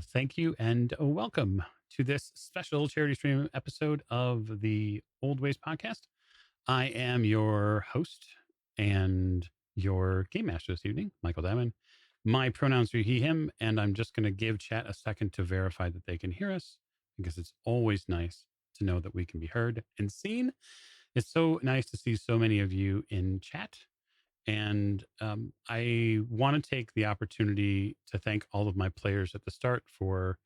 Thank you and welcome to this special charity stream episode of the Old Ways podcast. I am your host and your game master this evening, Michael Diamond. My pronouns are he, him, and I'm just going to give chat a second to verify that they can hear us because it's always nice to know that we can be heard and seen. It's so nice to see so many of you in chat. And I want to take the opportunity to thank all of my players at the start for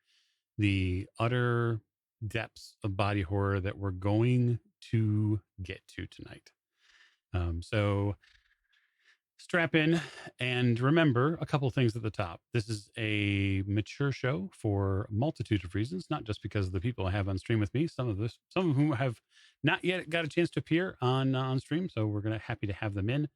the utter depths of body horror that we're going to get to tonight. So strap in and remember a couple of things at the top. This is a mature show for a multitude of reasons, not just because of the people I have on stream with me. Some of whom have not yet got a chance to appear on stream, so we're happy to have them in.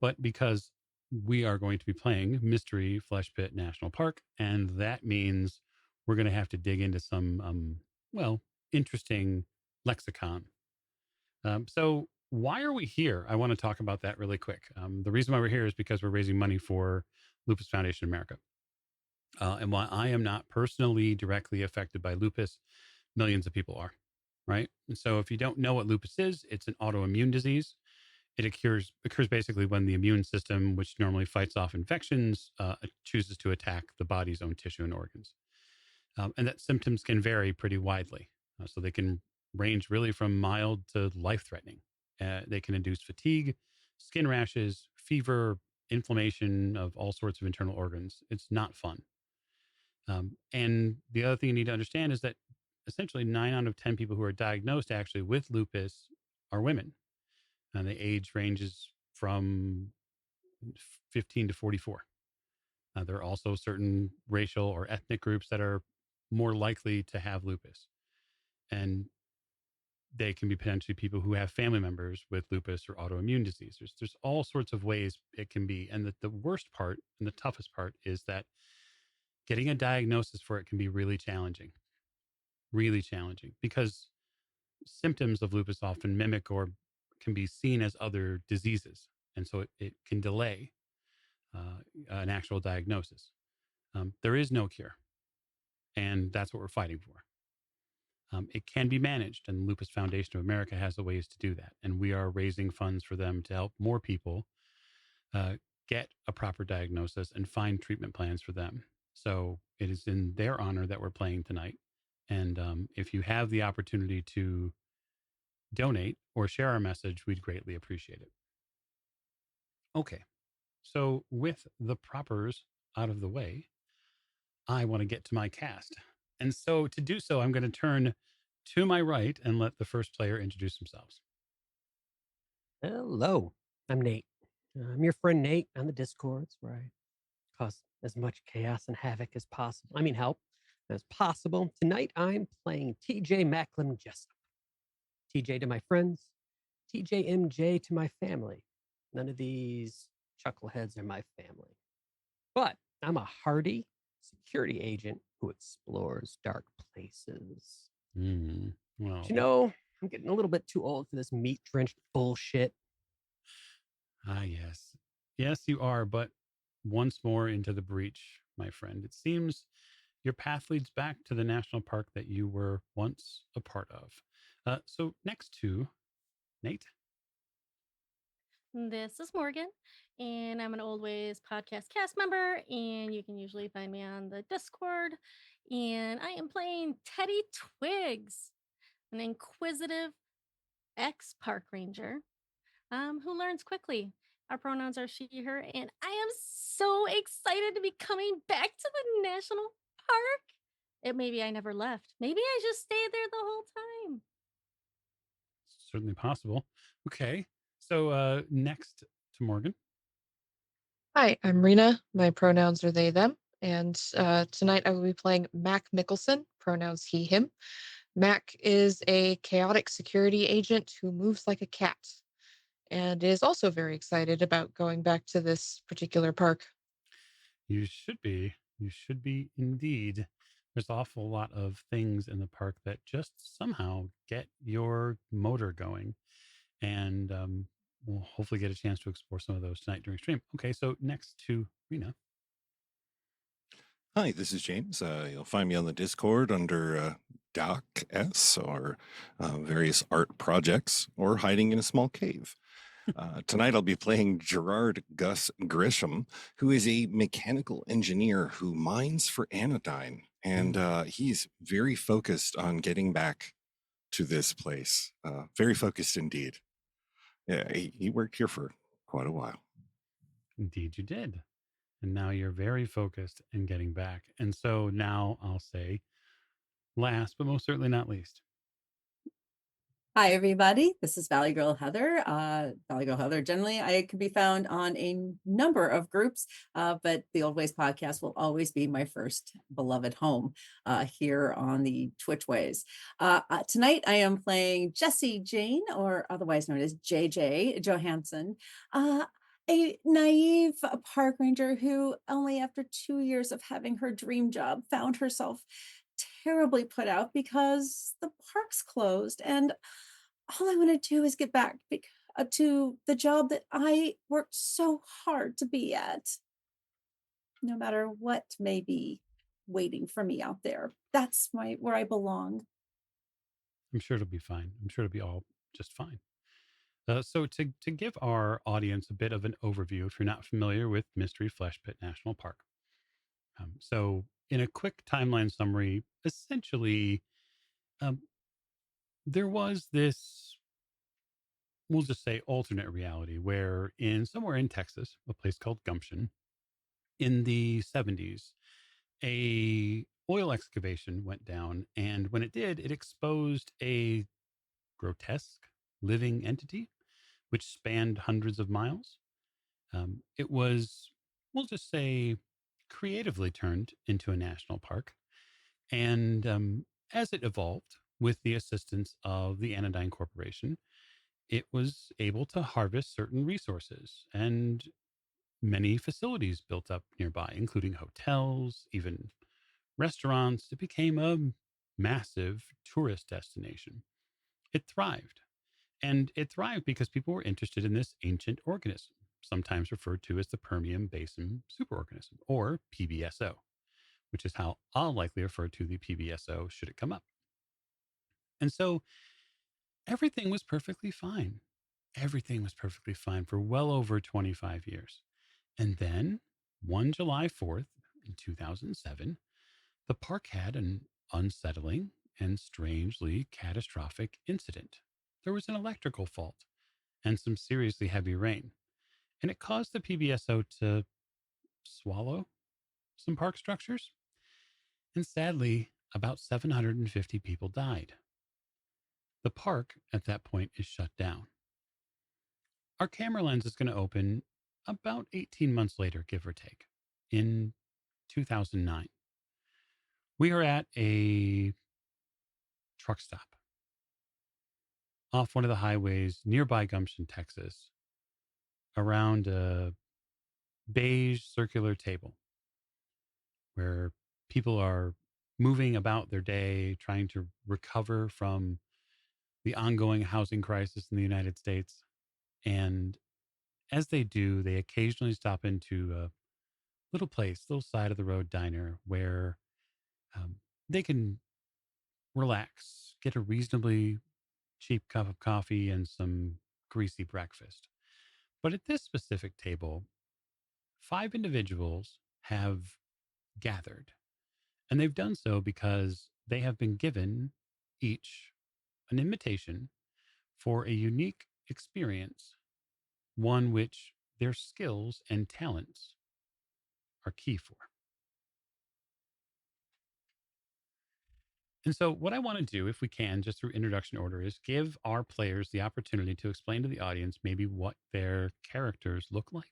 But because we are going to be playing Mystery Flesh Pit National Park, and that means we're going to have to dig into some, interesting lexicon. So why are we here? I want to talk about that really quick. The reason why we're here is because we're raising money for Lupus Foundation America. And while I am not personally directly affected by lupus, millions of people are, right? And so if you don't know what lupus is, it's an autoimmune disease. It occurs basically when the immune system, which normally fights off infections, chooses to attack the body's own tissue and organs. And that symptoms can vary pretty widely. So they can range really from mild to life-threatening. They can induce fatigue, skin rashes, fever, inflammation of all sorts of internal organs. It's not fun. And the other thing you need to understand is that essentially 9 out of 10 people who are diagnosed actually with lupus are women. And the age ranges from 15 to 44. There are also certain racial or ethnic groups that are more likely to have lupus. And they can be potentially people who have family members with lupus or autoimmune disease. There's all sorts of ways it can be. And the worst part and the toughest part is that getting a diagnosis for it can be really challenging because symptoms of lupus often mimic or can be seen as other diseases. And so it can delay an actual diagnosis. There is no cure, and that's what we're fighting for. It can be managed, and Lupus Foundation of America has the ways to do that. And we are raising funds for them to help more people get a proper diagnosis and find treatment plans for them. So it is in their honor that we're playing tonight. And if you have the opportunity to donate or share our message, we'd greatly appreciate it. Okay, so with the propers out of the way, I want to get to my cast. And so to do so, I'm going to turn to my right and let the first player introduce themselves. Hello, I'm Nate. I'm your friend Nate on the Discords, where I cause as much chaos and havoc as possible. Help as possible. Tonight, I'm playing TJ Macklin Jessup. TJ to my friends, TJMJ to my family. None of these chuckleheads are my family. But I'm a hardy security agent who explores dark places. Well, I'm getting a little bit too old for this meat-drenched bullshit. yes. Yes, you are. But once more into the breach, my friend, it seems your path leads back to the national park that you were once a part of. So next to Nate. This is Morgan, and I'm an Old Ways podcast cast member, and you can usually find me on the Discord. And I am playing Teddy Twigs, an inquisitive ex park ranger who learns quickly. Our pronouns are she, her, and I am so excited to be coming back to the national park. Maybe I never left. Maybe I just stayed there the whole time. Certainly possible. Okay. So next to Morgan. Hi, I'm Rena. My pronouns are they, them. And tonight I will be playing Mac Mickelson, pronouns he, him. Mac is a chaotic security agent who moves like a cat and is also very excited about going back to this particular park. You should be. You should be indeed. There's an awful lot of things in the park that just somehow get your motor going. And we'll hopefully get a chance to explore some of those tonight during stream. Okay, so next to Rena. Hi, this is James. You'll find me on the Discord under Doc S or various art projects or hiding in a small cave. Tonight I'll be playing Gerard Gus Grisham, who is a mechanical engineer who mines for Anodyne. And he's very focused on getting back to this place. Very focused indeed. Yeah, he worked here for quite a while. Indeed, you did. And now you're very focused in getting back. And so now I'll say, last but most certainly not least, Hi, everybody. This is Valley Girl Heather. Valley Girl Heather, generally, I can be found on a number of groups, but the Old Ways podcast will always be my first beloved home here on the Twitch Ways. Tonight, I am playing Jessie Jane, or otherwise known as JJ Johansson, a naive park ranger who only after 2 years of having her dream job found herself terribly put out because the park's closed, and all I want to do is get back to the job that I worked so hard to be at, no matter what may be waiting for me out there. That's where I belong. I'm sure it'll be fine. I'm sure it'll be all just fine. So to give our audience a bit of an overview, if you're not familiar with Mystery Flesh Pit National Park. So in a quick timeline summary, essentially, um, there was this, we'll just say alternate reality where somewhere in Texas, a place called Gumption, in the 70s, a oil excavation went down. And when it did, it exposed a grotesque living entity which spanned hundreds of miles. It was, we'll just say, creatively turned into a national park. And as it evolved with the assistance of the Anodyne Corporation, it was able to harvest certain resources and many facilities built up nearby, including hotels, even restaurants. It became a massive tourist destination. It thrived. And it thrived because people were interested in this ancient organism, sometimes referred to as the Permian Basin superorganism, or PBSO, which is how I'll likely refer to the PBSO should it come up. And so everything was perfectly fine. Everything was perfectly fine for well over 25 years. And then one July 4th in 2007, the park had an unsettling and strangely catastrophic incident. There was an electrical fault and some seriously heavy rain, and it caused the PBSO to swallow some park structures. And sadly, about 750 people died. The park at that point is shut down. Our camera lens is going to open about 18 months later, give or take, in 2009. We are at a truck stop off one of the highways nearby Gumption, Texas, around a beige circular table where people are moving about their day, trying to recover from the ongoing housing crisis in the United States. And as they do, they occasionally stop into a little place, little side of the road diner where um, they can relax, get a reasonably cheap cup of coffee and some greasy breakfast. But at this specific table, 5 individuals have gathered, and they've done so because they have been given each an invitation for a unique experience, one which their skills and talents are key for. And so, what I want to do, if we can, just through introduction order, is give our players the opportunity to explain to the audience maybe what their characters look like,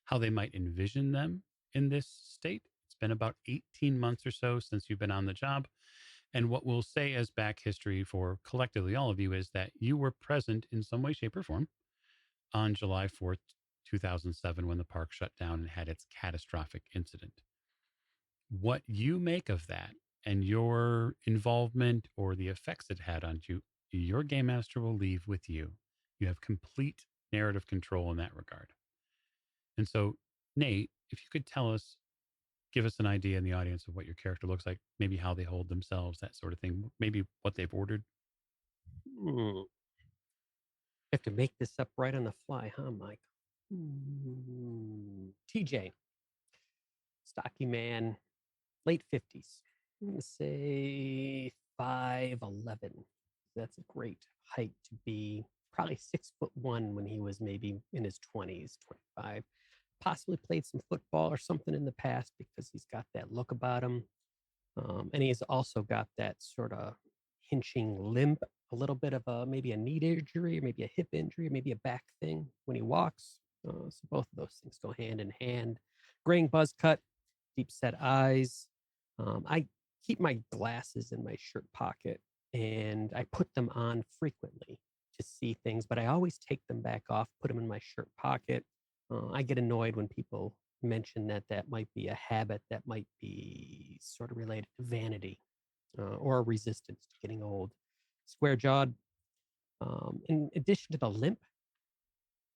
how they might envision them in this state. It's been about 18 months or so since you've been on the job. And what we'll say as back history for collectively all of you is that you were present in some way, shape, or form on July 4th, 2007, when the park shut down and had its catastrophic incident. What you make of that and your involvement or the effects it had on you, your game master will leave with you. You have complete narrative control in that regard. And so, Nate, if you could tell us give us an idea in the audience of what your character looks like, maybe how they hold themselves, that sort of thing, maybe what they've ordered. Have to make this up right on the fly, huh, Mike? TJ, stocky man, late 50s. I'm going to say 5'11". That's a great height to be. Probably 6'1" when he was maybe in his 20s, 25. Possibly played some football or something in the past because he's got that look about him. And he's also got that sort of hinching limp, a little bit of maybe a knee injury, or maybe a hip injury, or maybe a back thing when he walks. So both of those things go hand in hand. Graying buzz cut, deep set eyes. I keep my glasses in my shirt pocket and I put them on frequently to see things, but I always take them back off, put them in my shirt pocket. I get annoyed when people mention that that might be a habit that might be sort of related to vanity or a resistance to getting old. Square jawed. In addition to the limp,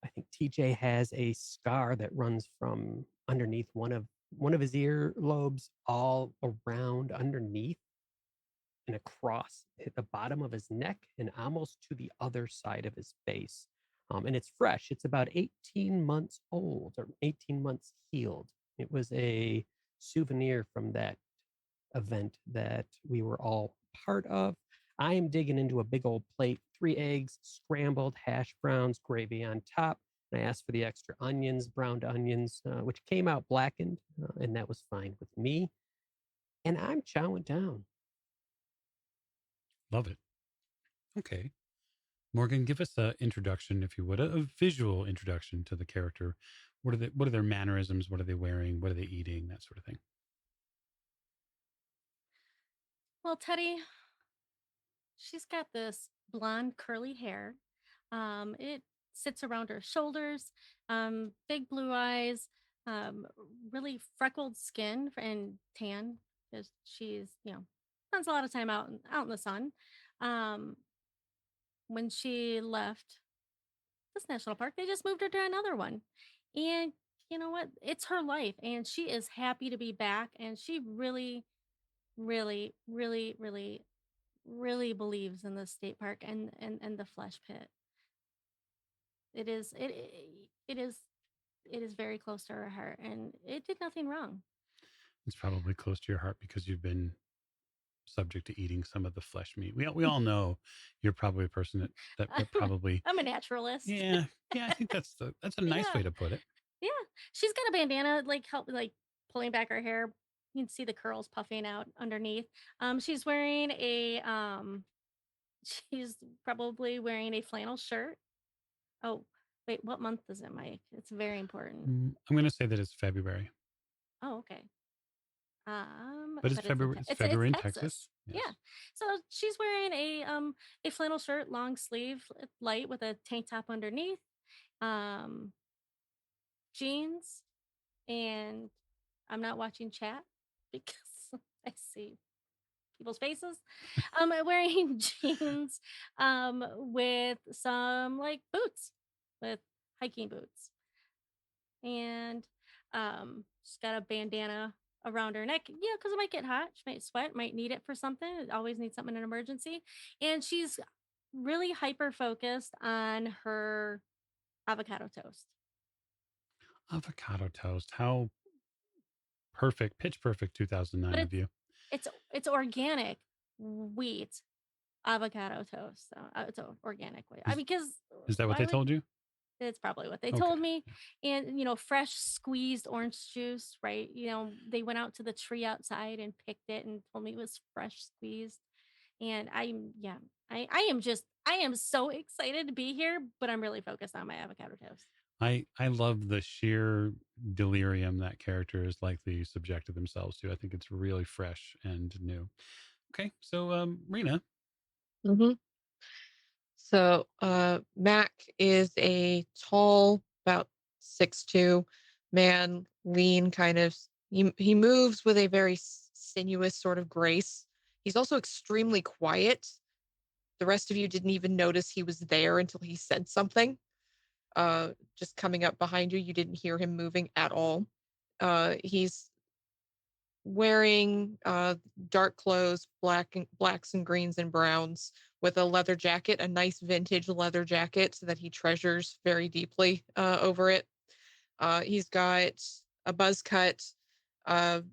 I think TJ has a scar that runs from underneath one of his ear lobes all around underneath and across at the bottom of his neck and almost to the other side of his face. And it's fresh. It's about 18 months old or 18 months healed. It was a souvenir from that event that we were all part of. I am digging into a big old plate, 3 eggs, scrambled, hash browns, gravy on top. And I asked for the extra onions, browned onions, which came out blackened, and that was fine with me. And I'm chowing down. Love it. Okay. Morgan, give us an introduction, if you would, a visual introduction to the character. What are their mannerisms? What are they wearing? What are they eating? That sort of thing. Well, Teddy, she's got this blonde curly hair. It sits around her shoulders, big blue eyes, um, really freckled skin and tan because she's, spends a lot of time out in the sun. Um, when she left this national park, they just moved her to another one. And you know what? It's her life and she is happy to be back and she really, really, really, really, really believes in the state park and the flesh pit. It is very close to her heart and it did nothing wrong. It's probably close to your heart because you've been subject to eating some of the flesh meat. We all know you're probably a person that probably. I'm a naturalist. Yeah, I think that's a nice Yeah. way to put it. Yeah. She's got a bandana help pulling back her hair. You can see the curls puffing out underneath. She's wearing a she's probably wearing a flannel shirt. Oh, wait, what month is it, Mike? It's very important. I'm going to say that it's February. Oh, okay. But it's February. It's February in Texas. Yeah. Yes. So she's wearing a flannel shirt, long sleeve, light with a tank top underneath, jeans, and I'm not watching chat because I see people's faces. Wearing jeans, with some boots, with hiking boots, and she's got a bandana around her neck. Yeah, because it might get hot. She might sweat, might need it for something. It always needs something in an emergency. And she's really hyper focused on her avocado toast. Avocado toast. How perfect, pitch perfect 2009 But of you. it's organic wheat avocado toast. So it's organic way. Because Is that what they told you? It's probably what they Okay. told me. And, fresh squeezed orange juice, right? They went out to the tree outside and picked it and told me it was fresh squeezed. And I am so excited to be here, but I'm really focused on my avocado toast. I love the sheer delirium that character is likely subject to themselves to. I think it's really fresh and new. Okay, so Rena. Mm-hmm. So Mac is a tall, about 6'2" man, lean kind of. He moves with a very sinuous sort of grace. He's also extremely quiet. The rest of you didn't even notice he was there until he said something. Just coming up behind you, you didn't hear him moving at all. He's wearing dark clothes, blacks and greens and browns, with a leather jacket, a nice vintage leather jacket that he treasures very deeply over it. He's got a buzz cut,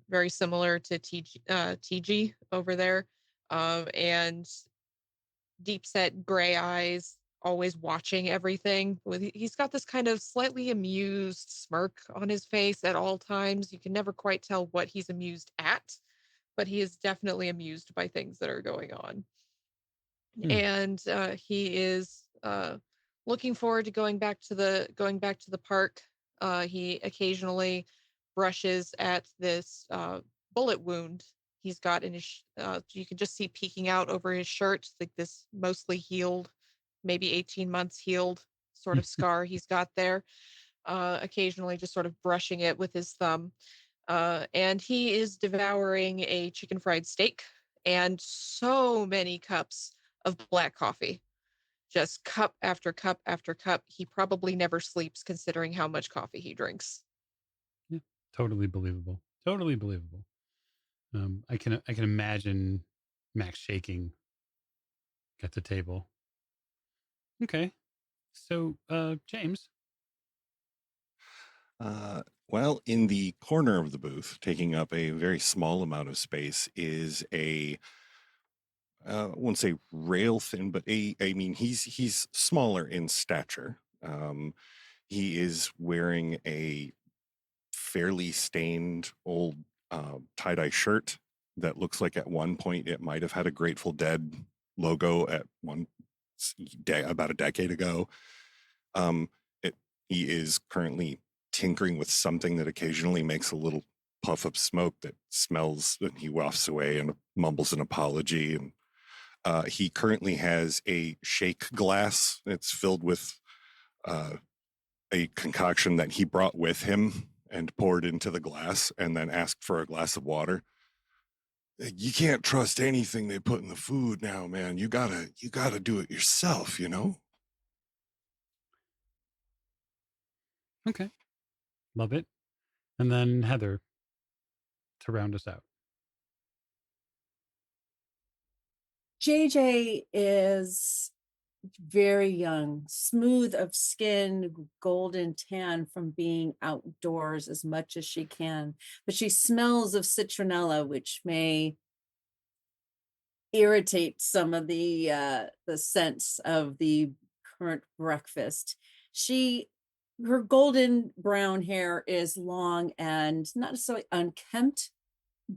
very similar to TG over there, and deep set gray eyes, always watching everything. He's got this kind of slightly amused smirk on his face at all times. You can never quite tell what he's amused at, but he is definitely amused by things that are going on. And he is looking forward to going back to the park. He occasionally brushes at this bullet wound he's got in his. You can just see peeking out over his shirt, like this mostly healed, maybe 18 months healed sort of scar he's got there. Occasionally, just sort of brushing it with his thumb. And he is devouring a chicken fried steak and so many cups of black coffee. Just cup after cup after cup. He probably never sleeps considering how much coffee he drinks. Yeah, totally believable. Totally believable. I can imagine Max shaking at the table. Okay. So, James. Well, in the corner of the booth, taking up a very small amount of space, is I won't say rail thin, but I mean, he's smaller in stature. He is wearing a fairly stained old tie-dye shirt that looks like at one point it might have had a Grateful Dead logo at one day about a decade ago. He is currently tinkering with something that occasionally makes a little puff of smoke that smells, and he wafts away and mumbles an apology. And he currently has a shake glass. It's filled with a concoction that he brought with him and poured into the glass and then asked for a glass of water. You can't trust anything they put in the food now, man. You gotta do it yourself, you know? Okay. Love it. And then Heather to round us out. JJ is very young, smooth of skin, golden tan from being outdoors as much as she can, but she smells of citronella, which may irritate some of the scents of the current breakfast. Her golden brown hair is long and not necessarily unkempt,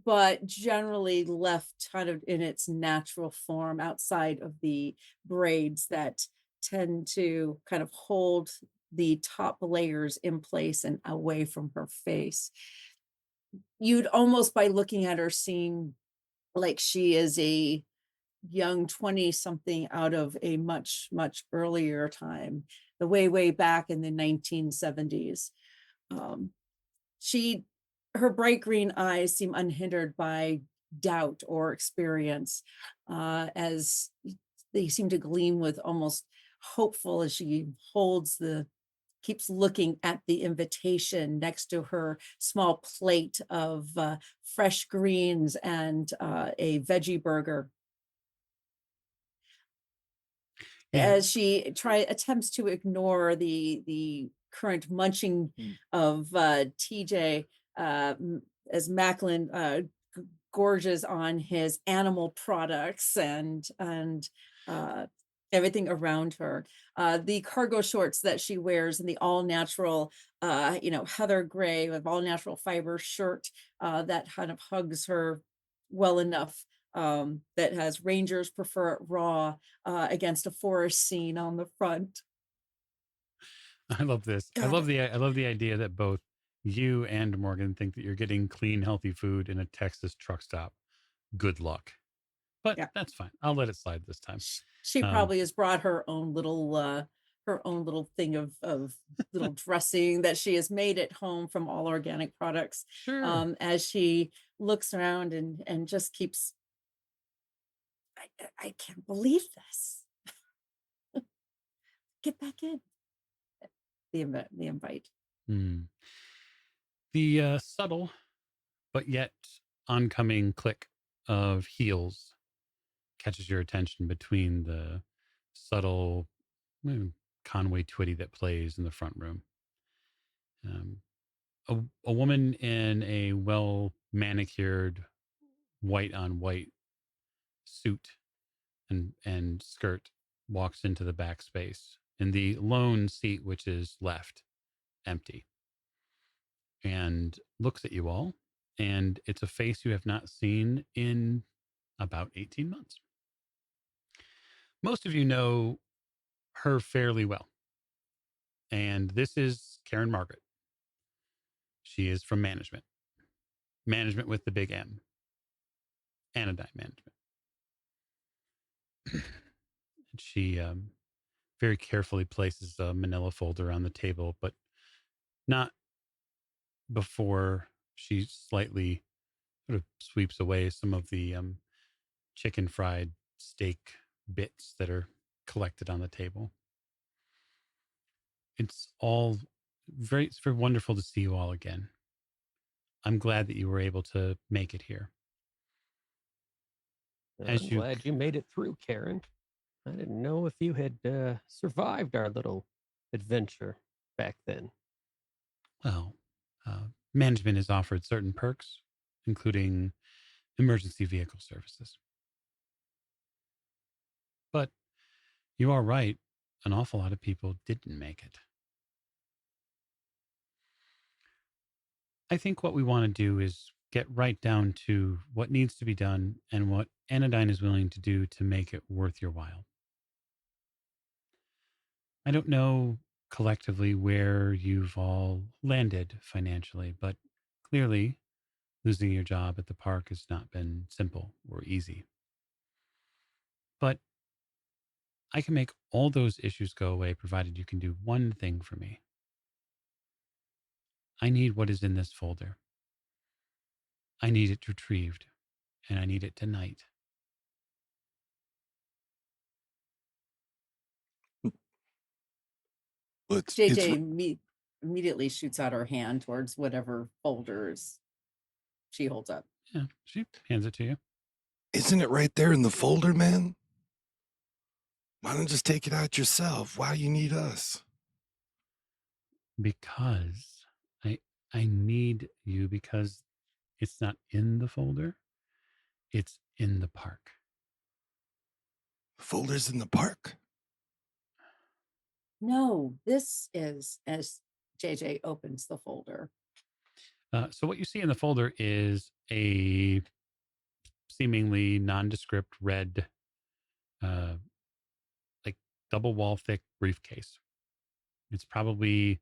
but generally left kind of in its natural form outside of the braids that tend to kind of hold the top layers in place and away from her face. You'd almost, by looking at her, seem like she is a young 20 something out of a much, much earlier time, the way back in the 1970s. Her bright green eyes seem unhindered by doubt or experience, as they seem to gleam with almost hopeful as she keeps looking at the invitation next to her small plate of fresh greens and a veggie burger. Yeah. As she attempts to ignore the current munching of TJ, as Macklin gorges on his animal products and everything around her. The cargo shorts that she wears and the all natural, heather gray with all natural fiber shirt that kind of hugs her well enough. That has Rangers prefer it raw against a forest scene on the front. I love this. I love the idea that both you and Morgan think that you're getting clean, healthy food in a Texas truck stop. Good luck. But Yeah. that's fine. I'll let it slide this time. She probably has brought her own little thing of little dressing that she has made at home from all organic products. Sure. As she looks around and just keeps, I can't believe this. Get back in. The invite. The subtle but yet oncoming click of heels catches your attention between the subtle Conway Twitty that plays in the front room. A woman in a well manicured white on white suit and skirt walks into the back space in the lone seat, which is left empty, and looks at you all. And it's a face you have not seen in about 18 months. Most of you know her fairly well. And this is Karen Margaret. She is from management. Management with the big M. Anodyne management. She very carefully places a manila folder on the table, but not before she slightly sort of sweeps away some of the chicken fried steak bits that are collected on the table. It's very wonderful to see you all again. I'm glad that you were able to make it here. I'm glad you made it through, Karen. I didn't know if you had survived our little adventure back then. Well, management has offered certain perks, including emergency vehicle services. But you are right. An awful lot of people didn't make it. I think what we want to do is get right down to what needs to be done and what Anodyne is willing to do to make it worth your while. I don't know collectively where you've all landed financially, but clearly losing your job at the park has not been simple or easy. But I can make all those issues go away provided you can do one thing for me. I need what is in this folder. I need it retrieved, and I need it tonight. Well, JJ immediately shoots out her hand towards whatever folders she holds up. Yeah, she hands it to you. Isn't it right there in the folder, man? Why don't you just take it out yourself? Why you need us? Because I need you, because it's not in the folder. It's in the park. The folder's in the park. No, this is, as JJ opens the folder. So what you see in the folder is a seemingly nondescript red, like double wall thick briefcase. It's probably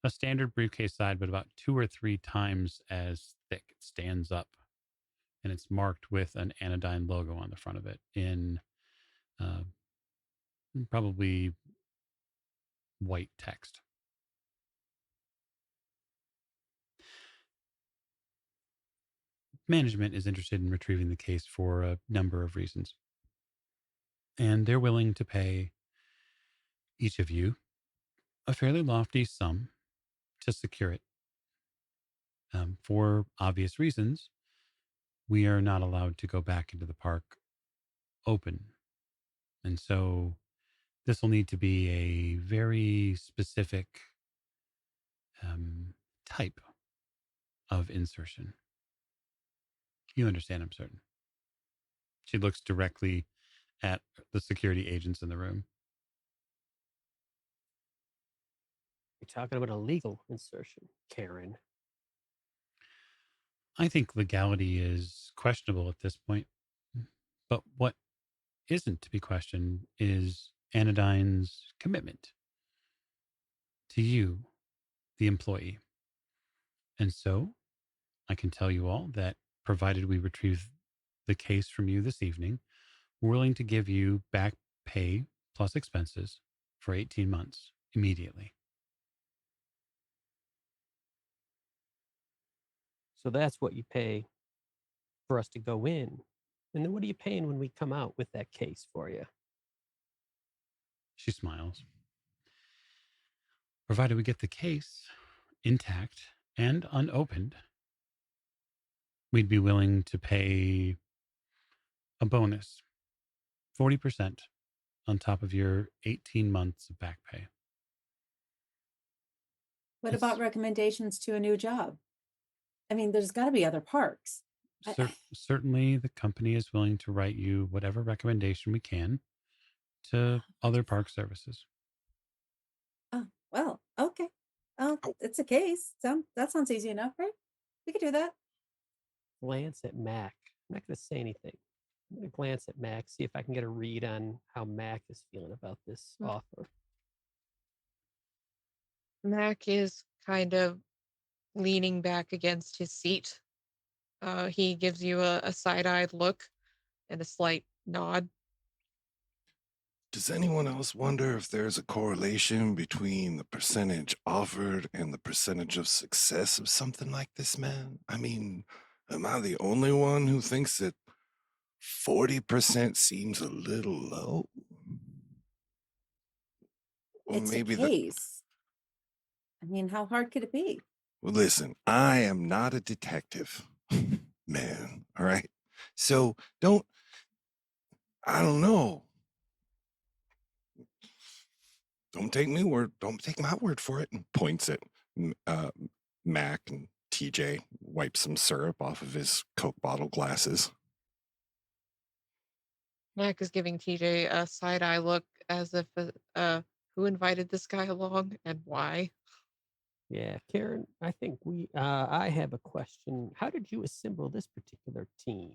a standard briefcase size, but about 2 or 3 times as thick. It stands up, and it's marked with an Anodyne logo on the front of it in probably white text. Management is interested in retrieving the case for a number of reasons, and they're willing to pay each of you a fairly lofty sum to secure it. For obvious reasons, we are not allowed to go back into the park open. And so this will need to be a very specific type of insertion. You understand, I'm certain. She looks directly at the security agents in the room. You're talking about a legal insertion, Karen. I think legality is questionable at this point. But what isn't to be questioned is Anodyne's commitment to you, the employee. And so I can tell you all that provided we retrieve the case from you this evening, we're willing to give you back pay plus expenses for 18 months immediately. So that's what you pay for us to go in. And then what are you paying when we come out with that case for you? She smiles. Provided we get the case intact and unopened, we'd be willing to pay a bonus, 40% on top of your 18 months of back pay. What It's about recommendations to a new job? I mean, there's got to be other parks. certainly the company is willing to write you whatever recommendation we can to other park services. Oh, well, okay. It's a case. That sounds easy enough, right? We could do that. Glance at Mac. I'm not going to say anything. I'm going to glance at Mac, see if I can get a read on how Mac is feeling about this offer. Mac is kind of leaning back against his seat. He gives you a side-eyed look and a slight nod. Does anyone else wonder if there's a correlation between the percentage offered and the percentage of success of something like this, man? I mean, am I the only one who thinks that 40% seems a little low? Or It's a maybe case. I mean, how hard could it be? Well, listen, I am not a detective, man, all right? So I don't know. Don't take my word for it. And points at Mac, and TJ wipes some syrup off of his Coke bottle glasses. Mac is giving TJ a side-eye look as if, who invited this guy along and why? Yeah, Karen, I think I have a question. How did you assemble this particular team?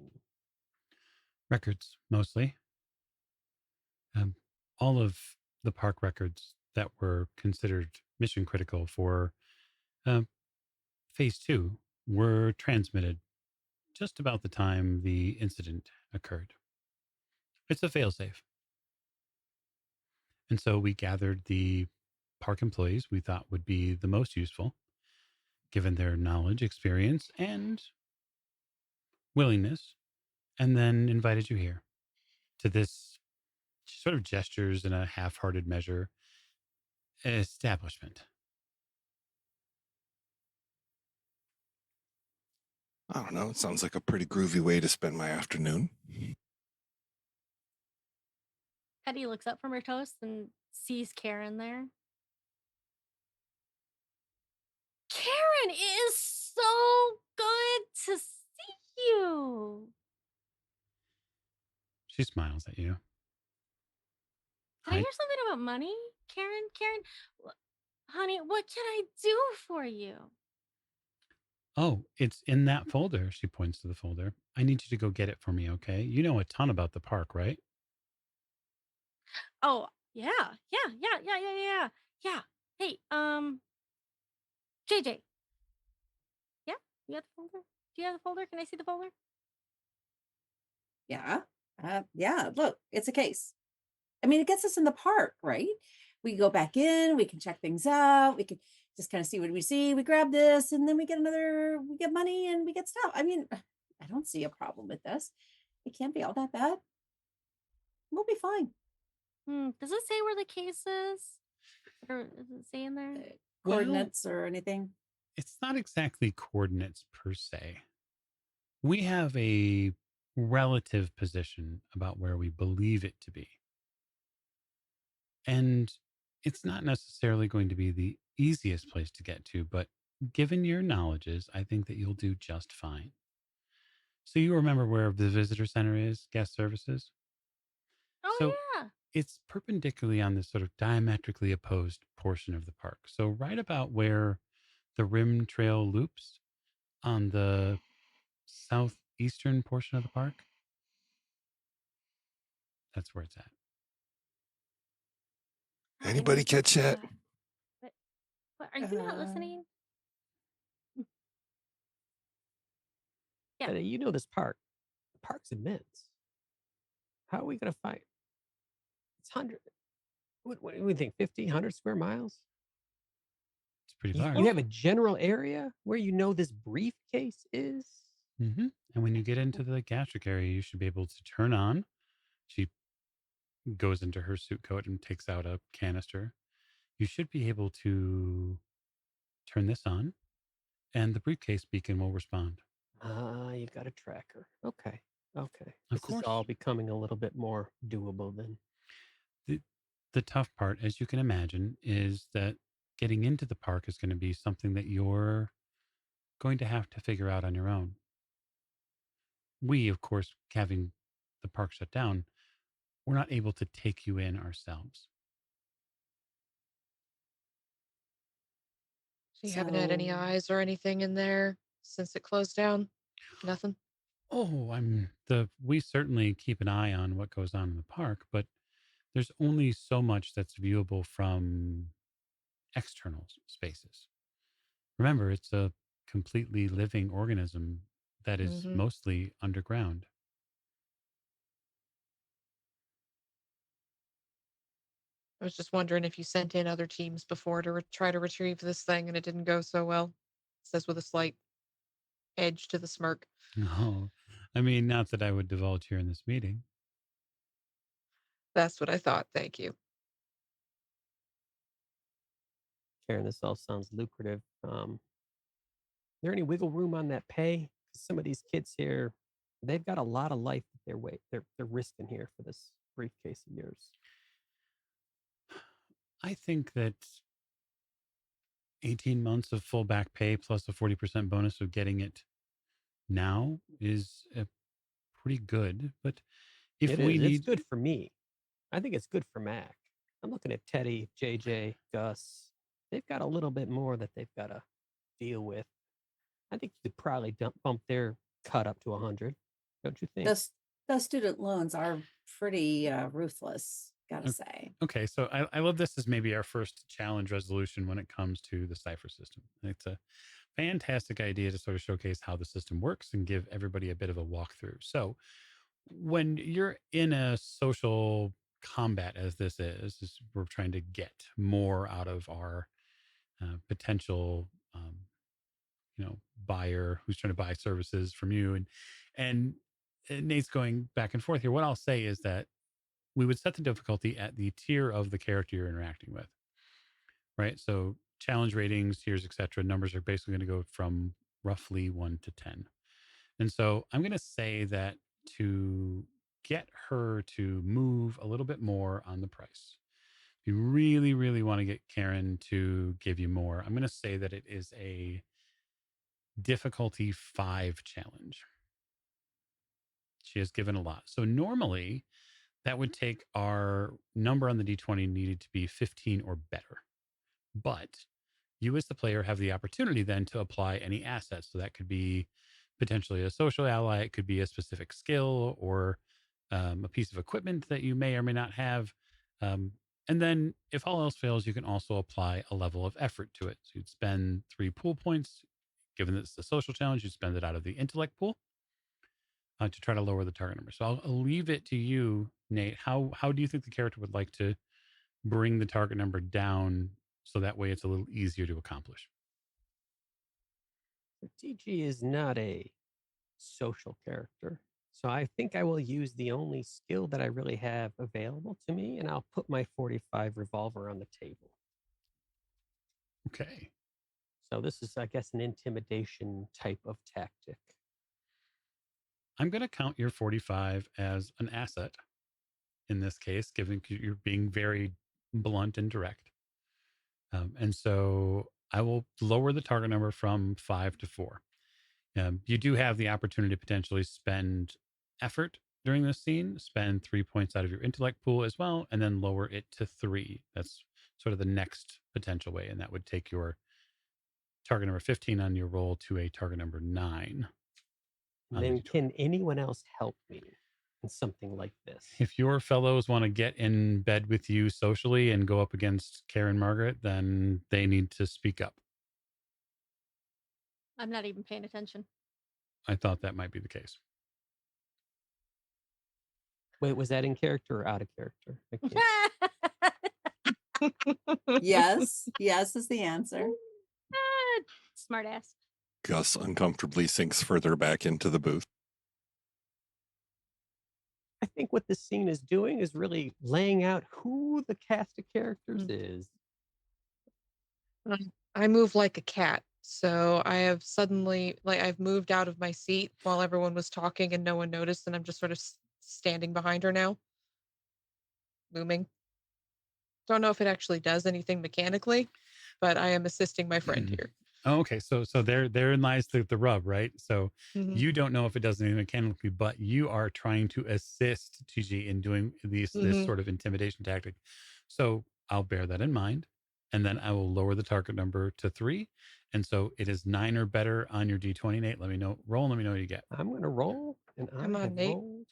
Records, mostly. All of the park records that were considered mission critical for phase 2 were transmitted just about the time the incident occurred. It's a failsafe. And so we gathered the park employees we thought would be the most useful, given their knowledge, experience, and willingness, and then invited you here to this sort of gestures in a half-hearted measure establishment. I don't know. It sounds like a pretty groovy way to spend my afternoon. Teddy looks up from her toast and sees Karen there. Karen, it is so good to see you. She smiles at you. Did I hear something about money? Karen, honey, what can I do for you? Oh, it's in that folder. She points to the folder. I need you to go get it for me, okay? You know a ton about the park, right? Oh, yeah. Hey, JJ. Yeah? You got the folder? Do you have the folder? Can I see the folder? Yeah. Yeah, look, it's a case. I mean, it gets us in the park, right? We go back in, we can check things out, we can just kind of see what we see. We grab this and then we get money and we get stuff. I mean, I don't see a problem with this. It can't be all that bad. We'll be fine. Does it say where the case is? Or does it say in there? Coordinates or anything? It's not exactly coordinates per se. We have a relative position about where we believe it to be. And it's not necessarily going to be the easiest place to get to, but given your knowledges, I think that you'll do just fine. So you remember where the visitor center is, guest services? Oh, So yeah. it's perpendicularly on this sort of diametrically opposed portion of the park. So right about where the rim trail loops on the southeastern portion of the park, that's where it's at. Anybody catch that? What, are you not listening? Yeah. You know this park. The park's immense. How are we going to find? It's 100. What do we think? 50, 100 square miles? It's pretty You, large. you have a general area where you know this briefcase is? Mm-hmm. And when you get into the gastric area, you should be able to turn on. She goes into her suit coat and takes out a canister. You should be able to turn this on, and the briefcase beacon will respond. You've got a tracker. Okay. Okay. Of This is all course, becoming a little bit more doable then. the, the tough part, as you can imagine, is that getting into the park is going to be something that you're going to have to figure out on your own. We, of course, having the park shut down, we're not able to take you in ourselves. So you haven't had any So eyes or anything in there since it closed down? Nothing? Oh, we certainly keep an eye on what goes on in the park, but there's only so much that's viewable from external spaces. Remember, it's a completely living organism that is Mm-hmm. mostly underground. I was just wondering if you sent in other teams before to try to retrieve this thing and it didn't go so well. Says with a slight edge to the smirk. Oh, I mean, not that I would divulge here in this meeting. That's what I thought. Thank you. Karen, this all sounds lucrative. Is there any wiggle room on that pay? 'Cause some of these kids here, they've got a lot of life that they're risking here for this briefcase of yours. I think that 18 months of full back pay plus a 40% bonus of getting it now is pretty good. But if It we is. It's need, good for me. I think it's good for Mac. I'm looking at Teddy, JJ, Gus. They've got a little bit more that they've got to deal with. I think you could probably bump their cut up to 100. Don't you think? those student loans are pretty ruthless, gotta o- say. okay, so I love this as maybe our first challenge resolution when it comes to the Cypher system. It's a fantastic idea to sort of showcase how the system works and give everybody a bit of a walkthrough. So, when you're in a social combat, as this is we're trying to get more out of our potential, buyer who's trying to buy services from you, and Nate's going back and forth here. What I'll say is that we would set the difficulty at the tier of the character you're interacting with, right? So challenge ratings, tiers, etc. Numbers are basically going to go from roughly 1 to 10. And so I'm going to say that to get her to move a little bit more on the price, if you really, really want to get Karen to give you more, I'm going to say that it is a difficulty 5 challenge. She has given a lot. So normally that would take our number on the D20 needed to be 15 or better. But you, as the player, have the opportunity then to apply any assets. So that could be potentially a social ally, it could be a specific skill or a piece of equipment that you may or may not have. Um, and then, if all else fails, you can also apply a level of effort to it. So you'd spend 3 pool points. Given that it's a social challenge, you spend it out of the intellect pool to try to lower the target number. So I'll leave it to you, Nate. How do you think the character would like to bring the target number down so that way it's a little easier to accomplish? TG is not a social character. So I think I will use the only skill that I really have available to me, and I'll put my 45 revolver on the table. Okay. So this is, I guess, an intimidation type of tactic. I'm going to count your 45 as an asset in this case, given you're being very blunt and direct. And so I will lower the target number from 5 to 4. You do have the opportunity to potentially spend effort during this scene, spend 3 points out of your intellect pool as well, and then lower it to 3. That's sort of the next potential way. And that would take your target number 15 on your roll to a target number 9 And on the then D20. can anyone else help me in something like this? If your fellows want to get in bed with you socially and go up against Karen Margaret, then they need to speak up. I'm not even paying attention. I thought that might be the case. Wait, was that in character or out of character? I can't. Yes, yes is the answer. Smart ass. Gus uncomfortably sinks further back into the booth. I think what this scene is doing is really laying out who the cast of characters is. I move like a cat So I have suddenly, I've moved out of my seat while everyone was talking and no one noticed, and I'm just sort of standing behind her now, looming. Don't know if it actually does anything mechanically, but I am assisting my friend here. Oh, okay, so therein lies the rub, right? So Mhm. you don't know if it does anything mechanically, but you are trying to assist TG in doing this Mhm. sort of intimidation tactic. So I'll bear that in mind, and then I will lower the target number to 3. And so it is 9 or better on your D20. Nate, let me know. Roll and let me know what you get. I'm gonna roll, and Come I on, have Nate. rolled.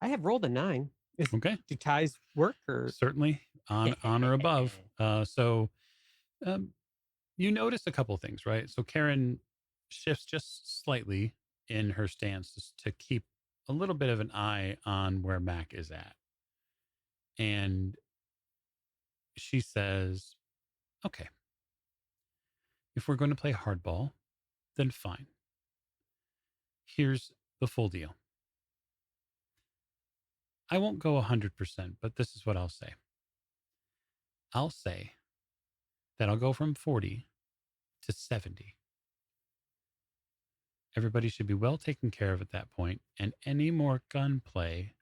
I have rolled a 9. Okay, Do ties work or? certainly on or above. So you notice a couple things, right? So Karen shifts just slightly in her stance just to keep a little bit of an eye on where Mac is at. And she says, okay, if we're going to play hardball, then fine. Here's the full deal. I won't go 100%, but this is what I'll say. I'll say that I'll go from 40 to 70. Everybody should be well taken care of at that point, and any more gunplay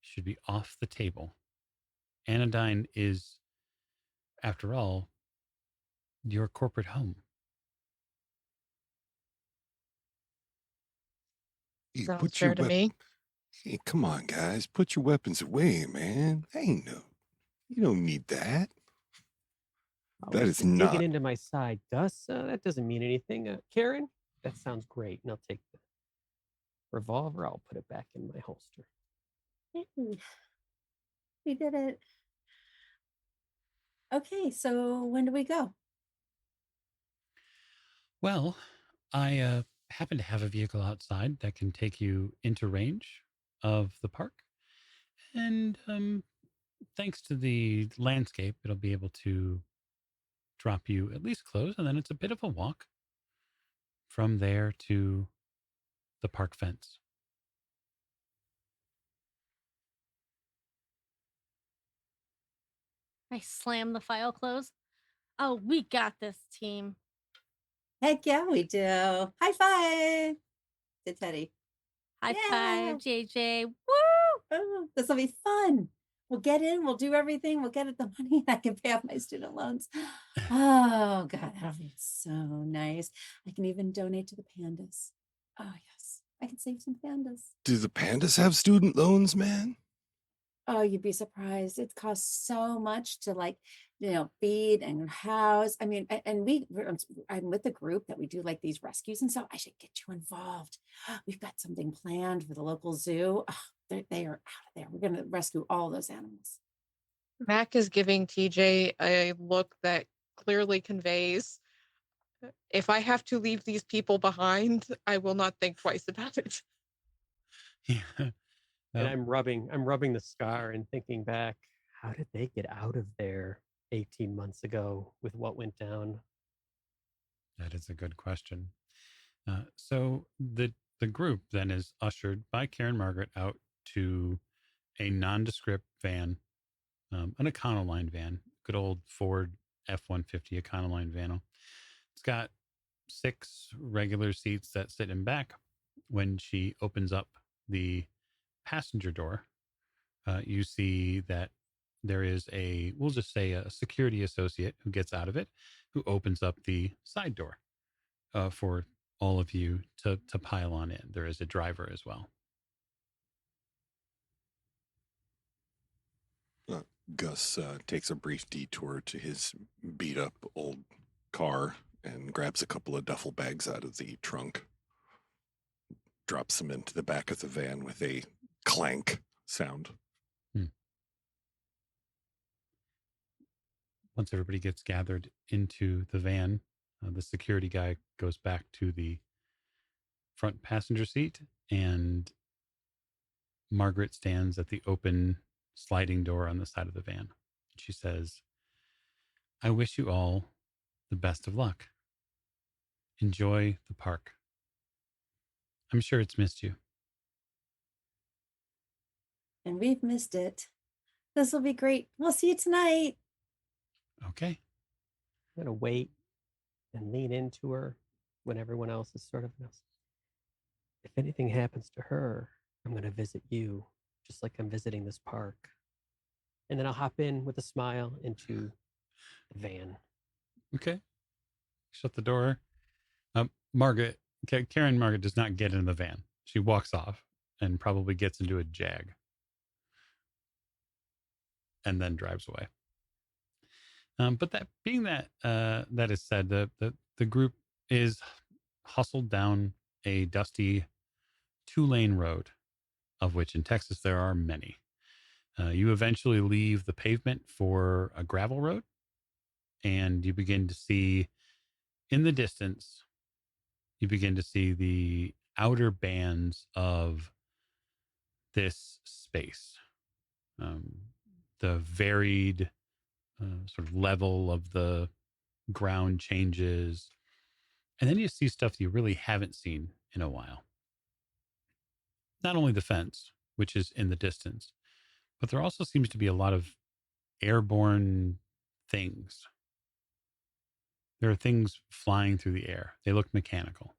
should be off the table. Anodyne is, after all, your corporate home. Hey, Sounds fair to me. Hey, come on, guys. Put your weapons away, man. Ain't no. You don't need that. That Always is been digging not. into my side, Gus. That doesn't mean anything. Karen, that sounds great. And I'll take the revolver. I'll put it back in my holster. Yay. We did it. Okay, so when do we go? Well, I happen to have a vehicle outside that can take you into range of the park. And thanks to the landscape, it'll be able to drop you at least close. And then it's a bit of a walk from there to the park fence. I slam the file closed. Oh, we got this, team. Heck yeah, we do. High five to Teddy. High Yeah. five, JJ. Woo! Oh, this will be fun. We'll get in, we'll do everything, we'll get at the money, and I can pay off my student loans. Oh, God, that'll be so nice. I can even donate to the pandas. Oh, yes, I can save some pandas. Do the pandas have student loans, man? Oh, you'd be surprised. It costs so much to feed and house. I mean, and I'm with the group that we do like these rescues and stuff. I should get you involved. We've got something planned for the local zoo. Oh, they are out of there. We're going to rescue all those animals. Mac is giving TJ a look that clearly conveys, if I have to leave these people behind, I will not think twice about it. Yeah. And I'm rubbing the scar and thinking back, how did they get out of there 18 months ago with what went down? That is a good question. So the group then is ushered by Karen Margaret out to a nondescript van, an Econoline van, good old Ford F-150 Econoline van. It's got 6 regular seats that sit in back. When she opens up the passenger door, you see that there is we'll just say a security associate who gets out of it, who opens up the side door for all of you to pile on in. There is a driver as well. Gus takes a brief detour to his beat up old car and grabs a couple of duffel bags out of the trunk, drops them into the back of the van with a clank sound. Once everybody gets gathered into the van, the security guy goes back to the front passenger seat, and Margaret stands at the open sliding door on the side of the van. She says, I wish you all the best of luck. Enjoy the park. I'm sure it's missed you. And we've missed it. This will be great. We'll see you tonight. Okay. I'm gonna wait and lean into her when everyone else is sort of, if anything happens to her, I'm going to visit you just like I'm visiting this park. And then I'll hop in with a smile into the van. Okay. Shut the door. Margaret, Karen Margaret does not get in the van. She walks off and probably gets into a Jag and then drives away. But that being that that is said, the group is hustled down a dusty 2-lane road, of which in Texas there are many. You eventually leave the pavement for a gravel road, and you begin to see in the distance, you begin to see the outer bands of this space. The varied sort of level of the ground changes. And then you see stuff you really haven't seen in a while. Not only the fence, which is in the distance, but there also seems to be a lot of airborne things. There are things flying through the air. They look mechanical.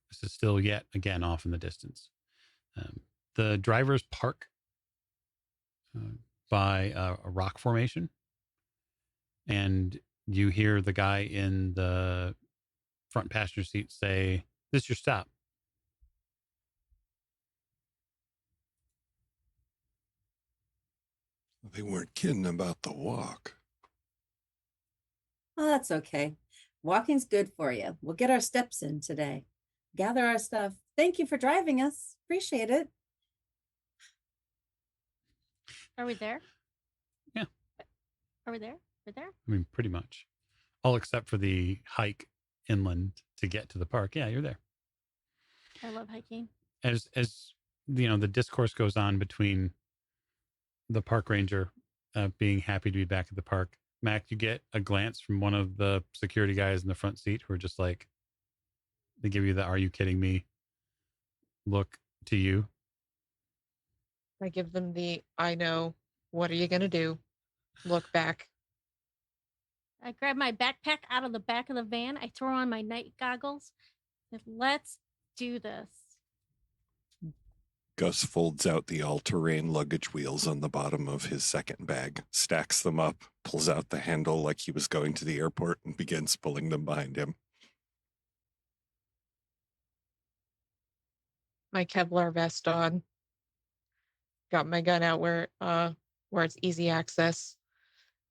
This is still yet again off in the distance. The drivers park by a rock formation, and you hear the guy in the front passenger seat say, "This is your stop." They weren't kidding about the walk. Oh, that's okay. Walking's good for you. We'll get our steps in today. Gather our stuff. Thank you for driving us. Appreciate it. Are we there? Yeah. Are we there? We're there? I mean, pretty much. All except for the hike inland to get to the park. Yeah, you're there. I love hiking. As you know, the discourse goes on between the park ranger being happy to be back at the park. Mac, you get a glance from one of the security guys in the front seat who are just like, they give you the "Are you kidding me?" look to you. I give them the I know. What are you going to do? Look back. I grab my backpack out of the back of the van. I throw on my night goggles. And let's do this. Gus folds out the all-terrain luggage wheels on the bottom of his second bag, stacks them up, pulls out the handle like he was going to the airport, and begins pulling them behind him. My Kevlar vest on. Got my gun out where it's easy access,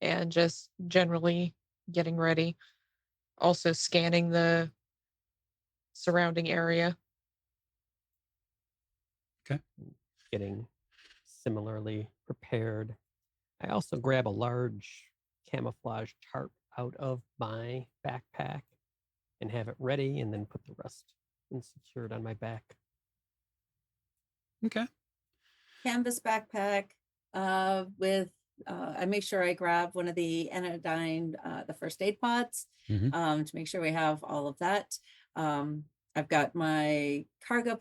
and just generally getting ready. Also scanning the surrounding area. Okay. Getting similarly prepared. I also grab a large camouflage tarp out of my backpack and have it ready, and then put the rest and secured on my back. Okay. Canvas backpack with I make sure I grab one of the Anodyne, the first aid pods, to make sure we have all of that. I've got my cargo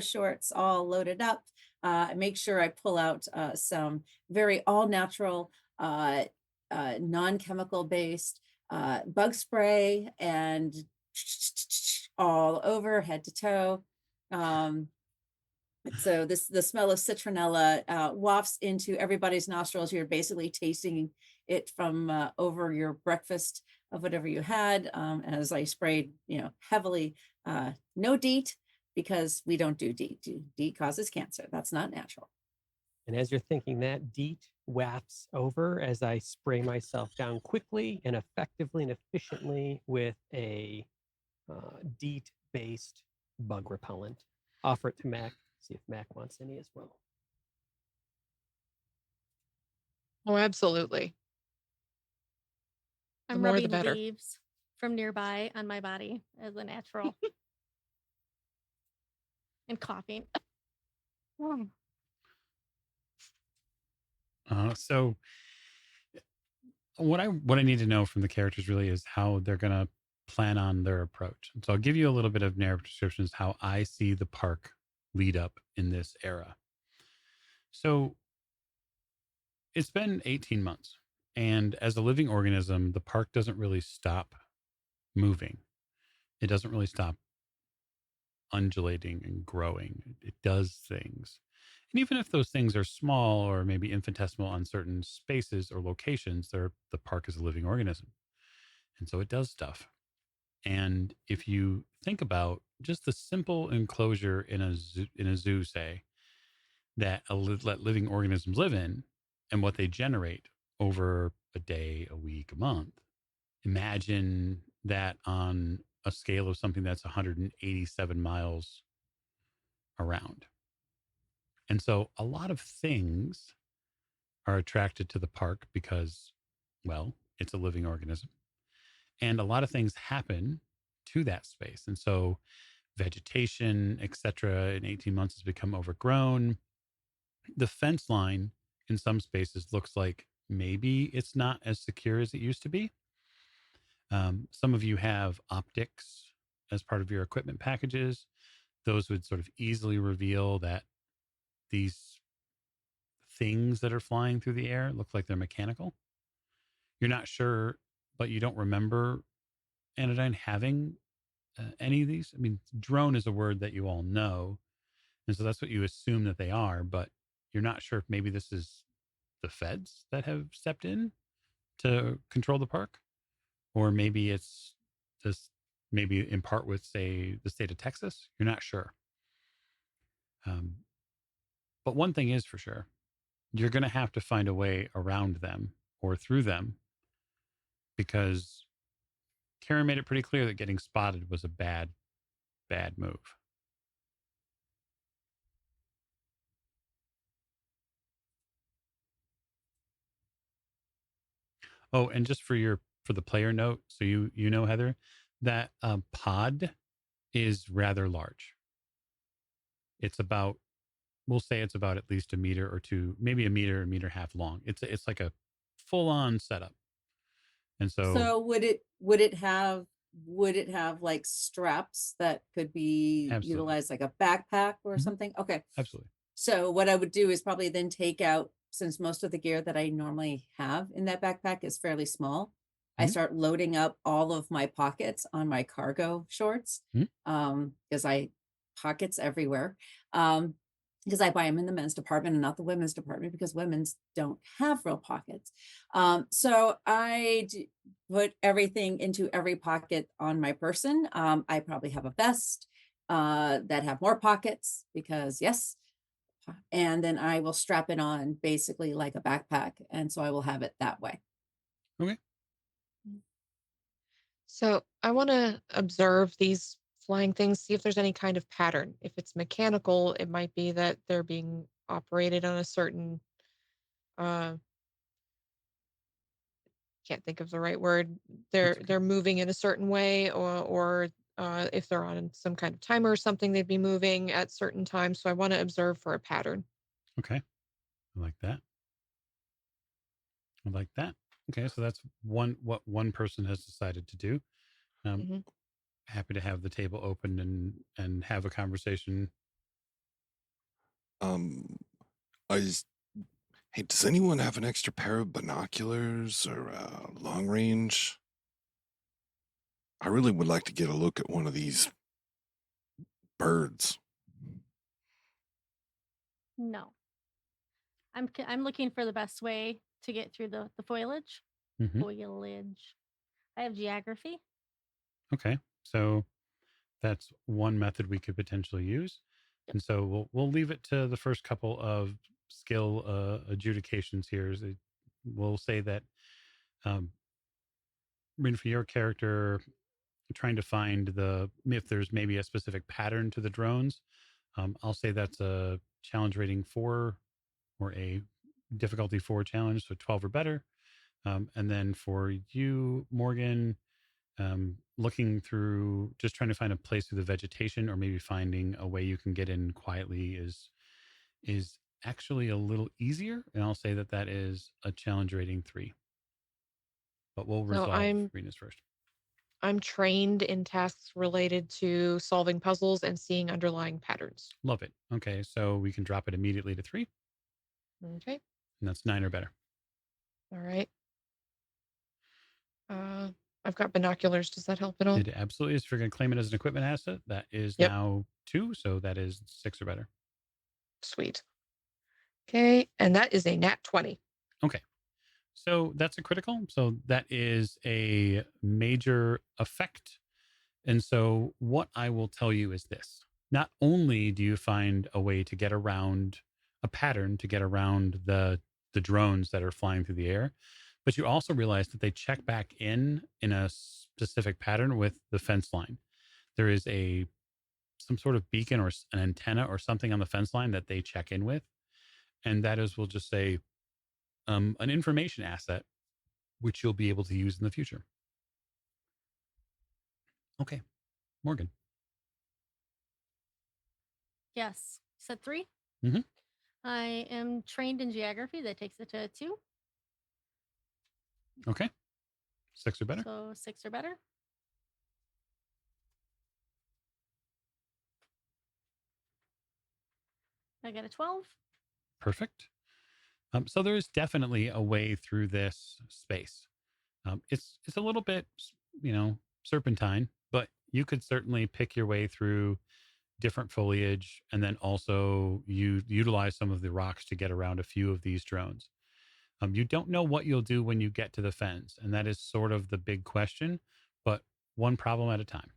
shorts all loaded up. I make sure I pull out some very all natural, non-chemical based bug spray and all over head to toe. So the smell of citronella wafts into everybody's nostrils. You're basically tasting it from over your breakfast of whatever you had. As I sprayed, heavily, no DEET, because we don't do DEET. DEET causes cancer. That's not natural. And as you're thinking that, DEET wafts over as I spray myself down quickly and effectively and efficiently with a DEET-based bug repellent. Offer it to Mac. See if Mac wants any as well. Oh, absolutely. I'm more the rubbing better. leaves from nearby on my body as a natural. And coughing. So what I need to know from the characters really is how they're going to plan on their approach. And so I'll give you a little bit of narrative descriptions how I see the park lead up in this era. So it's been 18 months And as a living organism, the park doesn't really stop moving. It doesn't really stop undulating and growing. It does things. And even if those things are small or maybe infinitesimal on certain spaces or locations, the park is a living organism. And so it does stuff. And if you think about just the simple enclosure in a zoo, say, that let living organisms live in and what they generate over a day, a week, a month, imagine that on a scale of something that's 187 miles around. And so a lot of things are attracted to the park because, well, it's a living organism. And a lot of things happen to that space. And so vegetation, etc., in 18 months has become overgrown. The fence line in some spaces looks like maybe it's not as secure as it used to be. Some of you have optics as part of your equipment packages. Those would sort of easily reveal that these things that are flying through the air look like they're mechanical. You're not sure, but you don't remember Anodyne having any of these. I mean, drone is a word that you all know. And so that's what you assume that they are, but you're not sure if maybe this is the feds that have stepped in to control the park, or maybe it's just maybe in part with, say, the state of Texas. You're not sure. But one thing is for sure, you're going to have to find a way around them or through them because Karen made it pretty clear that getting spotted was a bad, bad move. Oh, and just for the player note, so you know, Heather, that pod is rather large. It's about, we'll say it's about at least a meter or two, maybe a meter and a half long. It's like a full on setup. And so So would it have like straps that could be absolutely, utilized like a backpack or Mhm. something? Okay. Absolutely. So what I would do is probably then take out, since most of the gear that I normally have in that backpack is fairly small, I Mhm. start loading up all of my pockets on my cargo shorts. Mhm. Because I pockets everywhere. Because I buy them in the men's department and not the women's department because women's don't have real pockets. So put everything into every pocket on my person. I probably have a vest that have more pockets because yes, and then I will strap it on basically like a backpack, and so I will have it that way. Okay. So I want to observe these flying things, see if there's any kind of pattern. If it's mechanical, it might be that they're being operated on a certain uh can't think of the right word. That's okay. They're moving in a certain way, or if they're on some kind of timer or something, they'd be moving at certain times. So I want to observe for a pattern. Okay. I like that. I like that. Okay, so that's what one person has decided to do. Um, Hmm. happy to have the table open and have a conversation. Um, I s- hey, does anyone have an extra pair of binoculars or long range? I really would like to get a look at one of these birds. No, I'm looking for the best way to get through the foliage. Hmm. Foliage. I have geography. Okay, so that's one method we could potentially use, Yep. and so we'll leave it to the first couple of skill adjudications here. We'll say that, um, I mean, for your character, trying to find if there's maybe a specific pattern to the drones. I'll say that's a challenge rating 4 or a difficulty 4 challenge, so 12 or better. And then for you, Morgan, looking through, just trying to find a place through the vegetation, or maybe finding a way you can get in quietly is actually a little easier. And I'll say that that is a challenge rating 3. But we'll So resolve Rena's first. I'm trained in tasks related to solving puzzles and seeing underlying patterns. Love it. Okay, so we can drop it immediately to 3, Okay. and that's 9 or better. All right. I've got binoculars. Does that help at all? It absolutely is. If you're going to claim it as an equipment asset, that is Yep. now 2. So that is 6 or better. Sweet. Okay, and that is a nat 20. Okay. So that's a critical. So that is a major effect. And so what I will tell you is this. Not only do you find a way to get around a pattern to get around the drones that are flying through the air, but you also realize that they check back in a specific pattern with the fence line. There is some sort of beacon or an antenna or something on the fence line that they check in with, and that is, we'll just say, an information asset which you'll be able to use in the future. Okay, Morgan. Yes. Said 3. Mhm. I am trained in geography. That takes it to 2. Okay, 6 or better. So 6 or better. I get a 12. Perfect. So there is definitely a way through this space. It's a little bit, serpentine, but you could certainly pick your way through different foliage, and then also you utilize some of the rocks to get around a few of these drones. You don't know what you'll do when you get to the fence, and that is sort of the big question, but one problem at a time.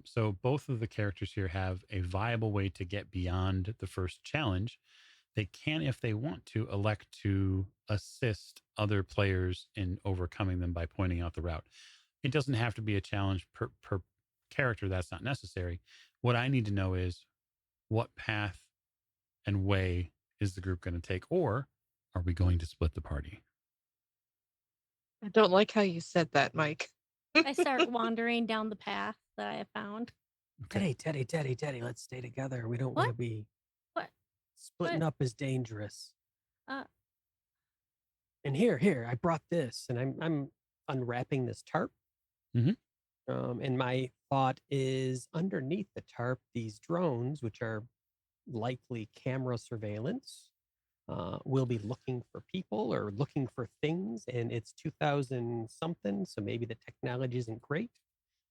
So both of the characters here have a viable way to get beyond the first challenge. They can, if they want to, elect to assist other players in overcoming them by pointing out the route. It doesn't have to be a challenge per character. That's not necessary. What I need to know is what path and way is the group going to take, or are we going to split the party? I don't like how you said that, Mike. I start wandering down the path that I have found. Okay. Teddy, let's stay together. We don't want to What? be What? splitting What? up is dangerous. Uh, And here, I brought this, and I'm unwrapping this tarp. Mhm. And my thought is underneath the tarp, these drones, which are likely camera surveillance, will be looking for people or looking for things. And it's 2000 something, so maybe the technology isn't great.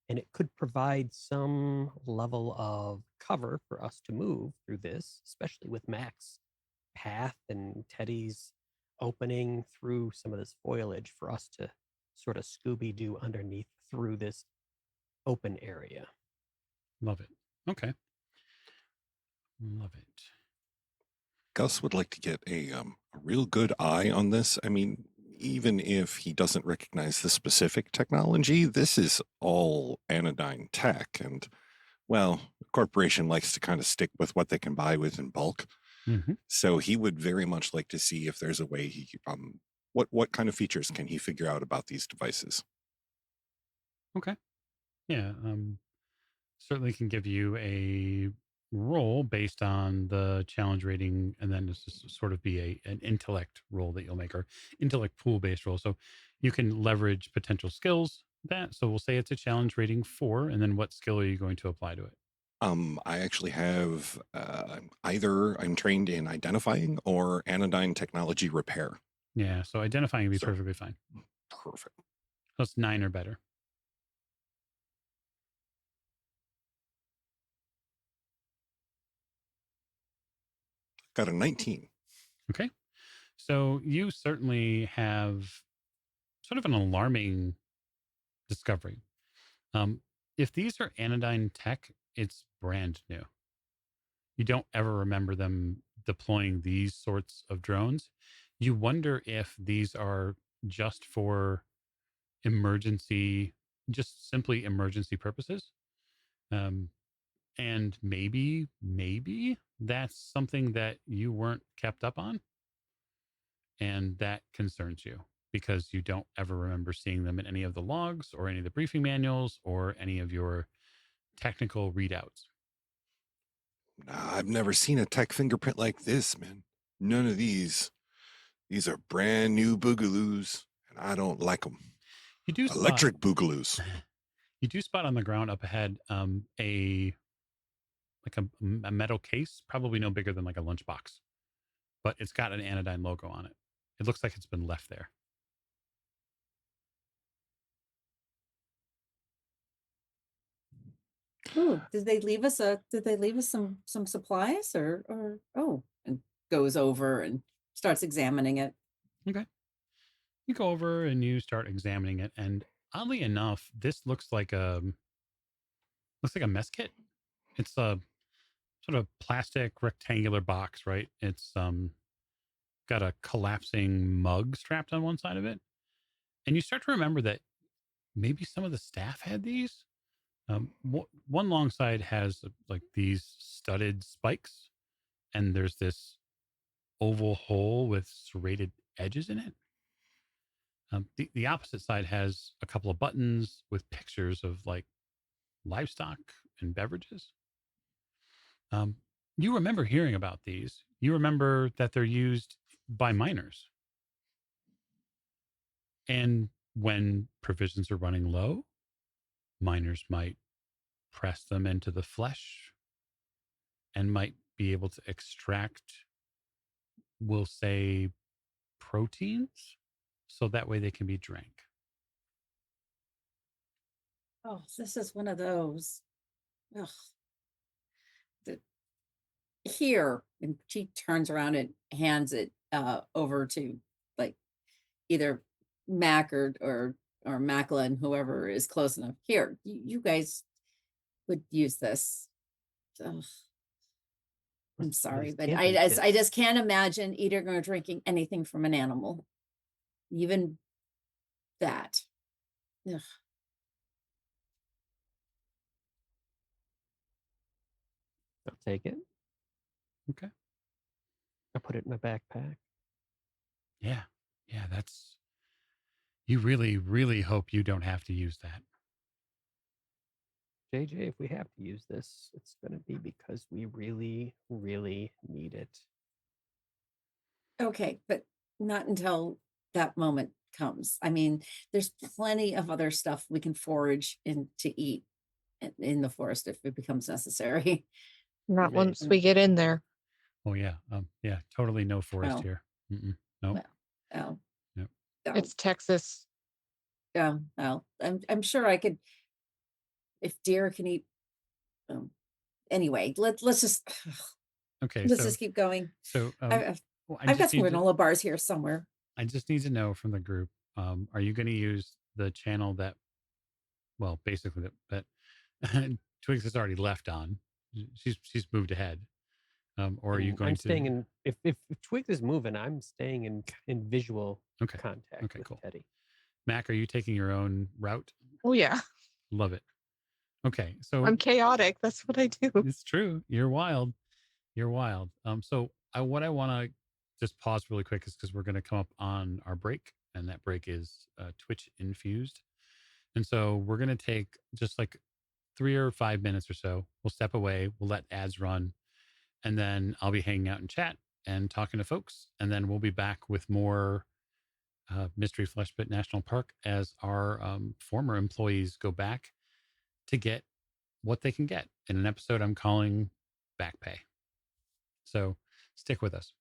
And it could provide some level of cover for us to move through this, especially with Mac's path and Teddy's opening through some of this foliage for us to sort of Scooby Doo underneath through this open area. Love it. Okay. Love it. Gus would like to get a real good eye on this. I mean, even if he doesn't recognize the specific technology, this is all Anodyne tech. And, well, the corporation likes to kind of stick with what they can buy with in bulk. Mhm. So he would very much like to see if there's a way what kind of features can he figure out about these devices? Okay. Yeah. Certainly can give you a roll based on the challenge rating, and then this is sort of be an intellect roll that you'll make, or intellect pool based roll. So you can leverage potential skills that. So we'll say it's a challenge rating 4, and then what skill are you going to apply to it? I actually have either I'm trained in identifying or anodyne technology repair. Yeah. So identifying would be So- perfectly fine. Perfect. So it's 9 or better. Got a 19. Okay. So you certainly have sort of an alarming discovery. If these are anodyne tech, it's brand new. You don't ever remember them deploying these sorts of drones. You wonder if these are just for emergency, just simply emergency purposes. Um, and maybe that's something that you weren't kept up on, and that concerns you because you don't ever remember seeing them in any of the logs or any of the briefing manuals or any of your technical readouts. Nah, I've never seen a tech fingerprint like this, man. None of these. These are brand new boogaloos, and I don't like them. You do spot Electric boogaloos. you do spot on the ground up ahead a metal case, probably no bigger than like a lunchbox, but it's got an Anodyne logo on it. It looks like it's been left there. Ooh, did they leave us some supplies or oh, and goes over and starts examining it. Okay. You go over and you start examining it, and oddly enough, this looks like a mess kit. It's a sort of plastic rectangular box, right? It's got a collapsing mug strapped on one side of it. And you start to remember that maybe some of the staff had these. One long side has like these studded spikes, and there's this oval hole with serrated edges in it. The opposite side has a couple of buttons with pictures of like livestock and beverages. Um, you remember hearing about these. You remember that they're used by miners. And when provisions are running low, miners might press them into the flesh and might be able to extract, we'll say, proteins. So that way they can be drank. Oh, this is one of those. Ugh. The, here, and she turns around and hands it over to like either Mac or Macklin, whoever is close enough. Here, you guys would use this. Ugh, I'm sorry, These but camping I kits. just can't imagine eating or drinking anything from an animal, even that. Ugh. I'll take it. Okay. I'll put it in my backpack. Yeah. Yeah. You really, really hope you don't have to use that. JJ, if we have to use this, it's going to be because we really, really need it. Okay, but not until that moment comes. I mean, there's plenty of other stuff we can forage and to eat in the forest if it becomes necessary. Not Right. once we get in there. Oh, yeah. Yeah. Totally no forest Oh, here. Nope. well, oh, Yep. oh, It's Texas. oh, well, I'm sure I could if deer can eat. Um, anyway, let's just Okay. let's So, just keep going. so, well, I've got some granola bars here somewhere. I just need to know from the group, are you going to use the channel that, well, basically that Twigs has already left on? She's moved ahead. Or are you And going I'm to? staying in. If Twigs is moving, I'm staying in visual Okay. contact Okay, with cool. Teddy. Mac, are you taking your own route? Oh, yeah. Love it. Okay. So I'm chaotic. That's what I do. it's true. You're wild. You're wild. What I want to just pause really quick is because we're going to come up on our break, and that break is Twitch infused. And so we're going to take just like 3 or 5 minutes or so. We'll step away. We'll let ads run, and then I'll be hanging out in chat and talking to folks. And then we'll be back with more Mystery Flesh Pit National Park as our former employees go back to get what they can get in an episode I'm calling Back Pay. So stick with us.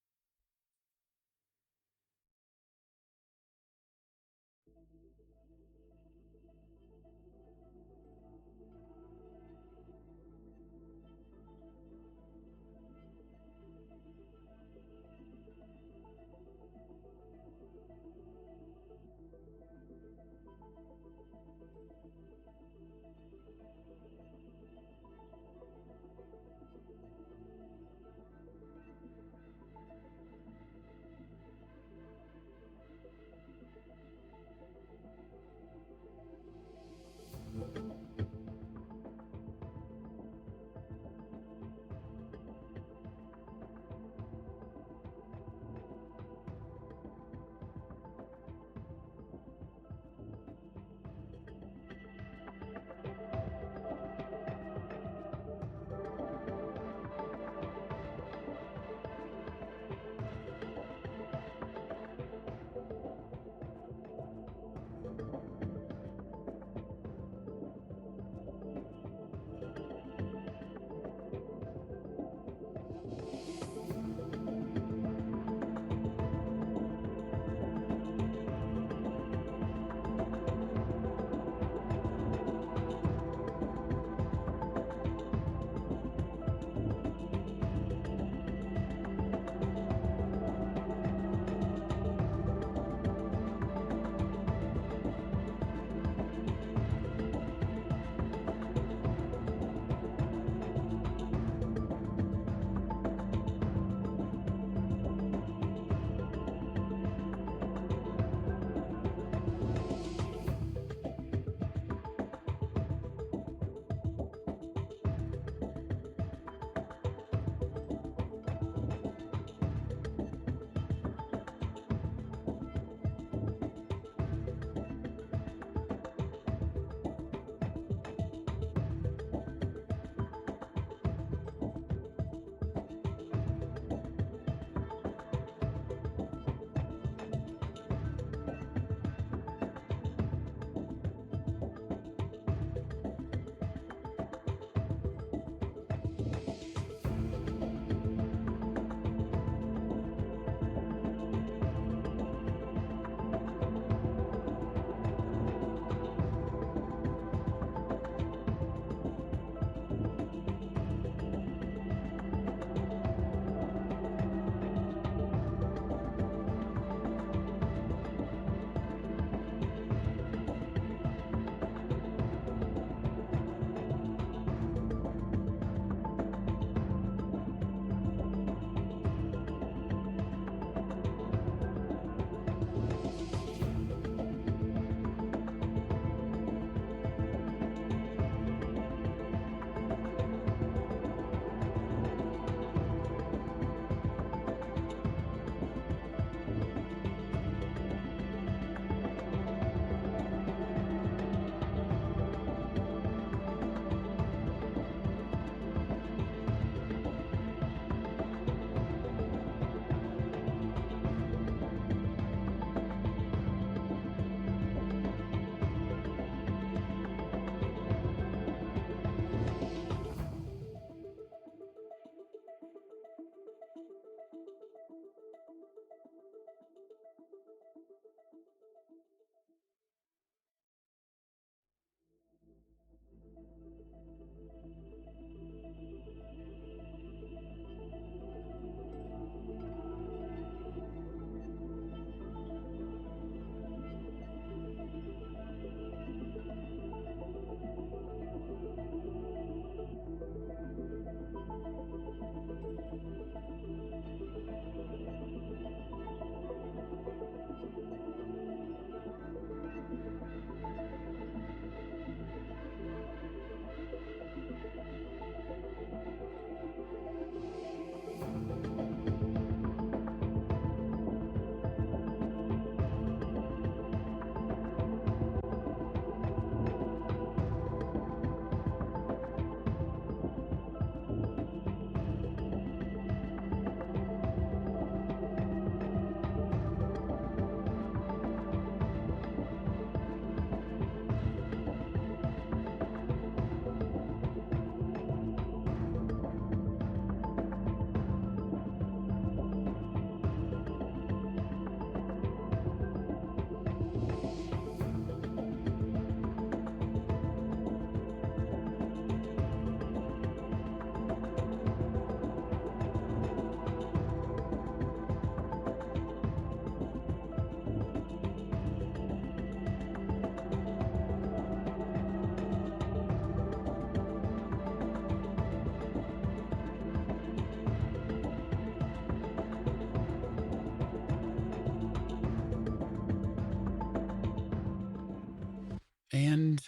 And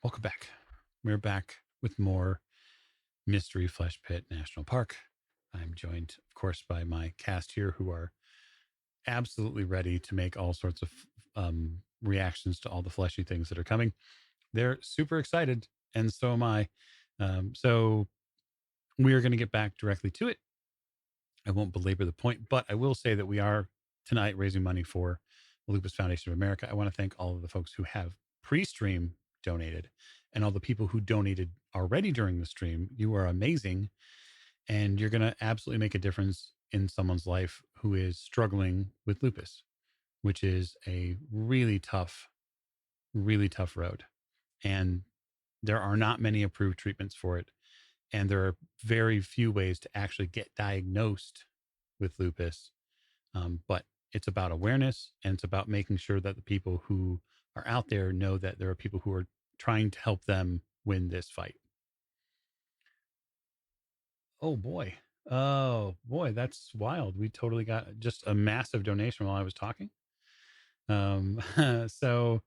welcome back. We're back with more Mystery Flesh Pit National Park. I'm joined, of course, by my cast here who are absolutely ready to make all sorts of reactions to all the fleshy things that are coming. They're super excited, and so am I. So we are going to get back directly to it. I won't belabor the point, but I will say that we are tonight raising money for the Lupus Foundation of America. I want to thank all of the folks who have pre-stream donated and all the people who donated already during the stream. You are amazing, and you're going to absolutely make a difference in someone's life who is struggling with lupus, which is a really tough road. And there are not many approved treatments for it. And there are very few ways to actually get diagnosed with lupus. But it's about awareness, and it's about making sure that the people who are out there know that there are people who are trying to help them win this fight. Oh boy. Oh boy, that's wild. We totally got just a massive donation while I was talking. So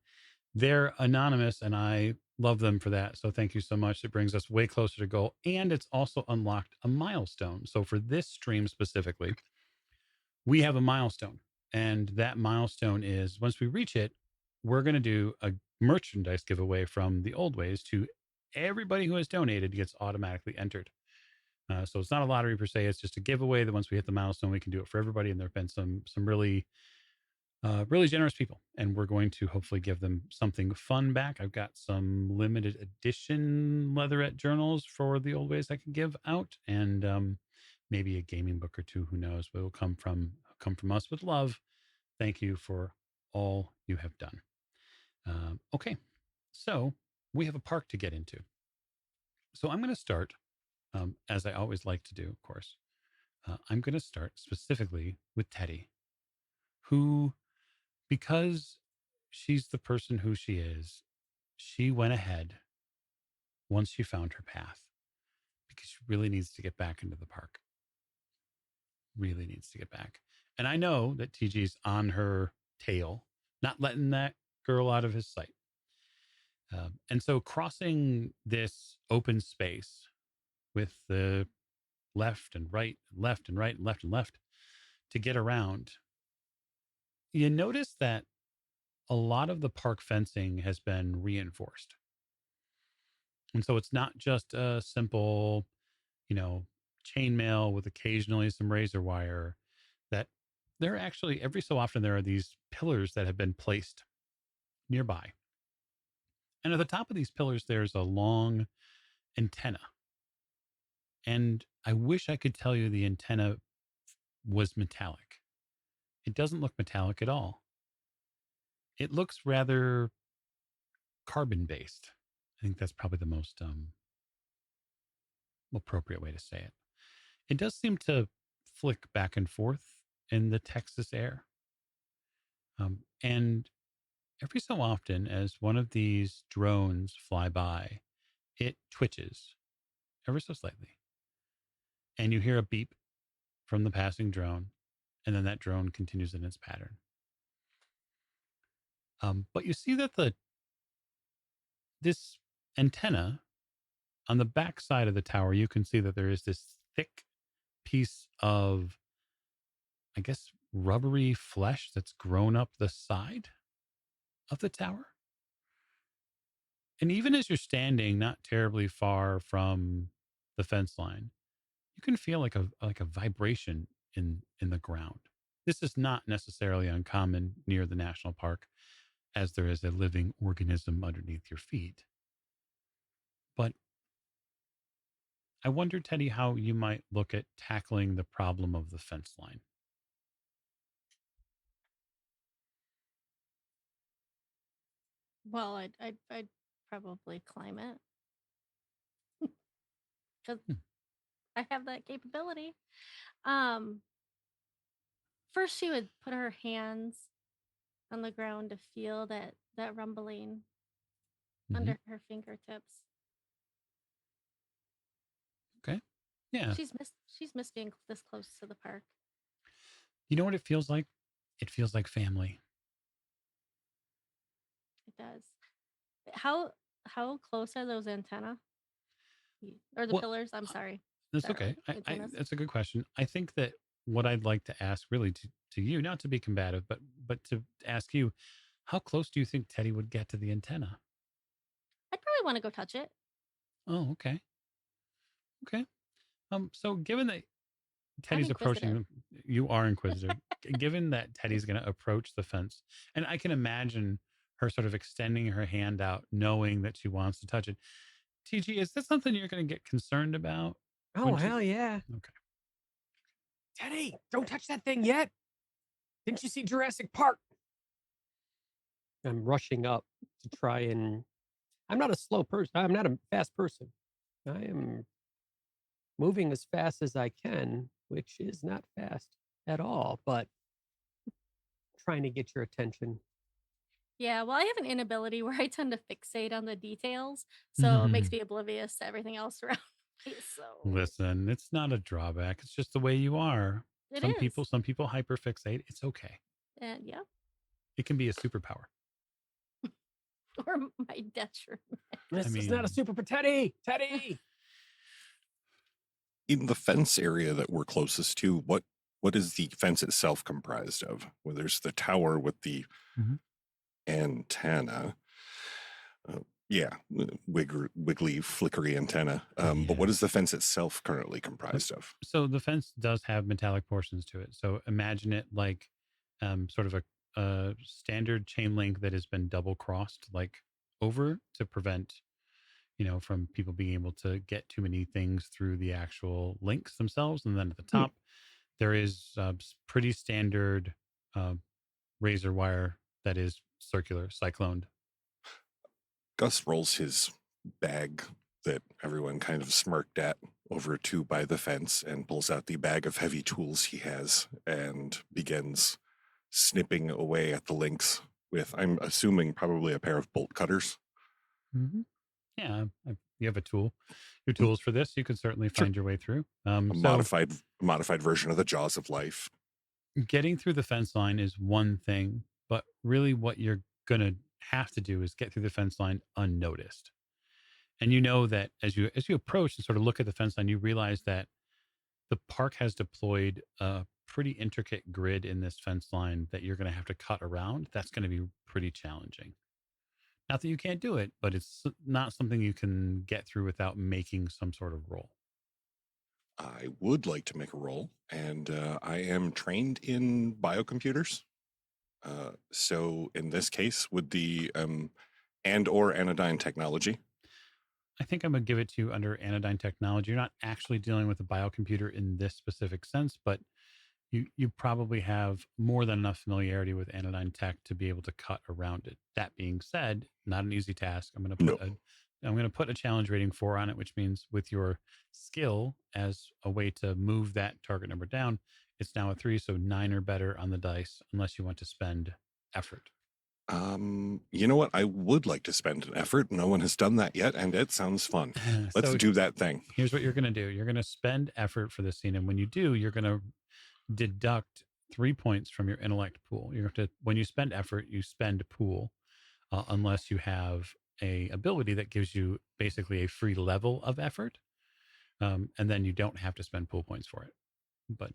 they're anonymous, and I love them for that. So thank you so much. It brings us way closer to goal, and it's also unlocked a milestone. So for this stream specifically, we have a milestone, and that milestone is once we reach it, we're going to do a merchandise giveaway from the old ways to everybody who has donated gets automatically entered. So it's not a lottery per se. It's just a giveaway that once we hit the milestone, we can do it for everybody. And there have been some really really generous people, and we're going to hopefully give them something fun back. I've got some limited edition leatherette journals for the old ways I can give out, and maybe a gaming book or two. Who knows? But it will come from us with love. Thank you for all you have done. Okay, so we have a park to get into. So I'm going to start, as I always like to do, of course. I'm going to start specifically with Teddy, who, because she's the person who she is, she went ahead once she found her path because she really needs to get back into the park. Really needs to get back. And I know that TG's on her tail, not letting that girl out of his sight. And so crossing this open space with the left and right, left and right, and left and left to get around, you notice that a lot of the park fencing has been reinforced. And so it's not just a simple, chainmail with occasionally some razor wire. That there are actually, every so often, there are these pillars that have been placed nearby. And at the top of these pillars, there's a long antenna. And I wish I could tell you the antenna was metallic. It doesn't look metallic at all. It looks rather carbon based. I think that's probably the most appropriate way to say it. It does seem to flick back and forth in the Texas air. And every so often, as one of these drones fly by, it twitches ever so slightly. And you hear a beep from the passing drone, and then that drone continues in its pattern. But you see that this antenna on the back side of the tower, you can see that there is this thick piece of, I guess, rubbery flesh that's grown up the side of the tower. And even as you're standing not terribly far from the fence line, you can feel like a vibration in the ground. This is not necessarily uncommon near the national park, as there is a living organism underneath your feet. But I wonder, Teddy, how you might look at tackling the problem of the fence line. Well, I'd probably climb it because I have that capability. Um, First, she would put her hands on the ground to feel that rumbling Mm-hmm. under her fingertips. Okay. Yeah. She's missed being this close to the park. You know what it feels like? It feels like family. It does. how close are those antenna or the Well, pillars? I'm sorry. that's That are okay. like antennas. That's a good question. I think that what I'd like to ask, really, to you, not to be combative, but to ask you, how close do you think Teddy would get to the antenna? I'd probably want to go touch it. Oh, okay, okay. So given that I'm Teddy's inquisitive. approaching, you are inquisitive. Given that Teddy's going to approach the fence, and I can imagine her sort of extending her hand out, knowing that she wants to touch it. TG, is that something you're going to get concerned about Oh, when she? hell yeah. Okay. Teddy, don't touch that thing yet. Didn't you see Jurassic Park? I'm rushing up to try and. I'm not a slow person. I'm not a fast person. I am moving as fast as I can, which is not fast at all, but trying to get your attention. Yeah, well, I have an inability where I tend to fixate on the details, so it makes me oblivious to everything else around me. So Listen, it's not a drawback. It's just the way you are. it Some is. people hyperfixate. It's okay. And yeah, It can be a superpower. or my detriment. This is not a super for Teddy. Teddy. In the fence area that we're closest to, what is the fence itself comprised of? Well, there's the tower with the antenna. Wiggly, flickery antenna. But what is the fence itself currently comprised of? So the fence does have metallic portions to it. So imagine it like sort of a standard chain link that has been double crossed, like over to prevent, from people being able to get too many things through the actual links themselves. And then at the top, there is pretty standard razor wire that is circular, cycloned. Gus rolls his bag that everyone kind of smirked at over to by the fence and pulls out the bag of heavy tools he has and begins snipping away at the links with, I'm assuming, probably a pair of bolt cutters. Mm-hmm. Yeah, you have a tool. Your tools for this, you could certainly find your way through. A modified version of the jaws of life. Getting through the fence line is one thing, but really what you're going to have to do is get through the fence line unnoticed. And you know that as you approach and sort of look at the fence line, you realize that the park has deployed a pretty intricate grid in this fence line that you're going to have to cut around. That's going to be pretty challenging. Not that you can't do it, but it's not something you can get through without making some sort of roll. I would like to make a roll, and I am trained in biocomputers. So in this case, with the or Anodyne technology. I think I'm going to give it to you under Anodyne technology. You're not actually dealing with a biocomputer in this specific sense, but you probably have more than enough familiarity with Anodyne tech to be able to cut around it. That being said, not an easy task. I'm going to put a challenge rating 4 on it, which means with your skill as a way to move that target number down, it's now a 3, so 9 or better on the dice, unless you want to spend effort. You know what? I would like to spend an effort. No one has done that yet, and it sounds fun. Let's do that thing. Here's what you're going to do. You're going to spend effort for this scene, and when you do, you're going to deduct 3 points from your intellect pool. You're going to, when you spend effort, you spend pool, unless you have a ability that gives you basically a free level of effort, and then you don't have to spend pool points for it. But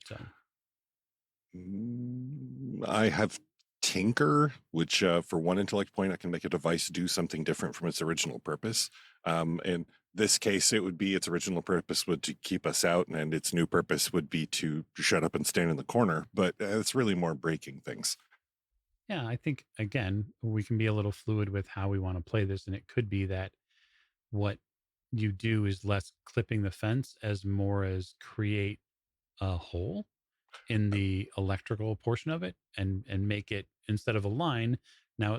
I have Tinker, which for 1 intellect point, I can make a device do something different from its original purpose. In this case, it would be its original purpose would to keep us out, and its new purpose would be to shut up and stand in the corner. But it's really more breaking things. Yeah, I think, again, we can be a little fluid with how we want to play this. And it could be that what you do is less clipping the fence as more as create a hole in the electrical portion of it and make it, instead of a line, now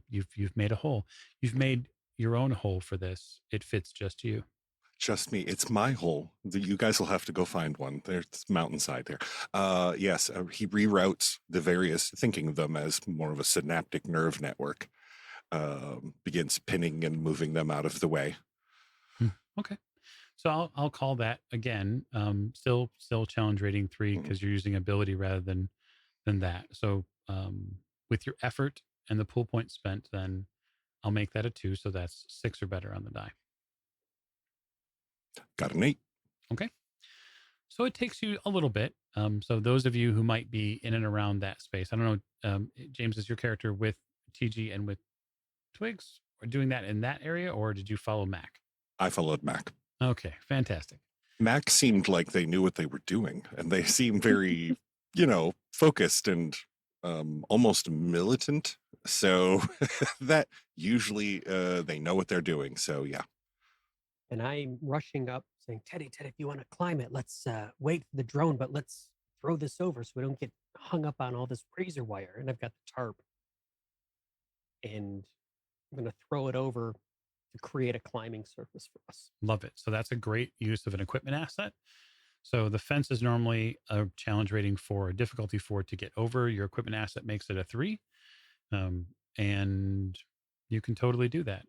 you've made a hole. You've made your own hole for this. It fits just you. Just me. It's my hole. You guys will have to go find one. There's mountainside there. Yes, he reroutes the various, thinking of them as more of a synaptic nerve network. Begins pinning and moving them out of the way. Okay. So I'll call that again. Still challenge rating 3 because you're using ability rather than that. So with your effort and the pool point spent, then I'll make that a 2, so that's 6 or better on the die. Got an 8. Okay. So it takes you a little bit. So those of you who might be in and around that space, I don't know, James, is your character with TG and with Twigs, or doing that in that area, or did you follow Mac? I followed Mac. Okay, fantastic. Mac seemed like they knew what they were doing, and they seemed very, focused and almost militant. So that usually they know what they're doing. So yeah. And I'm rushing up saying, Teddy, if you want to climb it, let's wait for the drone, but let's throw this over so we don't get hung up on all this razor wire. And I've got the tarp. And I'm going to throw it over to create a climbing surface for us. Love it. So that's a great use of an equipment asset. So the fence is normally a challenge rating 4, a difficulty 4 to get over. Your equipment asset makes it a 3. And you can totally do that.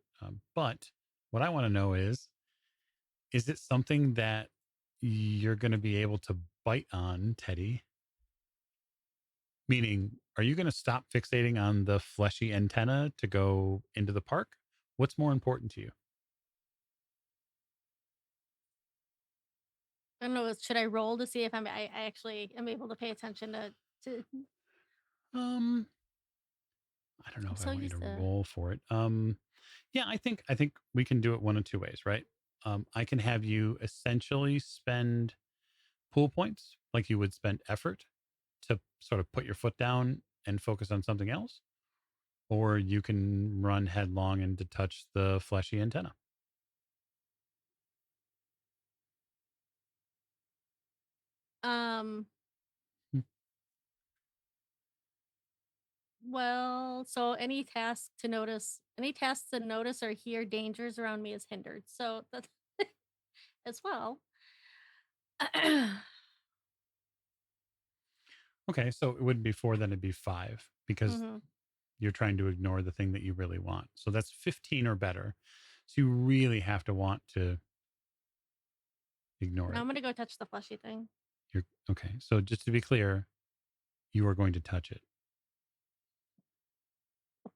But what I want to know is it something that you're going to be able to bite on, Teddy? Meaning, are you going to stop fixating on the fleshy antenna to go into the park? What's more important to you? I don't know. Should I roll to see if I actually am able to pay attention to I don't know I'm if I so want you to used to roll for it. Yeah, I think we can do it one of two ways, right? I can have you essentially spend pool points like you would spend effort to sort of put your foot down and focus on something else, or you can run headlong and to touch the fleshy antenna. um Hmm. well, so any tasks to notice or hear dangers around me is hindered. So that's as well. Okay, so it wouldn't be 4, then it'd be 5 because hmm you're trying to ignore the thing that you really want. So that's 15 or better. So you really have to want to ignore Now it. I'm gonna go touch the fleshy thing. You're okay. So just to be clear, you are going to touch it.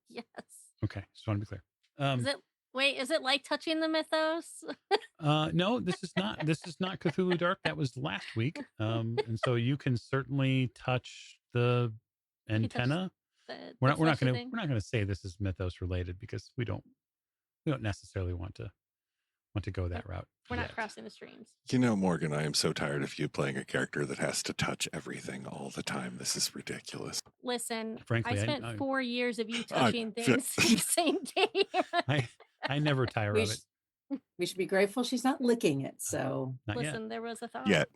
Yes. Okay, just want to be clear. Is it like touching the mythos? No, this is not. This is not Cthulhu Dark. That was last week. And so you can certainly touch the I can touch antenna. the, We're the not. We're not fleshy going to. thing. We're not going to say this is mythos related because we don't. We don't necessarily want to go that route. We're not yet. crossing the streams. Morgan, I am so tired of you playing a character that has to touch everything all the time. This is ridiculous. Listen, Frankly, I spent 4 years of you touching things in the same game. I never tire of it. We should be grateful she's not licking it. So Not Listen, yet. there was a thought. Yet.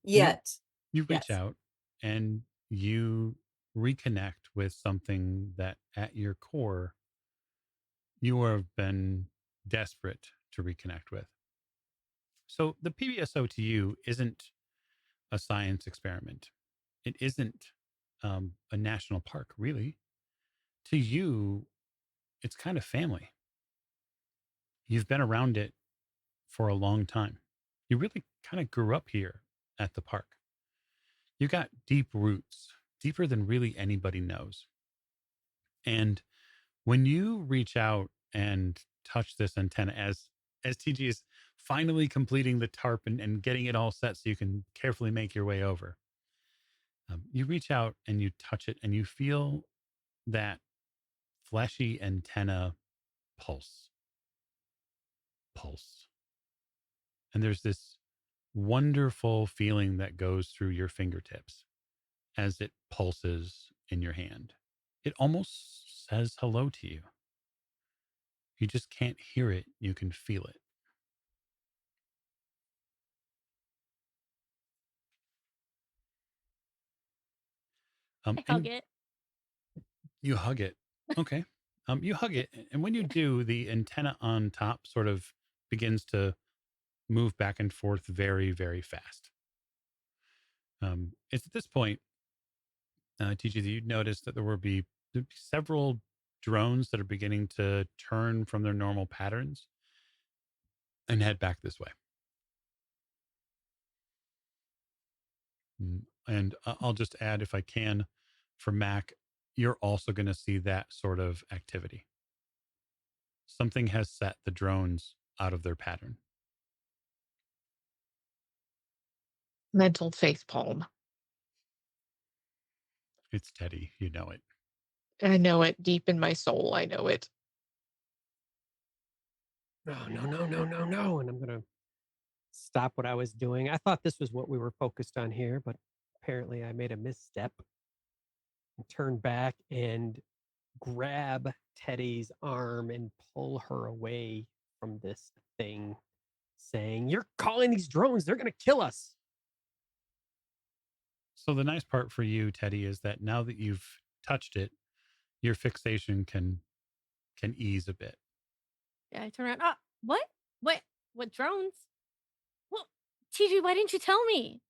Yet. You reach Yes. out and you reconnect with something that at your core you have been desperate to reconnect with. So the PBSO to you isn't a science experiment. It isn't a national park, really. To you, it's kind of family. You've been around it for a long time. You really kind of grew up here at the park. You got deep roots, deeper than really anybody knows. And when you reach out and touch this antenna as TG is finally completing the tarp and getting it all set so you can carefully make your way over, you reach out and you touch it and you feel that fleshy antenna pulse. And there's this wonderful feeling that goes through your fingertips as it pulses in your hand. It almost says hello to you. You just can't hear it. You can feel it. I hug it. You hug it. Okay. You hug it. And when you do, the antenna on top sort of begins to move back and forth very, very fast. It's at this point, TG, that you'd notice that there'd be several drones that are beginning to turn from their normal patterns and head back this way. And I'll just add, if I can, for Mac, you're also going to see that sort of activity. something has set the drones out of their pattern. Mental facepalm. It's Teddy. You know it. I know it deep in my soul. I know it. Oh, no. And I'm going to stop what I was doing. I thought this was what we were focused on here, but apparently I made a misstep and turn back and grab Teddy's arm and pull her away from this thing, saying, "You're calling these drones, they're going to kill us." So the nice part for you, Teddy, is that now that you've touched it, your fixation can ease a bit. Yeah, I turn around. What? What drones? Well, TJ, why didn't you tell me?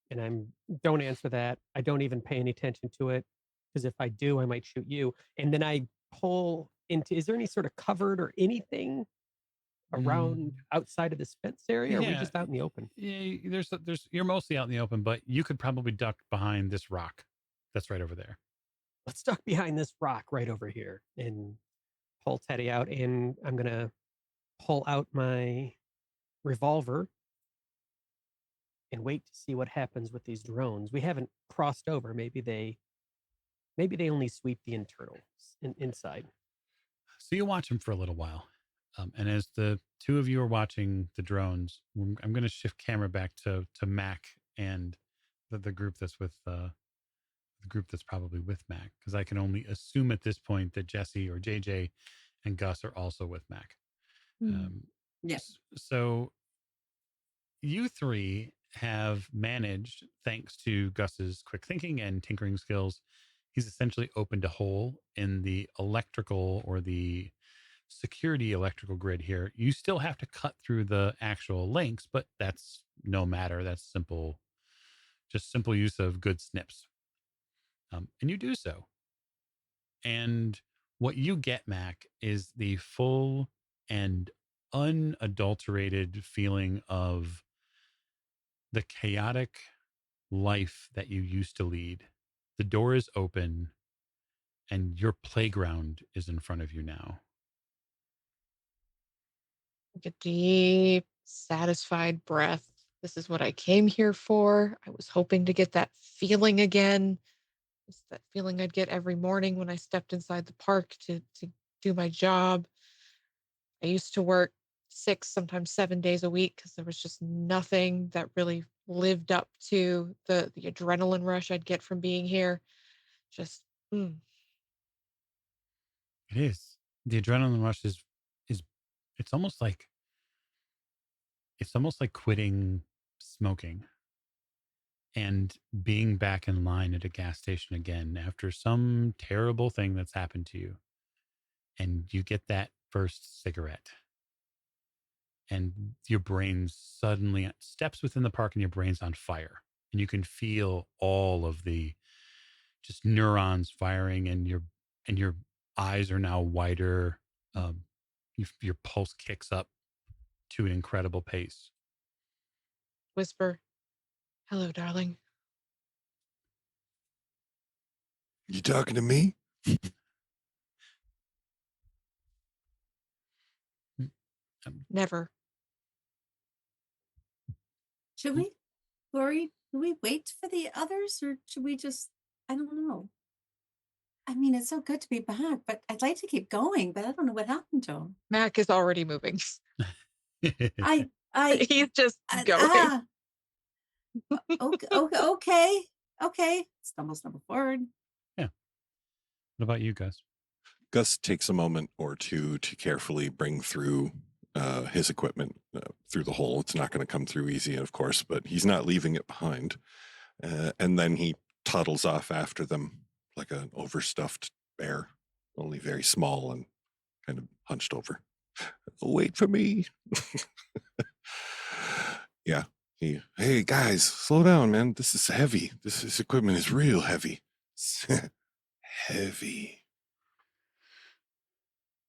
And don't answer that. I don't even pay any attention to it, because if I do, I might shoot you. And then I pull into, is there any sort of covered or anything around outside of this fence area? Or are we Yeah. just out in the open? Yeah, there's you're mostly out in the open, but you could probably duck behind this rock that's right over there. Let's duck behind this rock right over here and pull Teddy out. And I'm going to pull out my revolver and wait to see what happens with these drones. We haven't crossed over. Maybe they only sweep the internals inside. So you watch them for a little while. And as the two of you are watching the drones, I'm going to shift camera back to Mac and the group that's with the group that's probably with Mac, because I can only assume at this point that Jesse or JJ and Gus are also with Mac. Yeah. So you three have managed, thanks to Gus's quick thinking and tinkering skills, he's essentially opened a hole in the electrical or the security electrical grid here. You still have to cut through the actual links, but that's no matter. That's simple, just simple use of good snips. And you do so. And what you get, Mac, is the full and unadulterated feeling of the chaotic life that you used to lead. The door is open and your playground is in front of you now. Take a deep, satisfied breath. This is what I came here for. I was hoping to get that feeling again. It's that feeling I'd get every morning when I stepped inside the park to do my job. I used to work 6, sometimes 7 days a week because there was just nothing that really lived up to the adrenaline rush I'd get from being here. Just It is. The adrenaline rush is it's almost like quitting smoking and being back in line at a gas station again after some terrible thing that's happened to you. And you get that first cigarette and your brain suddenly steps within the park and your brain's on fire. And you can feel all of the just neurons firing, and your eyes are now wider. Your pulse kicks up to an incredible pace. whisper, "Hello, darling." You talking to me? Never. Should we, Lori, do we wait for the others, or should we just, I don't know. I mean, it's so good to be back, but I'd like to keep going, but I don't know what happened to him. Mac is already moving. I, He's just going. okay. Stumble forward. Yeah. What about you guys? Gus takes a moment or two to carefully bring through his equipment through the hole. It's not going to come through easy, of course, but he's not leaving it behind. And then he toddles off after them like an overstuffed bear, only very small and kind of hunched over. Wait for me. Yeah. Hey guys, slow down, man. This is heavy. This equipment is real heavy. Heavy.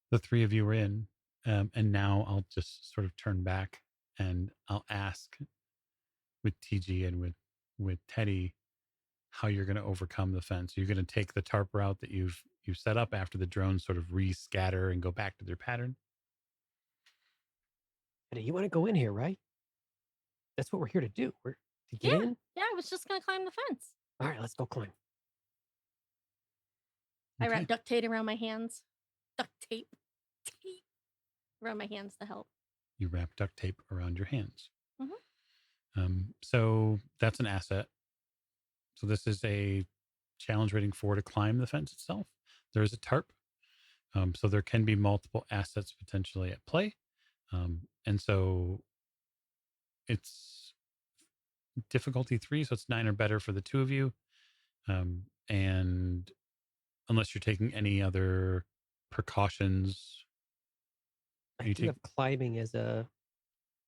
The three of you are in, and now I'll just sort of turn back and I'll ask with TG and with Teddy how you're going to overcome the fence. You're going to take the tarp route that you've you set up after the drones sort of rescatter and go back to their pattern. Hey, you want to go in here, right? That's what we're here to do. We're to get in. Yeah, I was just gonna climb the fence. All right, let's go climb. I Okay. wrap duct tape around my hands. Duct tape. Tape around my hands to help. You wrap duct tape around your hands. Mhm. So that's an asset. So this is a challenge rating 4 to climb the fence itself. There is a tarp. So there can be multiple assets potentially at play. And so it's difficulty 3. So it's 9 or better for the two of you. And unless you're taking any other precautions. I You do take have climbing as a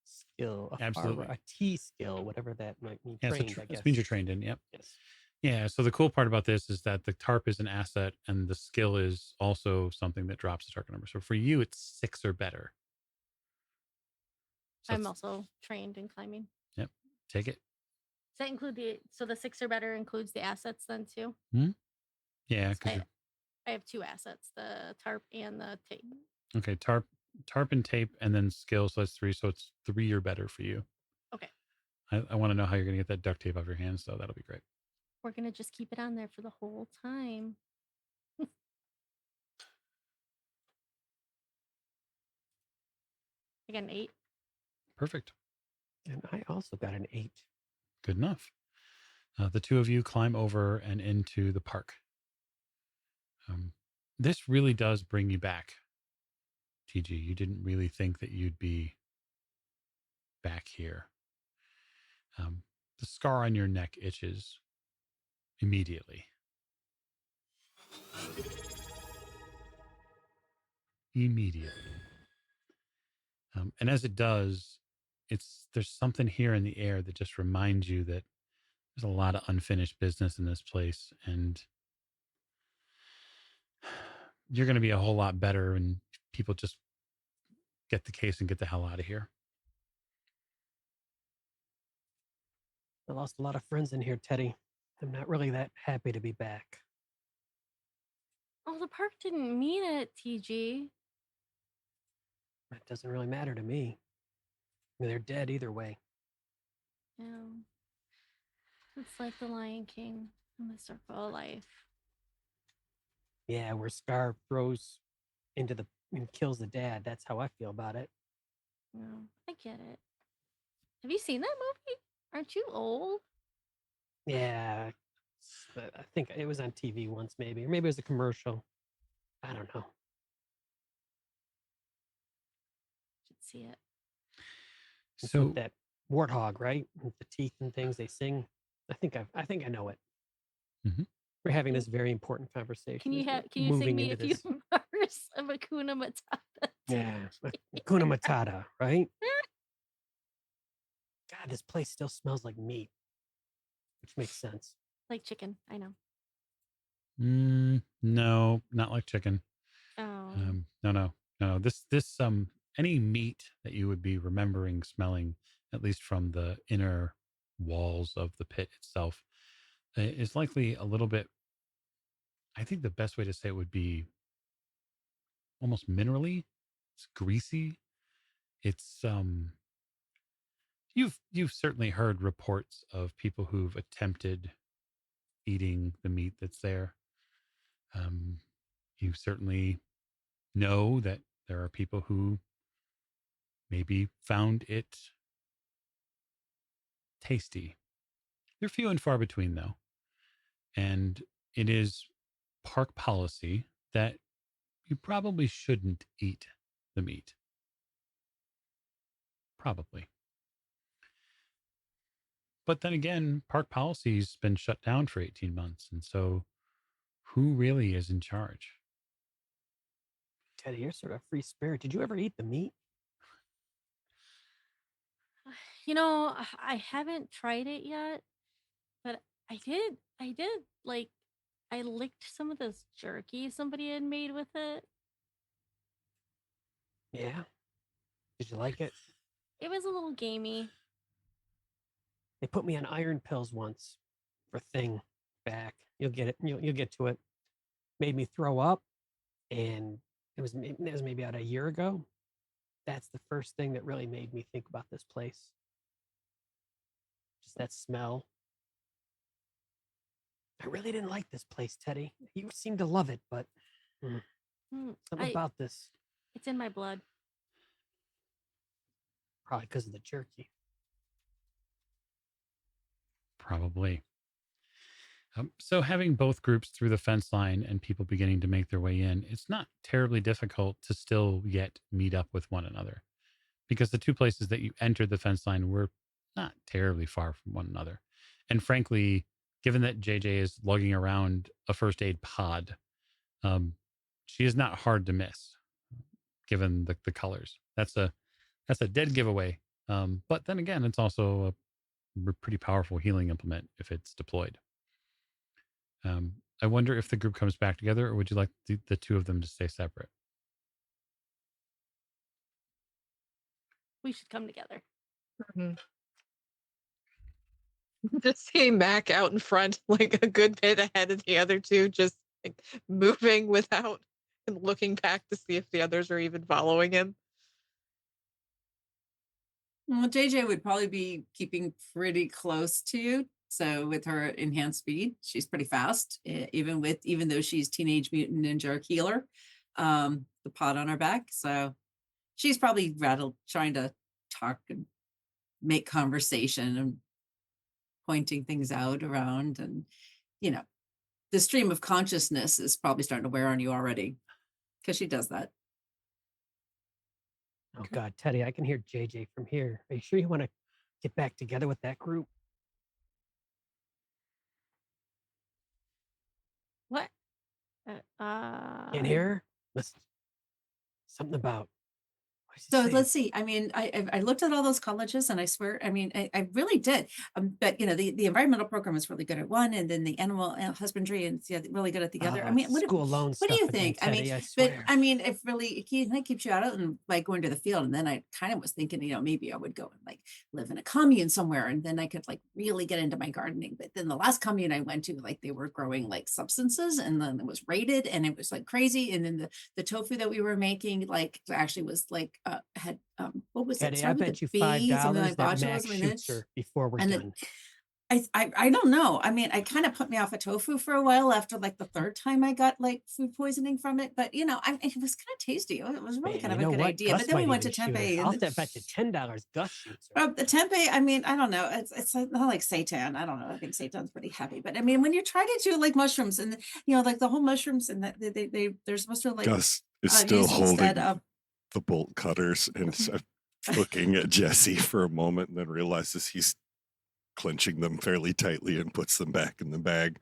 skill, absolutely a T skill, whatever that might mean. yeah, so Trained, I guess. it means you're trained in. Yep. Yes. Yeah. So the cool part about this is that the tarp is an asset, and the skill is also something that drops the target number. So for you, it's 6 or better. So I'm also trained in climbing. Yep. Take it. Does that include the 6 or better includes the assets then too? Yeah, So because I have 2 assets, the tarp and the tape. okay, tarp and tape, and then skill. So that's 3. So it's 3 or better for you. Okay. I want to know how you're going to get that duct tape off your hands. So that'll be great. We're gonna just keep it on there for the whole time. I got an 8. Perfect. And I also got an 8. Good enough. The two of you climb over and into the park. This really does bring you back, TG. You didn't really think that you'd be back here. The scar on your neck itches immediately. And as it does, there's something here in the air that just reminds you that there's a lot of unfinished business in this place, and you're going to be a whole lot better and people just get the case and get the hell out of here. I lost a lot of friends in here, Teddy. I'm not really that happy to be back. Oh, the park didn't mean it, TG. That doesn't really matter to me. I mean, they're dead either way. Yeah. It's like the Lion King and the Circle of Life. Yeah, where Scar throws into the and kills the dad. That's how I feel about it. No, I get it. Have you seen that movie? Aren't you old? Yeah, but I think it was on TV once, maybe, or maybe it was a commercial. I don't know. Should see it. It's So with that warthog, right? With the teeth and things they sing. I think I know it. Mhm. We're having this very important conversation. Can you as we're can you sing moving me a into few this. bars of Hakuna Matata? Yeah, Hakuna Matata, right? God, this place still smells like meat, which makes sense. Like chicken, I know. No, not like chicken. Oh. No. This any meat that you would be remembering smelling, at least from the inner walls of the pit itself, is likely a little bit. I think the best way to say it would be almost minerally. It's greasy. It's You've certainly heard reports of people who've attempted eating the meat that's there. You certainly know that there are people who maybe found it tasty. They're few and far between, though. And it is park policy that you probably shouldn't eat the meat. Probably. But then again, park policy's been shut down for 18 months. And so who really is in charge? Teddy, you're sort of free spirit. Did you ever eat the meat? You know, I haven't tried it yet, but I did like I licked some of this jerky somebody had made with it. Yeah. Did you like it? It was a little gamey. They put me on iron pills once for thing back. You'll get it. You'll get to it. made me throw up, and it was maybe about a year ago. That's the first thing that really made me think about this place. Just that smell. I really didn't like this place, Teddy. You seem to love it, but something about this. It's in my blood. Probably because of the jerky. Probably. So having both groups through the fence line and people beginning to make their way in, it's not terribly difficult to still yet meet up with one another, because the two places that you entered the fence line were not terribly far from one another. And frankly, given that JJ is lugging around a first aid pod, she is not hard to miss, given the colors. That's a dead giveaway. But then again, it's also a pretty powerful healing implement if it's deployed. I wonder if the group comes back together, or would you like the two of them to stay separate? We should come together. Mhm. Just seeing Mac out in front, like a good bit ahead of the other two, just like moving without and looking back to see if the others are even following him. Well, JJ would probably be keeping pretty close to you. So with her enhanced speed, she's pretty fast, even though she's Teenage Mutant Ninja Healer, the pod on her back. So she's probably rattled, trying to talk and make conversation and pointing things out around. And, the stream of consciousness is probably starting to wear on you already, because she does that. Oh God, Teddy, I can hear JJ from here. Are you sure you want to get back together with that group? What? Can't hear her? Listen, something about. So let's see. I mean, I looked at all those colleges, and I swear, I mean, I really did. But the environmental program is really good at one, and then the animal husbandry and really good at the other. I mean, school loan what do stuff you again, think? I Teddy, mean, I but swear. I mean, if really it keeps you out and like going to the field, and then I kind of was thinking, maybe I would go and like live in a commune somewhere, and then I could like really get into my gardening. But then the last commune I went to, like they were growing like substances, and then it was rated, and it was like crazy. And then the tofu that we were making, like actually was like had what was Teddy, it? I bet you $5 Something like that Mac botulism. shoots her before we're And done. I don't know. I mean, I kind of put me off of tofu for a while after like the third time I got like food poisoning from it. But it was kind of tasty. It was really Man, kind of you a know good what? idea. Gus But then we might went to even shoot her. tempeh. I'll bet you $10 Gus shoots her. The tempeh, I mean, I don't know. It's not like seitan. I don't know. I think seitan's pretty heavy. But I mean, when you try to do like mushrooms and like the whole mushrooms and that they're supposed to like Gus is still use holding instead of the bolt cutters and looking at Jesse for a moment, and then realizes he's clenching them fairly tightly and puts them back in the bag.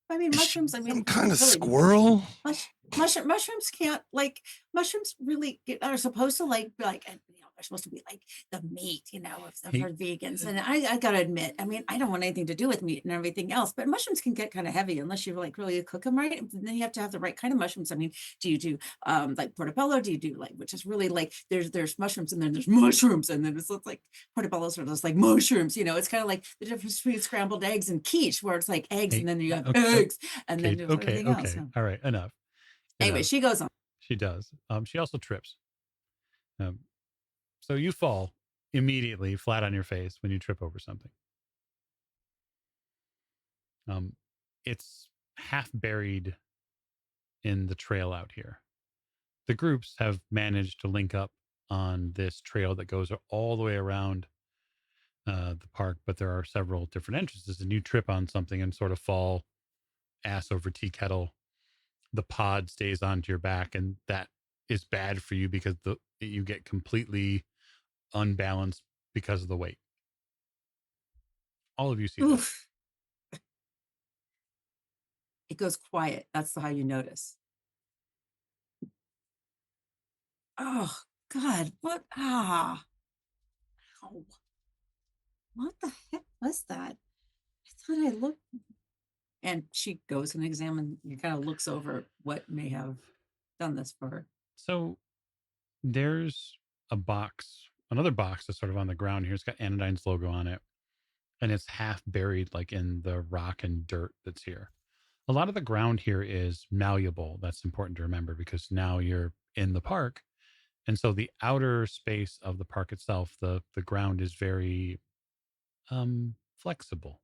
I mean, mushrooms. I mean, some kind of really, squirrel. Mushrooms can't like mushrooms really are supposed to like be like they're supposed to be like the meat for vegans. And I gotta admit, I mean, I don't want anything to do with meat and everything else, but mushrooms can get kind of heavy unless you like really cook them right. And then you have to have the right kind of mushrooms. I mean, do you do like portobello? Do you do like, which is really like there's mushrooms and then there's mushrooms, and then it's like portobellos are just like mushrooms. It's kind of like the difference between scrambled eggs and quiche, where it's like eggs and then you have eggs and then there's everything else. So. All right, enough. Anyway, she goes on. She does. She also trips. So you fall immediately flat on your face when you trip over something. It's half buried in the trail out here. The groups have managed to link up on this trail that goes all the way around the park, but there are several different entrances, and you trip on something and sort of fall ass over tea kettle. The pod stays onto your back, and that is bad for you because you get completely unbalanced because of the weight. All of you see Oof. It goes quiet. That's how you notice. Oh God, what? Ow. What the heck was that? I thought I looked. And she goes and kind of looks over what may have done this for her. So there's another box that's sort of on the ground here. It's got Anodyne's logo on it, and it's half buried like in the rock and dirt that's here. A lot of the ground here is malleable. That's important to remember because now you're in the park. And so the outer space of the park itself, the ground is very flexible.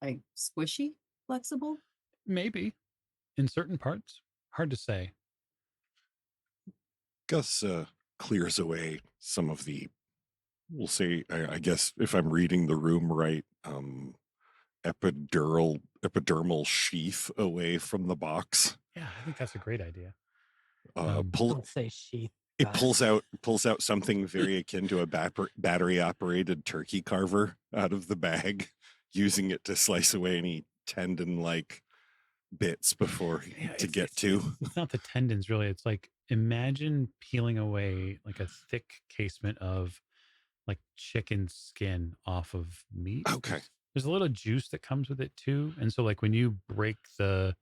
Like squishy, flexible. Maybe in certain parts. Hard to say. Gus clears away some of the, we'll say, I guess if I'm reading the room right, epidermal sheath away from the box. Yeah, I think that's a great idea. Don't say sheath. It Gus. pulls out something very akin to a battery operated turkey carver out of the bag, using it to slice away any tendon like bits before to get to. It's not the tendons really. It's like imagine peeling away like a thick casement of like chicken skin off of meat. Okay. There's a little juice that comes with it too. And so like when you break the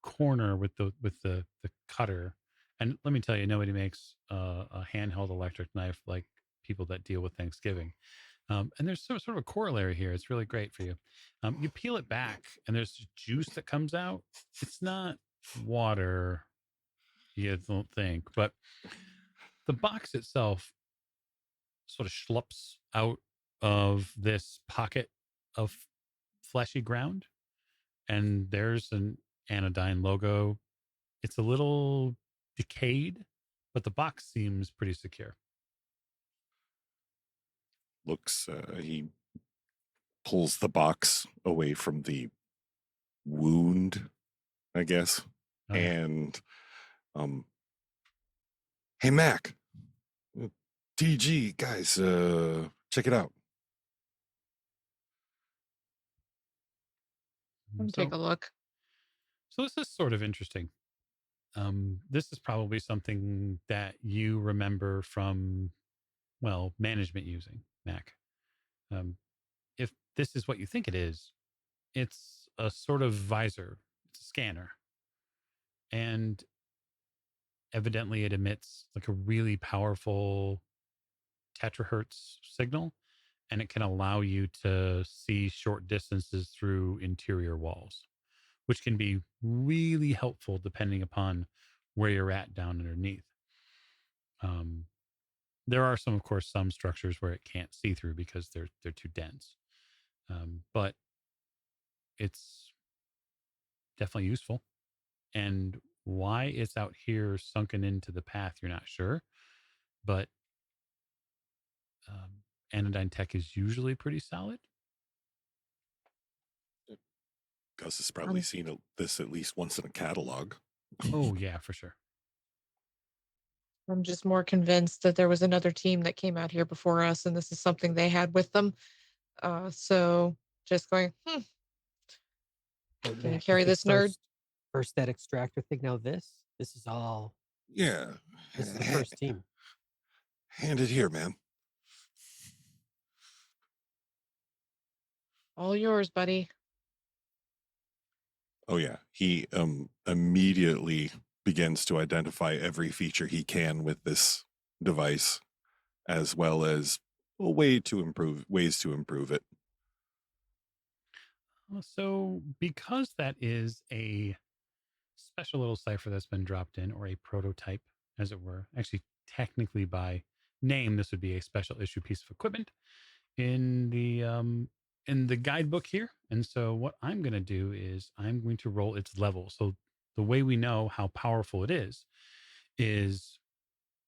corner with the cutter, and let me tell you, nobody makes a handheld electric knife like people that deal with Thanksgiving. And there's sort of a corollary here. It's really great for you. You peel it back, and there's juice that comes out. It's not water, you don't think, but the box itself sort of schlups out of this pocket of fleshy ground, and there's an Anodyne logo. It's a little decayed, but the box seems pretty secure. He pulls the box away from the wound, I guess. Oh, yeah. And hey Mac, TG guys, check it out. Take a look. So this is sort of interesting. This is probably something that you remember from, well, management using Mac. If this is what you think it is, it's a sort of visor. It's a scanner. And evidently it emits like a really powerful terahertz signal, and it can allow you to see short distances through interior walls, which can be really helpful depending upon where you're at down underneath. There are some, of course, some structures where it can't see through because they're too dense. But it's definitely useful. And why it's out here sunken into the path, you're not sure. But Anodyne tech is usually pretty solid. Gus has probably seen this at least once in a catalog. Oh, yeah, for sure. I'm just more convinced that there was another team that came out here before us, and this is something they had with them. So just going, Hey, can you Mac, carry is this nerd? First that extractor thing. Now this is all. Yeah. This is the first team. Hand it here, man. All yours, buddy. Oh yeah. He immediately begins to identify every feature he can with this device, as well as ways to improve it. So because that is a special little cipher that's been dropped in, or a prototype, as it were, actually technically by name, this would be a special issue piece of equipment in the guidebook here. And so what I'm going to do is I'm going to roll its level. So the way we know how powerful it is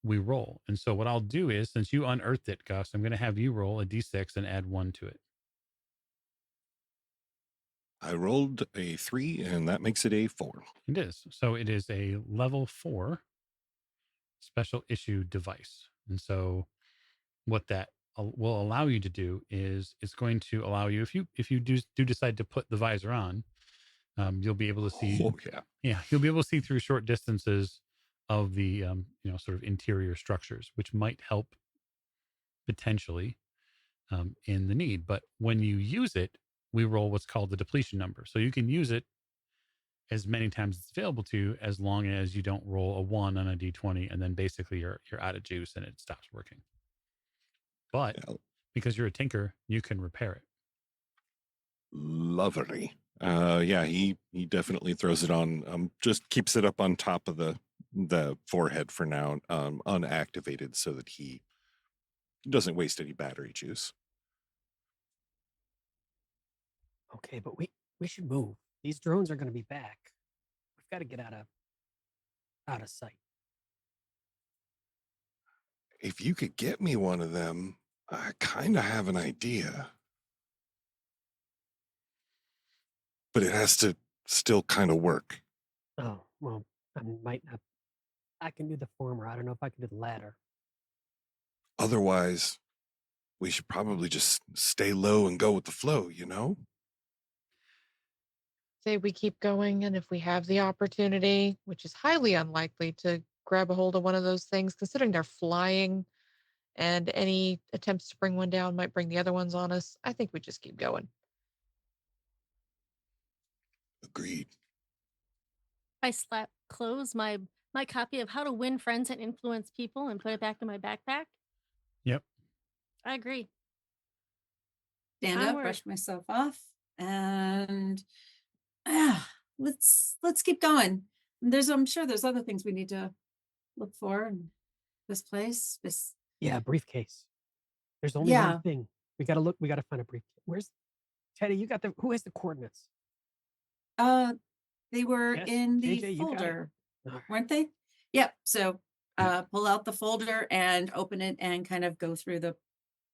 we roll. And so what I'll do is, since you unearthed it, Gus, I'm going to have you roll a d6 and add 1 to it. I rolled a 3, and that makes it a 4. It is. So it is a level 4 special issue device. And so what that will allow you to do is it's going to allow you, if you do decide to put the visor on, you'll be able to see. Oh, yeah. You'll be able to see through short distances of the sort of interior structures, which might help potentially in the need. But when you use it, we roll what's called the depletion number. So you can use it as many times as it's available to you, as long as you don't roll a 1 on a d20, and then basically you're out of juice and it stops working. But because you're a tinker, you can repair it. Lovely. Yeah, he definitely throws it on. Just keeps it up on top of the forehead for now, unactivated, so that he doesn't waste any battery juice. Okay, but we should move. These drones are going to be back. We've got to get out of sight. If you could get me one of them, I kind of have an idea. But it has to still kind of work. Oh, well, I might not. I can do the former. I don't know if I can do the latter. Otherwise, we should probably just stay low and go with the flow, you know? Say we keep going, and if we have the opportunity, which is highly unlikely, to grab a hold of one of those things, considering they're flying and any attempts to bring one down might bring the other ones on us, I think we just keep going. Agreed. I close my copy of How to Win Friends and Influence People and put it back in my backpack. Yep. I agree. Stand up, Onward. brush myself off, and let's keep going. I'm sure there's other things we need to look for in this place. Yeah, briefcase. There's only Yeah. one thing. We got to look. We got to find a briefcase. Where's Teddy? You got who has the coordinates? They were Yes, in the JJ, you got it. folder, All right. weren't they? Yep. So pull out the folder and open it and kind of go through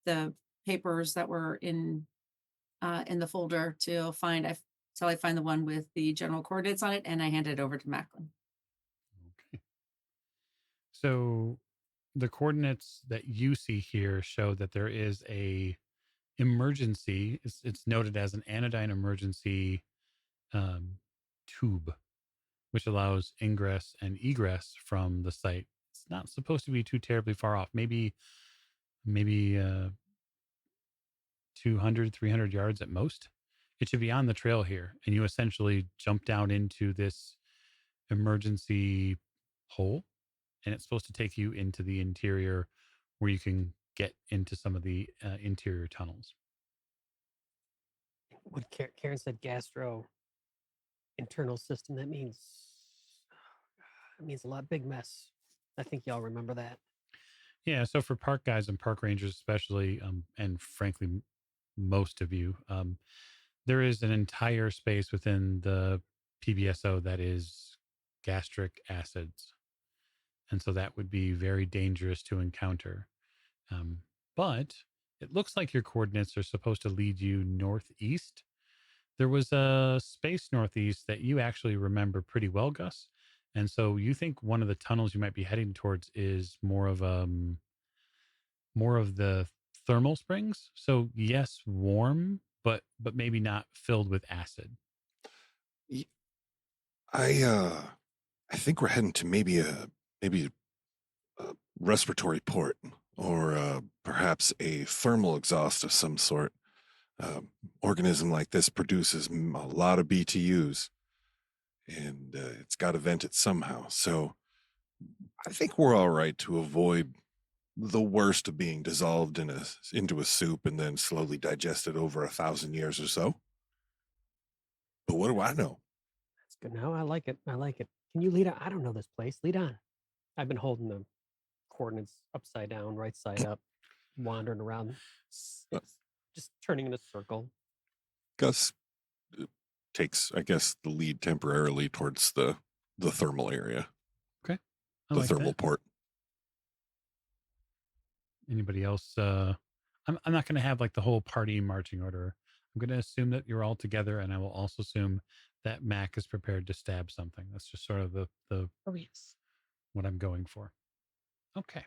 the papers that were in the folder till I find the one with the general coordinates on it, and I hand it over to Macklin. Okay. So the coordinates that you see here show that there is a emergency. It's noted as an anodyne emergency tube, which allows ingress and egress from the site. It's not supposed to be too terribly far off. Maybe 200, 300 yards at most. It should be on the trail here. And you essentially jump down into this emergency hole. And it's supposed to take you into the interior where you can get into some of the interior tunnels. What Karen said, gastro internal system. That means a lot. Big mess. I think y'all remember that. Yeah. So for park guys and park rangers, especially, and frankly, most of you, there is an entire space within the PBSO that is gastric acids. And so that would be very dangerous to encounter. But it looks like your coordinates are supposed to lead you northeast. There was a space northeast that you actually remember pretty well, Gus. And so you think one of the tunnels you might be heading towards is more of the thermal springs. So yes, warm, but maybe not filled with acid. I think we're heading to maybe a respiratory port, or perhaps a thermal exhaust of some sort. Organism like this produces a lot of BTUs, and it's got to vent it somehow. So I think we're all right to avoid the worst of being dissolved into a soup and then slowly digested over 1,000 years or so. But what do I know? That's good. No, I like it. Can you lead on? I don't know this place. Lead on. I've been holding the coordinates upside down, right side up, wandering around, just turning in a circle. Gus takes, I guess, the lead temporarily towards the thermal area. Okay. The thermal port. Anybody else? I'm not going to have like the whole party marching order. I'm going to assume that you're all together, and I will also assume that Mac is prepared to stab something. That's just sort of the Oh, yes. what I'm going for. Okay.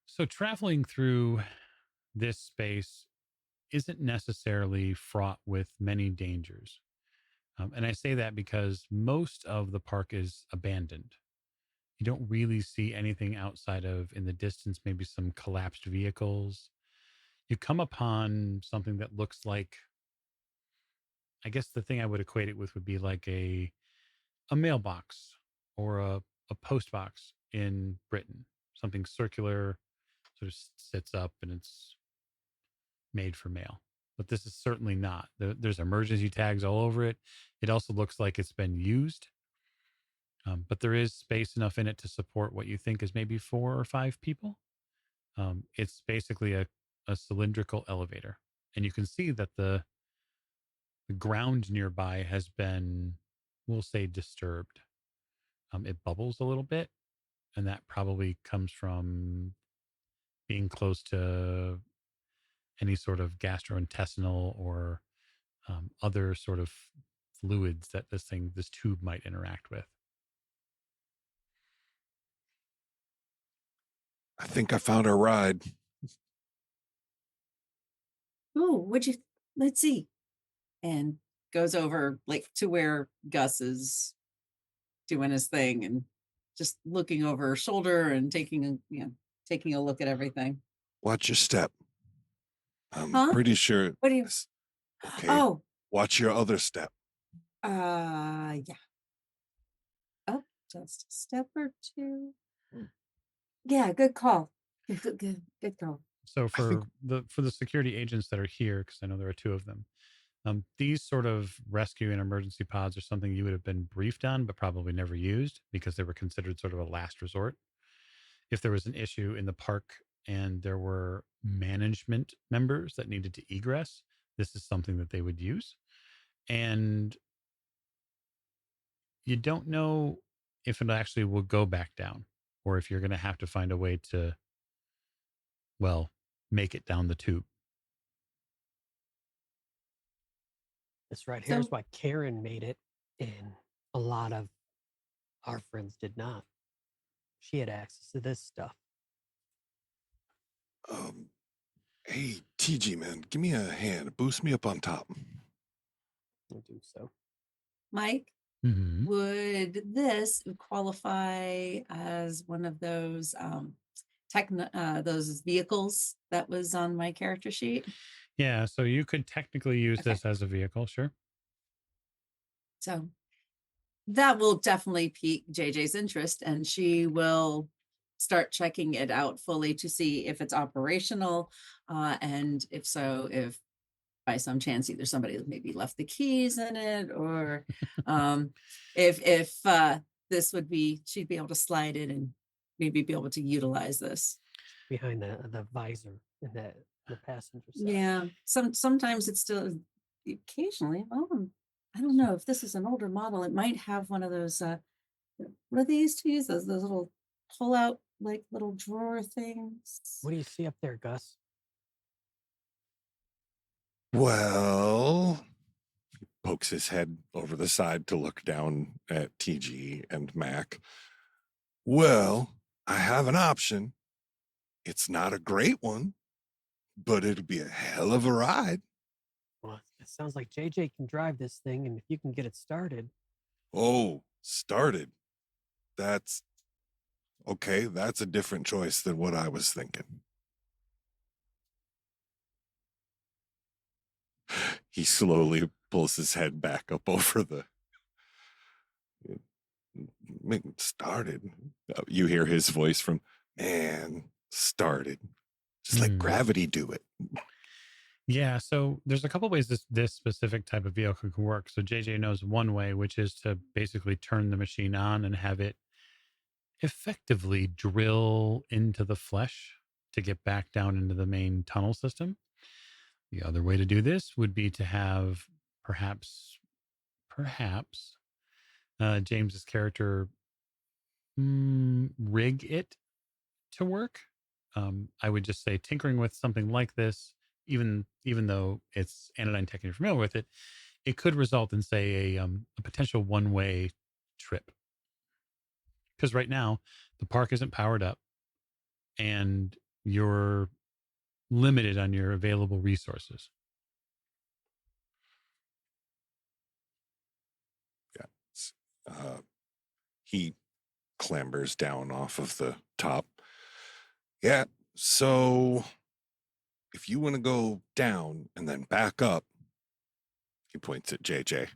So traveling through this space isn't necessarily fraught with many dangers. And I say that because most of the park is abandoned. You don't really see anything outside of, in the distance, maybe some collapsed vehicles. You come upon something that looks like, I guess the thing I would equate it with would be like a mailbox or a post box in Britain. Something circular, sort of sits up, and it's made for mail. but this is certainly not. There's emergency tags all over it. It also looks like it's been used, but there is space enough in it to support what you think is maybe 4 or 5 people. It's basically a cylindrical elevator, and you can see that the ground nearby has been, we'll say, disturbed. It bubbles a little bit, and that probably comes from being close to any sort of gastrointestinal or other sort of fluids that this tube might interact with. I think I found our ride. Ooh, let's see. And goes over like to where Gus is doing his thing and just looking over her shoulder and taking a look at everything. Watch your step. I'm Huh? pretty sure. What do you? Okay. Oh, Watch your other step. yeah. Oh, just a step or two. Yeah, good call. Good call. So I think for the security agents that are here, because I know there are 2 of them, these sort of rescue and emergency pods are something you would have been briefed on, but probably never used because they were considered sort of a last resort. If there was an issue in the park and there were management members that needed to egress, this is something that they would use. And you don't know if it actually will go back down or if you're going to have to find a way to, well, make it down the tube. This right here is So why Karen made it, and a lot of our friends did not. She had access to this stuff. Hey, TG, man, give me a hand. Boost me up on top. I'll do so. Mike, Mm-hmm. would this qualify as one of those those vehicles that was on my character sheet? Yeah, so you could technically use Okay. this as a vehicle, sure. So that will definitely pique JJ's interest, and she will start checking it out fully to see if it's operational, and if so, if by some chance either somebody maybe left the keys in it, or if this would be, she'd be able to slide it and maybe be able to utilize this. Behind the visor in the passenger side. Yeah, sometimes it's still occasionally. I don't know if this is an older model. It might have one of those. What do they used to use? Those little pull out like little drawer things. What do you see up there, Gus? Well, he pokes his head over the side to look down at TG and Mac. Well, I have an option. It's not a great one, but it'll be a hell of a ride. Well, it sounds like JJ can drive this thing, and if you can get it started. Oh, started. That's okay. That's a different choice than what I was thinking. He slowly pulls his head back up over the. Started. You hear his voice from, man, started. Just like gravity do it. Yeah, so there's a couple ways this specific type of vehicle can work. So JJ knows one way, which is to basically turn the machine on and have it effectively drill into the flesh to get back down into the main tunnel system. The other way to do this would be to have perhaps James's character rig it to work. I would just say tinkering with something like this, even though it's Anodyne tech and you're familiar with it, it could result in, say, a potential one-way trip. Because right now the park isn't powered up, and you're limited on your available resources. Yeah, he clambers down off of the top. Yeah, so if you want to go down and then back up, he points at JJ.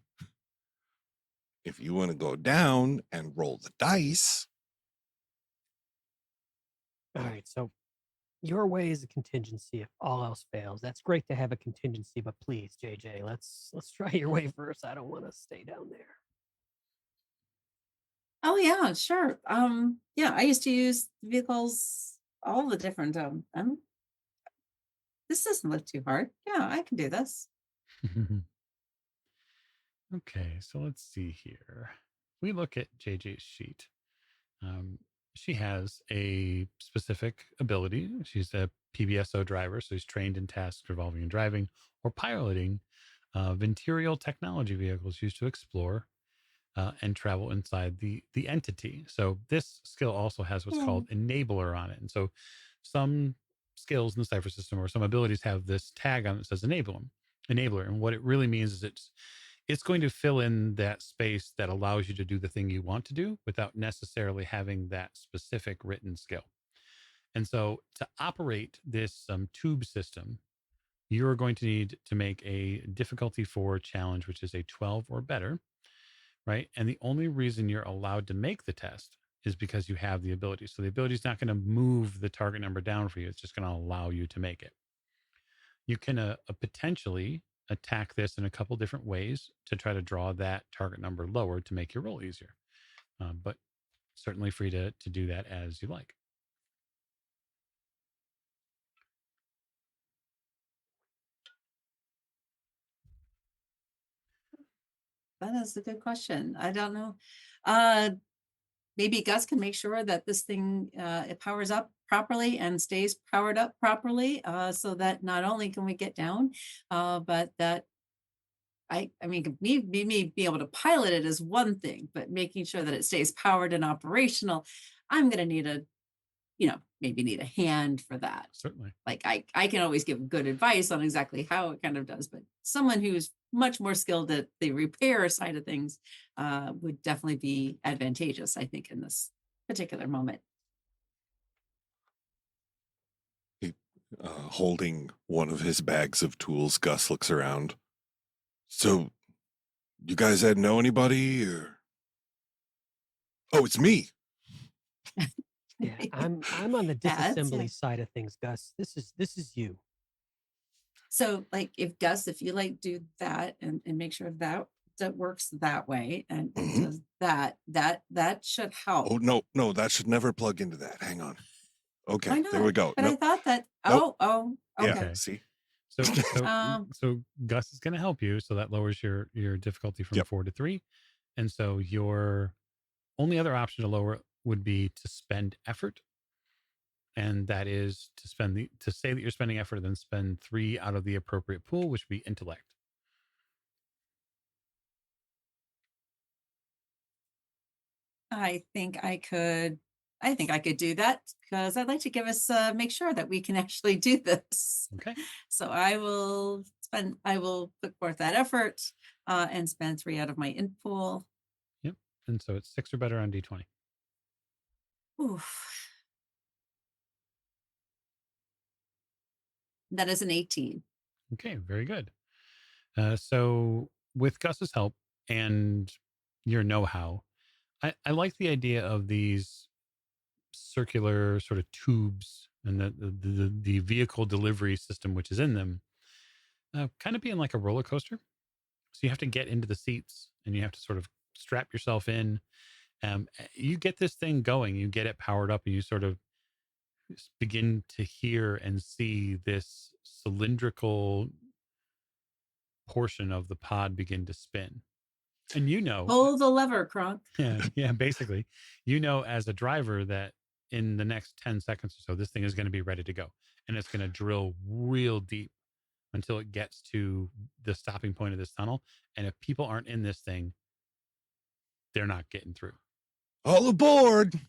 If you want to go down and roll the dice. All right, so Your way is a contingency if all else fails. That's great to have a contingency, but please, JJ, let's try your way first. I don't want to stay down there. Oh yeah, sure. Yeah, I used to use vehicles, all the different. This doesn't look too hard. Yeah, I can do this. Okay, so let's see here. We look at JJ's sheet. Um, she has a specific ability. She's a PBSO driver, so she's trained in tasks revolving in driving or piloting Venterial technology vehicles used to explore and travel inside the entity. So this skill also has what's Yeah. called enabler on it. And so some skills in the cipher system or some abilities have this tag on it that says enabler. And what it really means is it's going to fill in that space that allows you to do the thing you want to do without necessarily having that specific written skill. And so to operate this tube system, you're going to need to make a difficulty 4 challenge, which is a 12 or better, right? And the only reason you're allowed to make the test is because you have the ability. So the ability is not going to move the target number down for you. It's just going to allow you to make it. You can potentially attack this in a couple different ways to try to draw that target number lower to make your roll easier. But certainly free to do that as you like. That is a good question. I don't know. Maybe Gus can make sure that this thing it powers up properly and stays powered up properly, so that not only can we get down, but that I mean, me be able to pilot it is one thing, but making sure that it stays powered and operational, I'm gonna need maybe need a hand for that. Certainly. Like I can always give good advice on exactly how it kind of does, but someone who's much more skilled at the repair side of things would definitely be advantageous, I think, in this particular moment. Holding one of his bags of tools, Gus looks around. So, you guys had know anybody, or? Oh, it's me. Yeah, I'm on the That's disassembly side of things, Gus. This is you. So, like, if you like do that and make sure that works that way and does that should help. Oh no, that should never plug into that. Hang on. Okay, Why there we not? go. But I thought that. Nope. Oh, Yeah, okay. see? So Gus is going to help you. So that lowers your difficulty from 4 to 3. And so your only other option to lower it would be to spend effort. And that is to say that you're spending effort, then spend 3 out of the appropriate pool, which would be intellect. I think I could do that because I'd like to give us make sure that we can actually do this. Okay. So I will put forth that effort and spend 3 out of my int pool. Yep. And so it's 6 or better on D20. Oof. That is an 18. Okay, very good. So with Gus's help and your know-how, I like the idea of these circular sort of tubes and the vehicle delivery system which is in them kind of being like a roller coaster. So you have to get into the seats and you have to sort of strap yourself in. You get this thing going, you get it powered up, and you sort of begin to hear and see this cylindrical portion of the pod begin to spin. And pull the lever, Kronk. Yeah, basically, as a driver that in the next 10 seconds or so, this thing is going to be ready to go. And it's going to drill real deep until it gets to the stopping point of this tunnel. And if people aren't in this thing, they're not getting through. All aboard.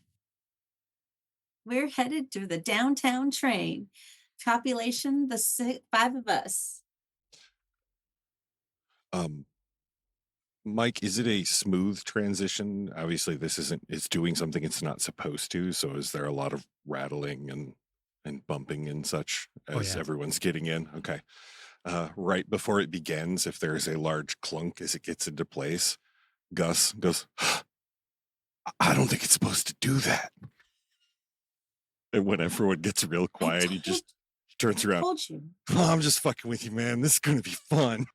We're headed to the downtown train. Population, 5 of us. Mike, is it a smooth transition? Obviously, it's doing something it's not supposed to. So is there a lot of rattling and bumping and such as everyone's getting in? Okay. Right before it begins, if there's a large clunk as it gets into place, Gus goes, I don't think it's supposed to do that. And when everyone gets real quiet, he just turns I around. told you. Oh, I'm just fucking with you, man. This is going to be fun.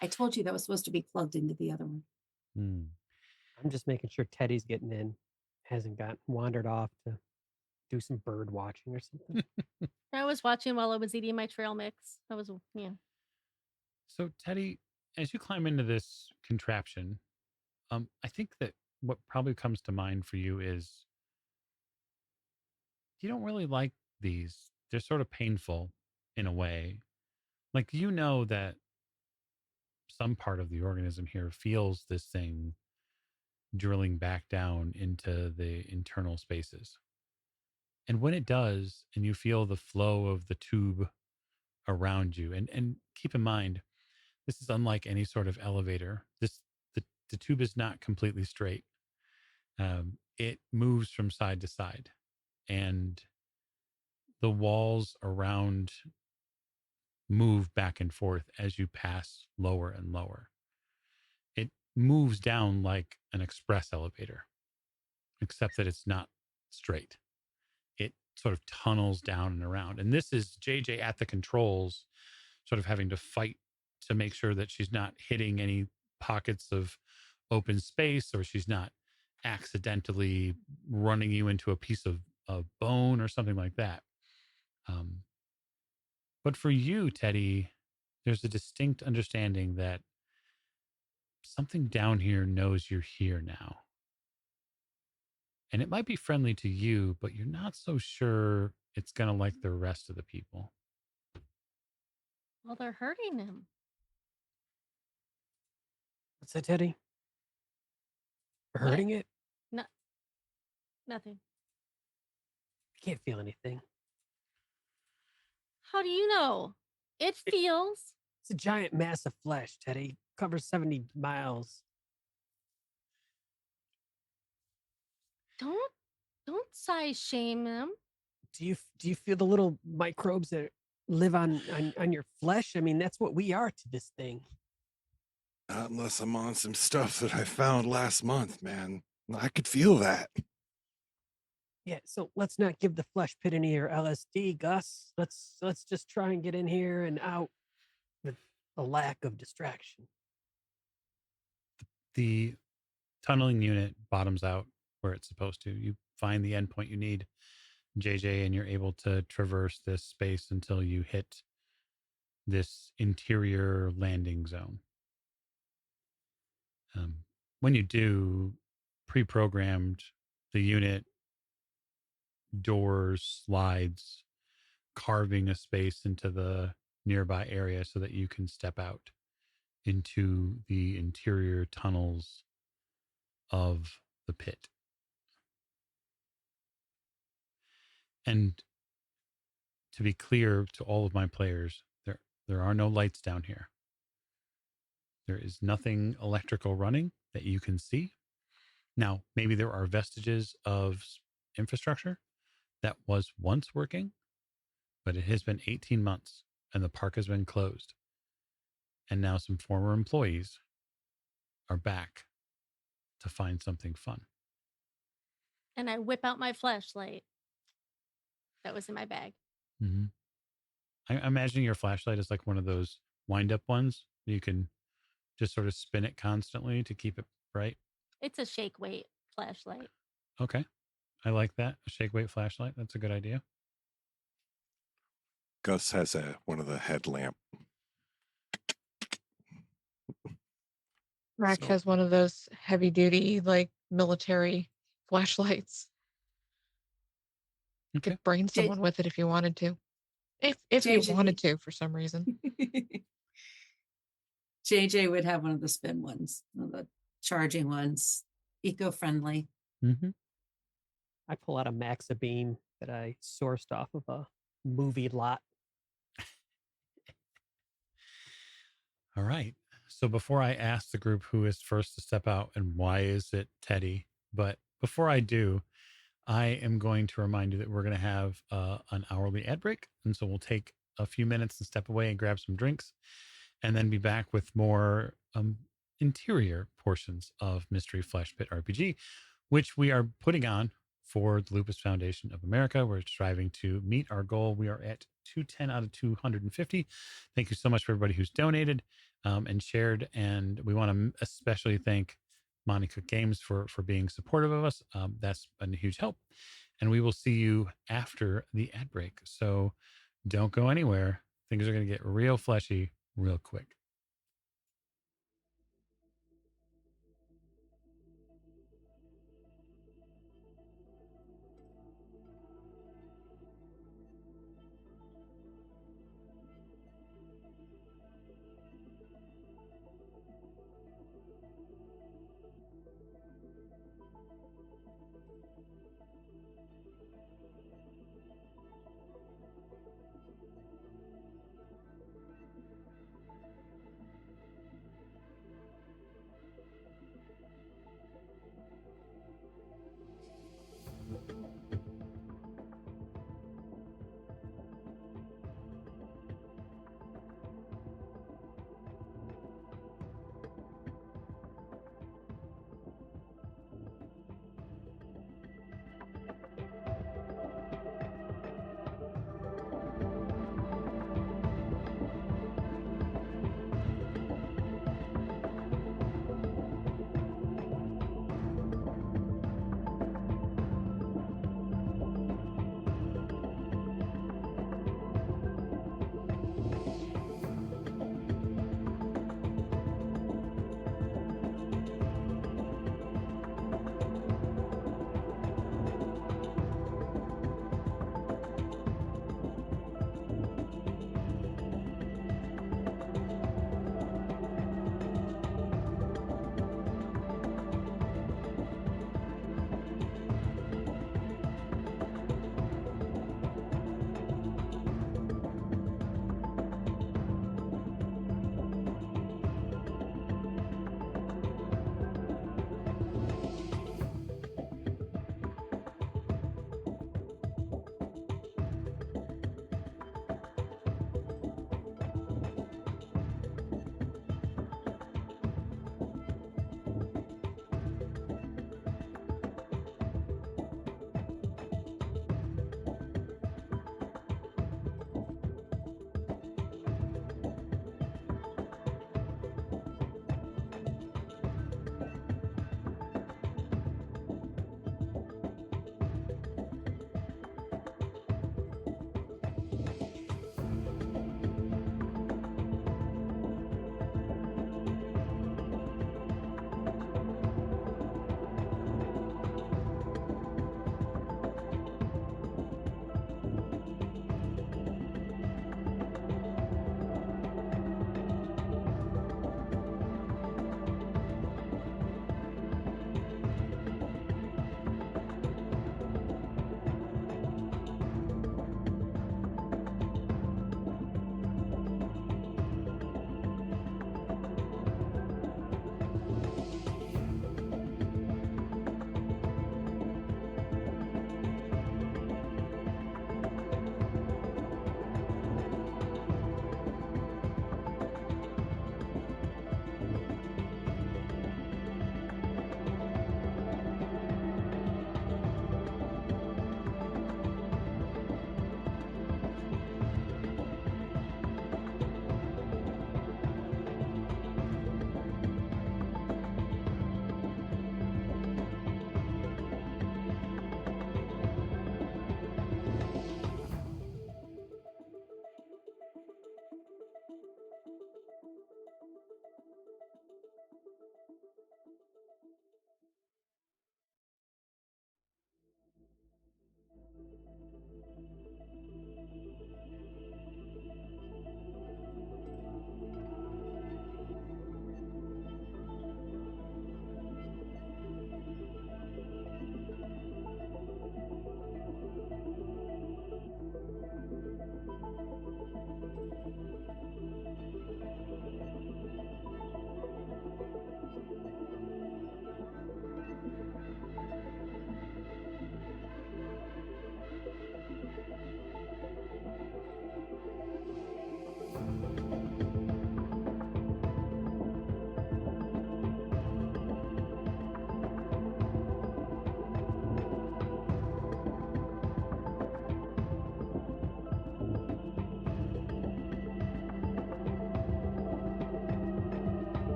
I told you that was supposed to be plugged into the other one. Hmm. I'm just making sure Teddy's getting in. Hasn't wandered off to do some bird watching or something. I was watching while I was eating my trail mix. That was, yeah. So, Teddy, as you climb into this contraption, I think that what probably comes to mind for you is you don't really like these. They're sort of painful in a way. Like, you know that some part of the organism here feels this thing drilling back down into the internal spaces. And when it does, and you feel the flow of the tube around you, and keep in mind, this is unlike any sort of elevator. The tube is not completely straight. It moves from side to side, and the walls around move back and forth as you pass lower and lower. It moves down like an express elevator, except that it's not straight. It sort of tunnels down and around. And this is JJ at the controls, sort of having to fight to make sure that she's not hitting any pockets of open space, or she's not accidentally running you into a piece of bone or something like that. But for you, Teddy, there's a distinct understanding that something down here knows you're here now. And it might be friendly to you, but you're not so sure it's going to like the rest of the people. Well, they're hurting him. What's that, Teddy? What? Hurting it? No, nothing. I can't feel anything. How do you know? It feels. It's a giant mass of flesh, Teddy. Covers 70 miles. Don't size shame him. Do you feel the little microbes that live on your flesh? I mean, that's what we are to this thing. Not unless I'm on some stuff that I found last month, man. I could feel that. Yeah, so let's not give the flesh pit any of your LSD, Gus. Let's just try and get in here and out with a lack of distraction. The tunneling unit bottoms out where it's supposed to. You find the endpoint you need, JJ, and you're able to traverse this space until you hit this interior landing zone. When you do, pre-programmed, the unit doors, slides, carving a space into the nearby area so that you can step out into the interior tunnels of the pit. And to be clear to all of my players, there are no lights down here. There is nothing electrical running that you can see. Now, maybe there are vestiges of infrastructure that was once working, but it has been 18 months and the park has been closed. And now some former employees are back to find something fun. And I whip out my flashlight that was in my bag. Mm-hmm. I imagine your flashlight is like one of those wind-up ones. You can just sort of spin it constantly to keep it bright. It's a shake weight flashlight. Okay. I like that. A shake weight flashlight. That's a good idea. Gus has one of the headlamp. Rack has one of those heavy duty, like military flashlights. You could brain someone with it if you wanted to. If you wanted to, for some reason. JJ would have one of the spin ones, one of the charging ones, eco-friendly. Mm-hmm. I pull out a Maxa beam that I sourced off of a movie lot. All right. So before I ask the group who is first to step out and why is it Teddy, but before I do, I am going to remind you that we're going to have an hourly ad break. And so we'll take a few minutes and step away and grab some drinks and then be back with more interior portions of Mystery Flesh Pit RPG, which we are putting on for the Lupus Foundation of America. We're striving to meet our goal. We are at 210 out of 250. Thank you so much for everybody who's donated and shared. And we want to especially thank Monty Cook Games for being supportive of us. That's been a huge help. And we will see you after the ad break. So don't go anywhere. Things are going to get real fleshy real quick.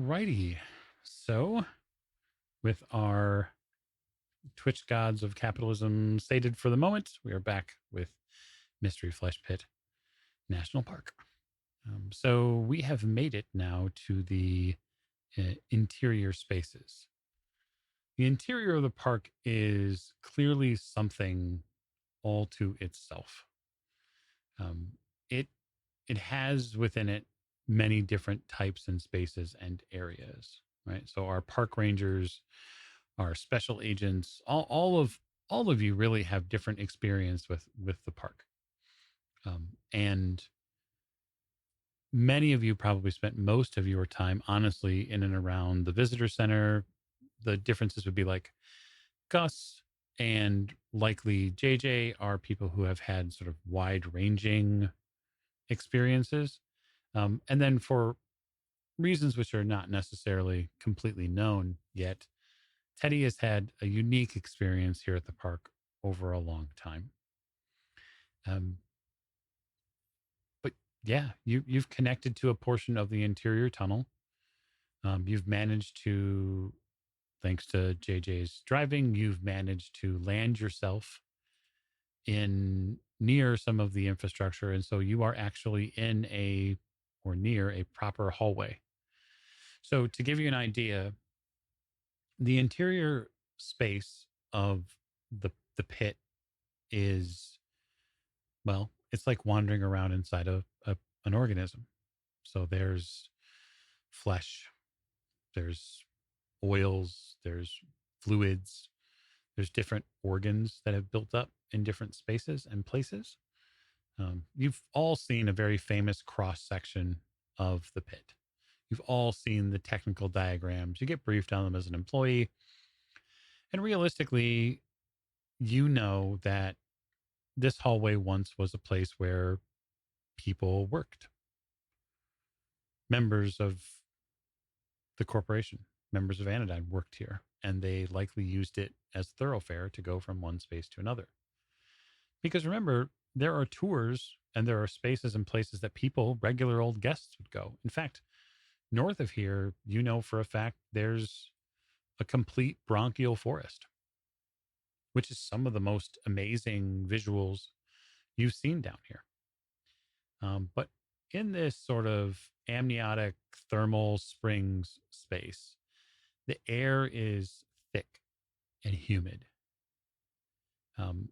Alrighty. So, with our Twitch gods of capitalism sated for the moment, we are back with Mystery Flesh Pit National Park. So, we have made it now to the interior spaces. The interior of the park is clearly something all to itself. Um, it it has within it many different types and spaces and areas, right? So our park rangers, our special agents, all of you really have different experience with the park, and many of you probably spent most of your time honestly in and around the visitor center. The differences would be like Gus and likely JJ are people who have had sort of wide ranging experiences. And then for reasons which are not necessarily completely known yet, Teddy has had a unique experience here at the park over a long time. Um, but yeah, you've connected to a portion of the interior tunnel. You've managed to, thanks to JJ's driving, you've managed to land yourself in near some of the infrastructure, and so you are actually in a or near a proper hallway. So to give you an idea, the interior space of the pit is, well, it's like wandering around inside an organism. So there's flesh, there's oils, there's fluids, there's different organs that have built up in different spaces and places. You've all seen a very famous cross section of the pit. You've all seen the technical diagrams. You get briefed on them as an employee. And realistically, you know that this hallway once was a place where people worked. Members of the corporation, members of Anodyne worked here, and they likely used it as thoroughfare to go from one space to another. Because remember, there are tours and there are spaces and places that people, regular old guests, would go. In fact, north of here, you know for a fact there's a complete bronchial forest, which is some of the most amazing visuals you've seen down here. But in this sort of amniotic thermal springs space, the air is thick and humid.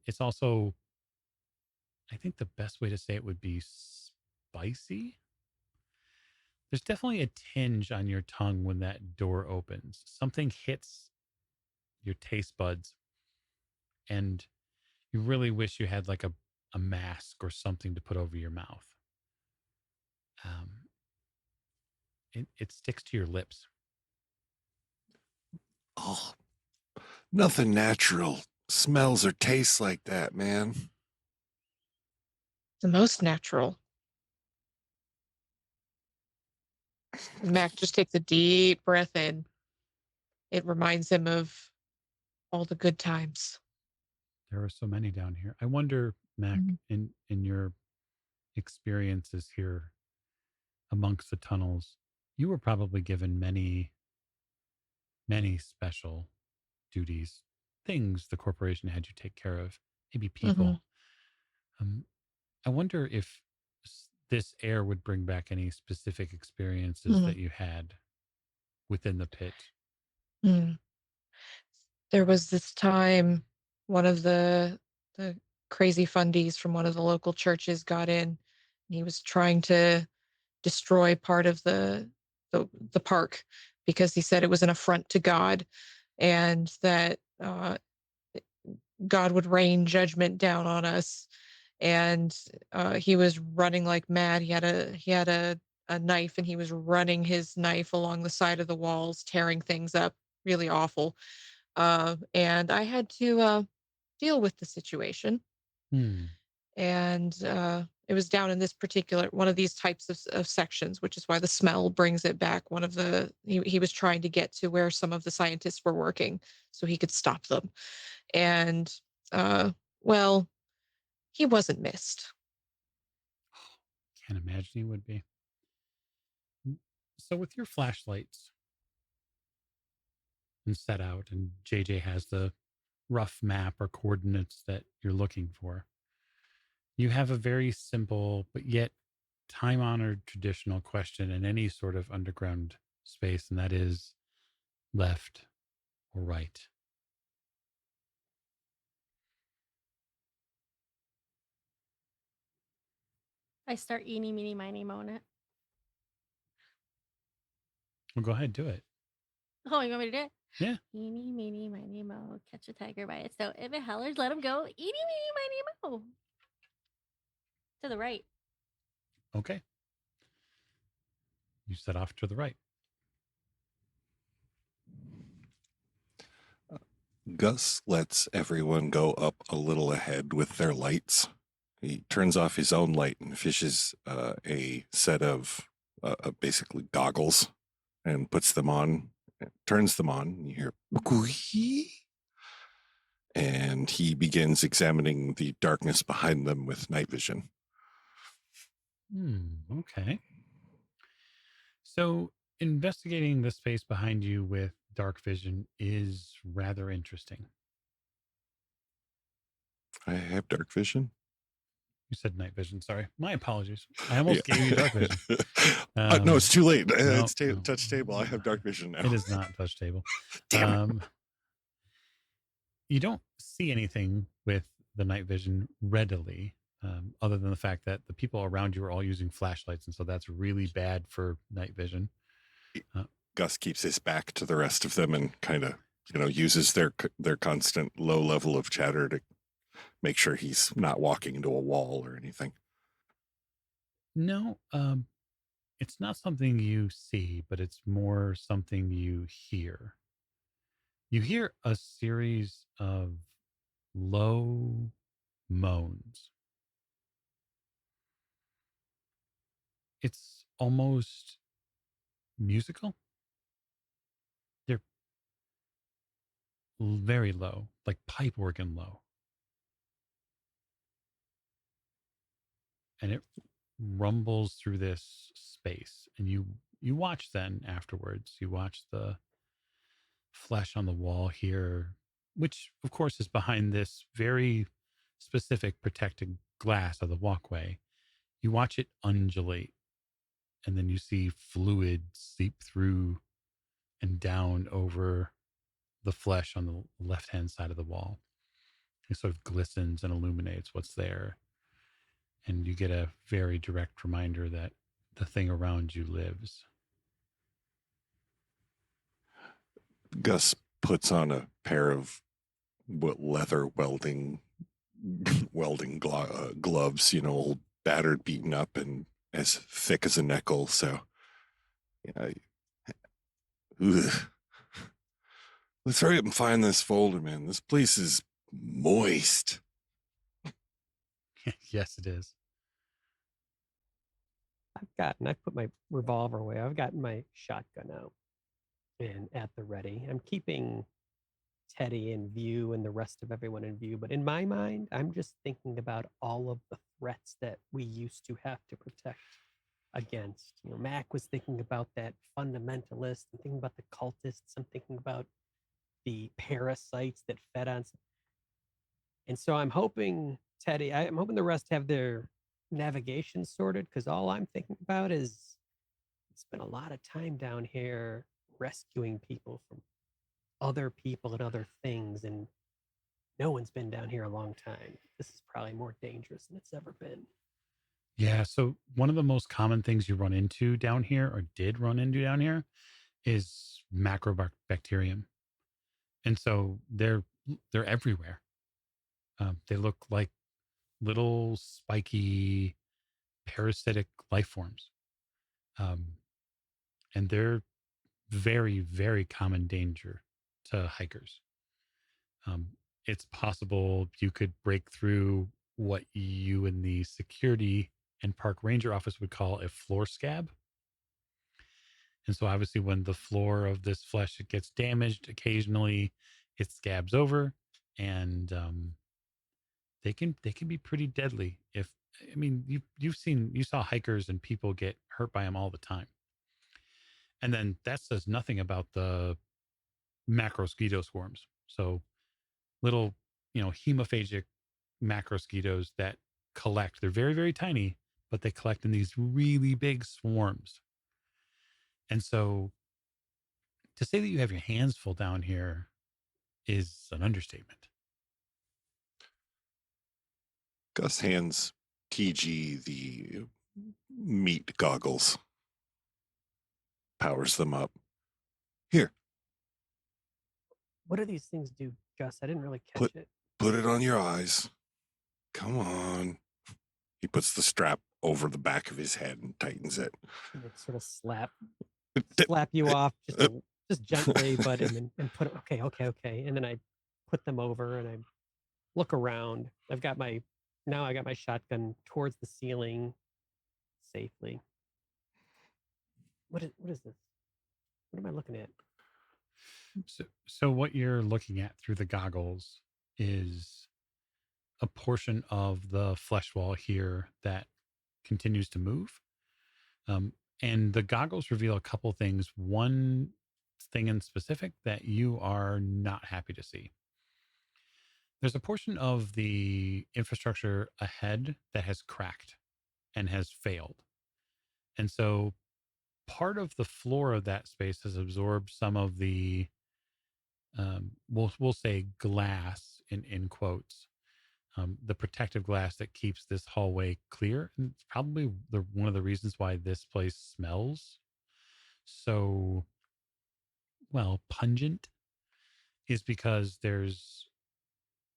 It's also, I think the best way to say it would be spicy. There's definitely a tinge on your tongue when that door opens. Something hits your taste buds, and you really wish you had like a mask or something to put over your mouth. It sticks to your lips. Oh, nothing natural smells or tastes like that, man. The most natural. Mac just takes a deep breath in. It reminds him of all the good times. There are so many down here. I wonder, Mac, in your experiences here amongst the tunnels, you were probably given many, many special duties, things the corporation had you take care of, maybe people. I wonder if this air would bring back any specific experiences that you had within the pit. There was this time one of the crazy fundies from one of the local churches got in, and he was trying to destroy part of the park because he said it was an affront to God, and that God would rain judgment down on us. And he was running like mad. He had a knife, and he was running his knife along the side of the walls, tearing things up. Really awful. And I had to deal with the situation. And it was down in this particular one of these types of sections, which is why the smell brings it back. He was trying to get to where some of the scientists were working so he could stop them. And well, he wasn't missed. Can't imagine he would be. So with your flashlights, and set out, and JJ has the rough map or coordinates that you're looking for. You have a very simple but yet time honored traditional question in any sort of underground space, and that is left or right. I start eeny, meeny, miny, moan it. Well, go ahead, do it. Oh, you want me to do it? Yeah. Eeny, meeny, miny, mo. Catch a tiger by its toe. If it hollers, let him go. Eeny, meeny, miny, mo. To the right. Okay. You set off to the right. Gus lets everyone go up a little ahead with their lights. He turns off his own light and fishes a set of basically goggles and puts them on, turns them on. You hear, "Boogie," and he begins examining the darkness behind them with night vision. Okay. So investigating the space behind you with dark vision is rather interesting. I have dark vision. You said night vision. Sorry. My apologies. I almost gave you dark vision. No, it's too late. No, It's touch table. I have dark vision now. It is not touch table. Damn it. You don't see anything with the night vision readily, other than the fact that the people around you are all using flashlights, and so that's really bad for night vision. Gus keeps his back to the rest of them and kind of, uses their constant low level of chatter to make sure he's not walking into a wall or anything. No, it's not something you see, but it's more something you hear. You hear a series of low moans. It's almost musical. They're very low, like pipe organ low. And it rumbles through this space. And you watch then afterwards. You watch the flesh on the wall here, which of course is behind this very specific protected glass of the walkway. You watch it undulate, and then you see fluid seep through and down over the flesh on the left hand side of the wall. It sort of glistens and illuminates what's there. And you get a very direct reminder that the thing around you lives. Gus puts on a pair of leather welding gloves, old battered, beaten up, and as thick as a nickel. So, let's hurry up and find this folder, man. This place is moist. Yes, it is. I put my revolver away. I've gotten my shotgun out and at the ready. I'm keeping Teddy in view and the rest of everyone in view. But in my mind, I'm just thinking about all of the threats that we used to have to protect against. Mac was thinking about that fundamentalist. I'm thinking about the cultists. I'm thinking about the parasites that fed on. And so I'm hoping, Teddy, I'm hoping the rest have their navigation sorted, because all I'm thinking about is spent a lot of time down here rescuing people from other people and other things, and no one's been down here a long time. This is probably more dangerous than it's ever been. Yeah. So one of the most common things you run into down here, or did run into down here, is macrobacterium. And so they're everywhere. They look like little spiky parasitic life forms. And they're very, very common danger to hikers. It's possible you could break through what you in the security and park ranger office would call a floor scab. And so obviously when the floor of this flesh gets damaged, occasionally it scabs over, and they can be pretty deadly. You saw hikers and people get hurt by them all the time. And then that says nothing about the macrosquito swarms. So little, hemophagic macrosquitoes that collect. They're very, very tiny, but they collect in these really big swarms. And so to say that you have your hands full down here is an understatement. Gus hands TG the meat goggles, powers them up. Here, What do these things do, Gus? I didn't really catch Put- it. put it on your eyes. Come on. He puts the strap over the back of his head and tightens it. And they sort of slap you off just gently, but and put okay. And then I put them over and I look around. I got my shotgun towards the ceiling safely. What is this? What am I looking at? So what you're looking at through the goggles is a portion of the flesh wall here that continues to move. And the goggles reveal a couple things. One thing in specific that you are not happy to see. There's a portion of the infrastructure ahead that has cracked and has failed. And so part of the floor of that space has absorbed some of the, we'll say glass in quotes, the protective glass that keeps this hallway clear. And it's probably one of the reasons why this place smells so, well, pungent, is because there's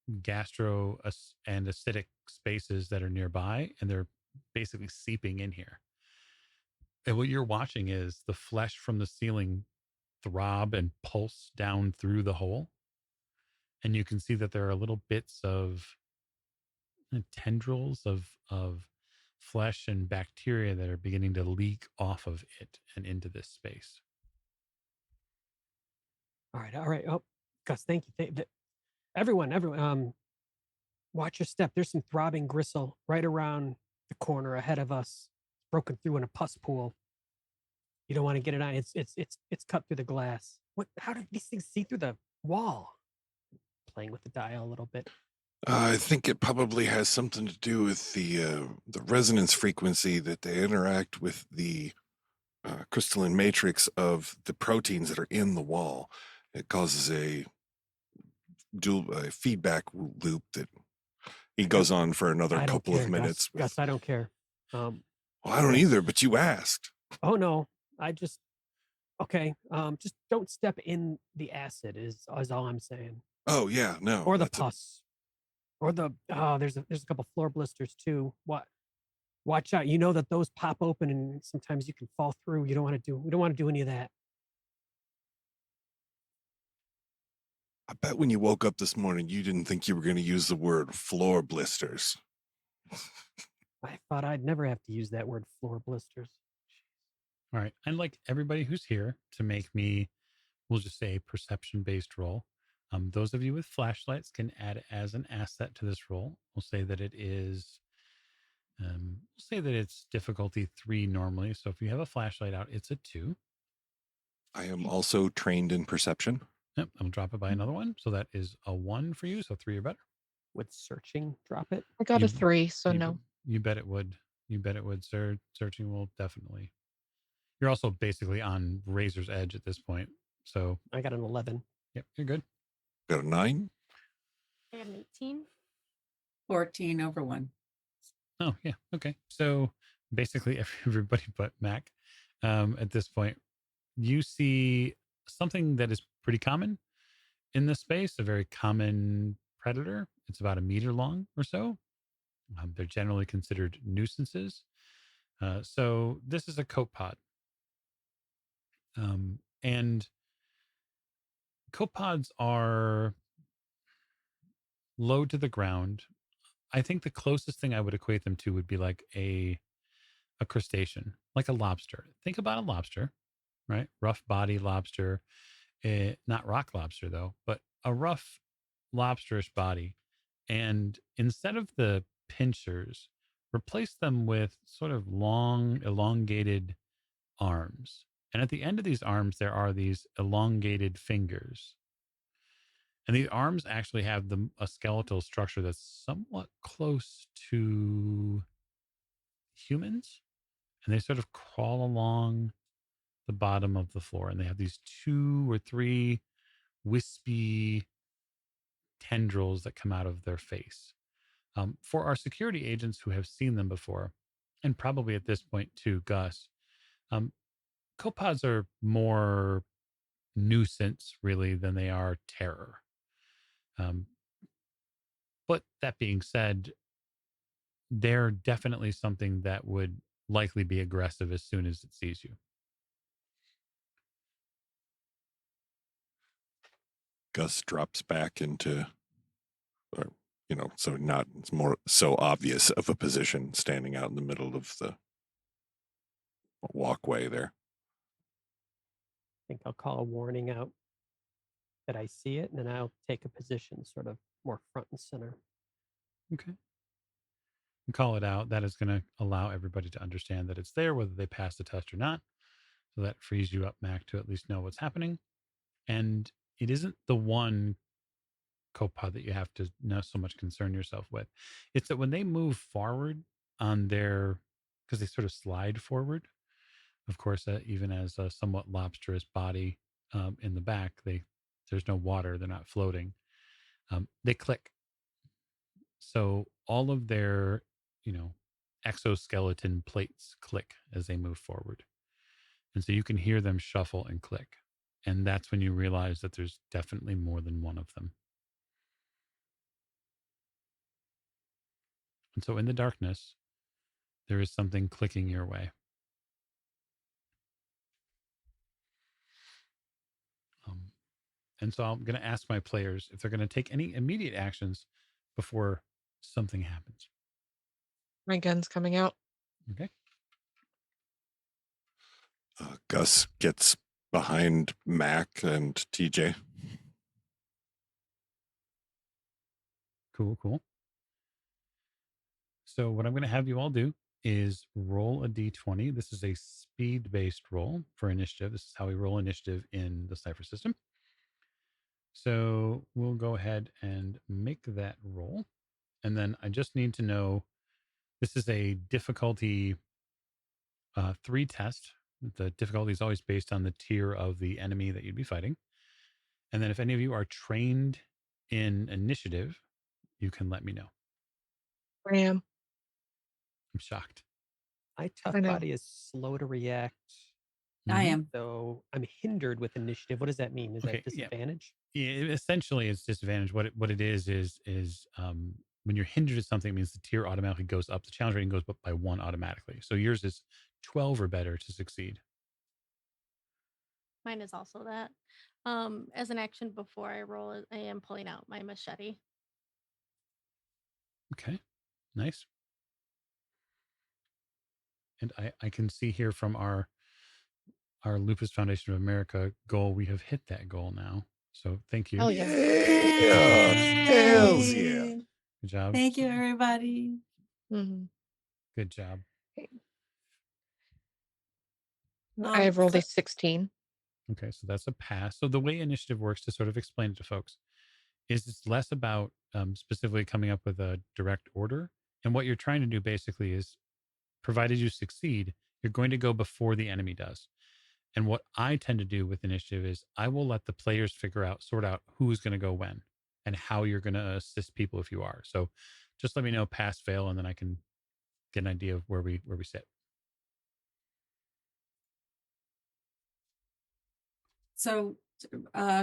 and acidic spaces that are nearby, and they're basically seeping in here. And what you're watching is the flesh from the ceiling throb and pulse down through the hole. And you can see that there are little bits of tendrils of flesh and bacteria that are beginning to leak off of it and into this space. All right. Oh, Gus, thank you. Everyone, watch your step. There's some throbbing gristle right around the corner ahead of us, broken through in a pus pool. You don't want to get it on. It's cut through the glass. How did these things see through the wall? Playing with the dial a little bit. I think it probably has something to do with the resonance frequency that they interact with the crystalline matrix of the proteins that are in the wall. It causes a feedback loop that he goes on for another couple of minutes. Gus, I don't care. Well, I don't either, but you asked. Oh no, okay. Just don't step in the acid is all I'm saying. Oh yeah, no. Or the pus. Or there's a couple floor blisters too. Watch out. You know that those pop open and sometimes you can fall through. We don't want to do any of that. I bet when you woke up this morning, you didn't think you were going to use the word floor blisters. I thought I'd never have to use that word, floor blisters. All right. I'd like everybody who's here to make me, we'll just say, perception-based roll. Those of you with flashlights can add it as an asset to this roll. We'll say that it is, it's difficulty 3 normally. So if you have a flashlight out, it's a 2. I am also trained in perception. Yep, I'll drop it by another one. So that is a 1 for you. So 3 or better. Would searching drop it? I got a 3, so no. You bet it would. Searching will definitely. You're also basically on razor's edge at this point. So I got an 11. Yep, you're good. Got a 9. I got an 18. 14 over 1. Oh, yeah. Okay. So basically everybody but Mac at this point, you see something that is pretty common in this space, a very common predator. It's about 1 meter long or so. They're generally considered nuisances. So this is a copepod. And copepods are low to the ground. I think the closest thing I would equate them to would be like a crustacean, like a lobster. Think about a lobster, right? Rough body lobster, not rock lobster though, but a rough lobsterish body. And instead of the pincers, replace them with sort of long, elongated arms. And at the end of these arms, there are these elongated fingers And these arms actually have a skeletal structure that's somewhat close to humans. And they sort of crawl along the bottom of the floor. And they have these 2 or 3 wispy tendrils that come out of their face. For our security agents who have seen them before, and probably at this point too, Gus, um, copods are more nuisance really than they are terror. Um, but that being said, they're definitely something that would likely be aggressive as soon as it sees you. Gus drops back into, or, so not it's more so obvious of a position, standing out in the middle of the walkway there. I think I'll call a warning out that I see it, and then I'll take a position sort of more front and center. Okay. And call it out. That is going to allow everybody to understand that it's there, whether they pass the test or not. So that frees you up, Mac, to at least know what's happening. And it isn't the one copod that you have to not so much concern yourself with. It's that when they move forward on because they sort of slide forward, of course, even as a somewhat lobsterous body in the back, there's no water, they're not floating. They click. So all of their, exoskeleton plates click as they move forward. And so you can hear them shuffle and click. And that's when you realize that there's definitely more than one of them. And so in the darkness, there is something clicking your way. And so I'm going to ask my players if they're going to take any immediate actions before something happens. My gun's coming out. Okay. Gus gets behind Mac and TJ. Cool. So what I'm going to have you all do is roll a d20. This is a speed-based roll for initiative. This is how we roll initiative in the Cypher system. So we'll go ahead and make that roll. And then I just need to know, this is a difficulty 3 test. The difficulty is always based on the tier of the enemy that you'd be fighting. And then if any of you are trained in initiative, you can let me know. I am. I'm shocked. My tough I know. body is slow to react, I am. so I'm hindered with initiative. What does that mean? Is Okay, that yeah. disadvantage? Yeah, essentially, it's disadvantage. What it is when you're hindered at something, it means the tier automatically goes up. The challenge rating goes up by 1 automatically. So yours is 12 or better to succeed. Mine is also that. As an action before I roll, I am pulling out my machete. Okay, nice. And I can see here from our Lupus Foundation of America goal, we have hit that goal now. So thank you. Oh, yeah. Yeah. Hells yeah. Good job. Thank you, everybody. Mm-hmm. Good job. I have rolled So- a 16. Okay, so that's a pass. So the way initiative works, to sort of explain it to folks, is it's less about specifically coming up with a direct order. And what you're trying to do basically is, provided you succeed, you're going to go before the enemy does. And what I tend to do with initiative is I will let the players sort out who's going to go when and how you're going to assist people if you are. So just let me know pass, fail, and then I can get an idea of where we sit. So,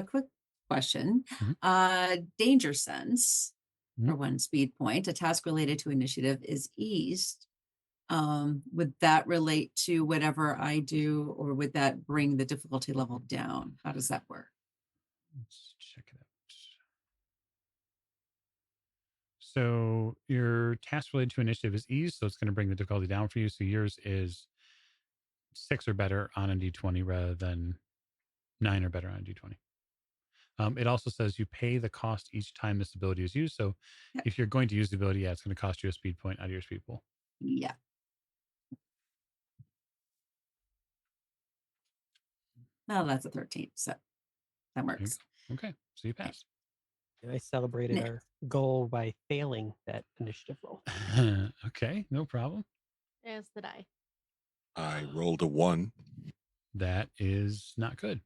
quick question. Mhm. Danger sense Mhm. for 1 speed point, a task related to initiative is eased. Would that relate to whatever I do, or would that bring the difficulty level down? How does that work? Let's check it out. So your task related to initiative is ease, so it's going to bring the difficulty down for you. So yours is 6 or better on a d20 rather than 9 or better on a d20. It also says you pay the cost each time this ability is used. So Yeah. if you're going to use the ability, it's going to cost you a speed point out of your speed pool. Yeah. No, that's a 13. So that There you works. go. Okay, so you pass. I celebrated Nah. our goal by failing that initiative roll. Okay, no problem. As did I. I rolled a 1. That is not good.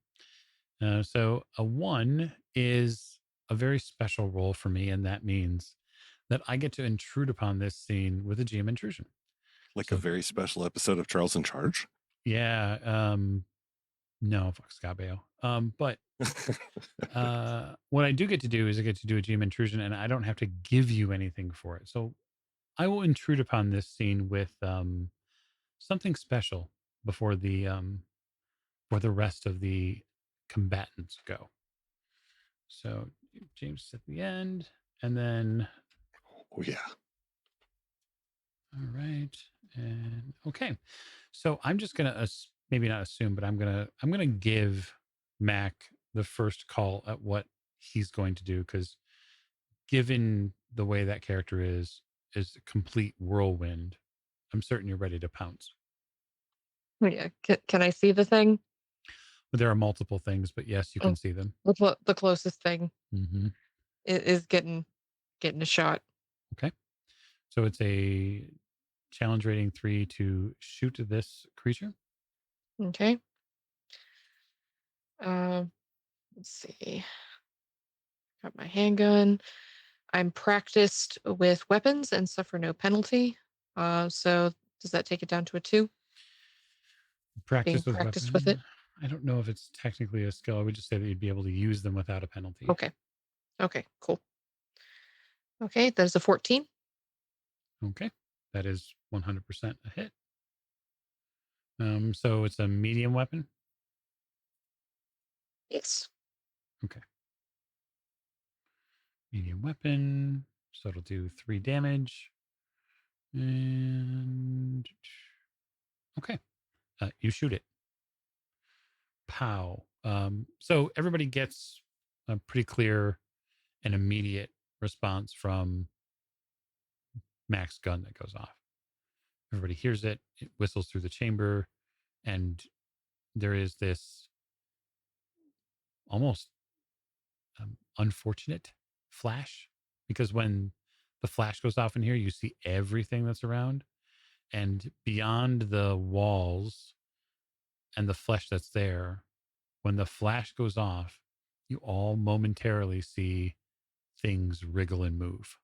So a 1 is a very special role for me, and that means that I get to intrude upon this scene with a GM intrusion. Like So- a very special episode of Charles in Charge. Yeah. No, fuck Scott Baio. But what I do get to do is I get to do a GM intrusion, and I don't have to give you anything for it. So I will intrude upon this scene with something special before the rest of the combatants go. So James is at the end, and then Oh, yeah. all right, and okay. So I'm just gonna maybe not assume, but I'm gonna give Mac the first call at what he's going to do, because given the way that character is a complete whirlwind, I'm certain you're ready to pounce. Oh, yeah. Can I see the thing? But there are multiple things, but yes, you can see them. The closest thing Mm-hmm. is getting a shot. Okay. So it's a challenge rating 3 to shoot this creature. Okay. Let's see. Got my handgun. I'm practiced with weapons and suffer no penalty. So does that take it down to a 2? Practice Being with practiced weapon. with it. I don't know if it's technically a skill. I would just say that you'd be able to use them without a penalty. Okay. Okay, cool. Okay, that is a 14. Okay. That is 100% a hit. So it's a medium weapon. Yes. Okay. Medium weapon. So it'll do 3 damage. And okay. You shoot it. Pow. So everybody gets a pretty clear and immediate response from Mac's gun that goes off. Everybody hears it. It whistles through the chamber, and there is this almost unfortunate flash, because when the flash goes off in here, you see everything that's around, and beyond the walls and the flesh that's there, when the flash goes off, you all momentarily see things wriggle and move.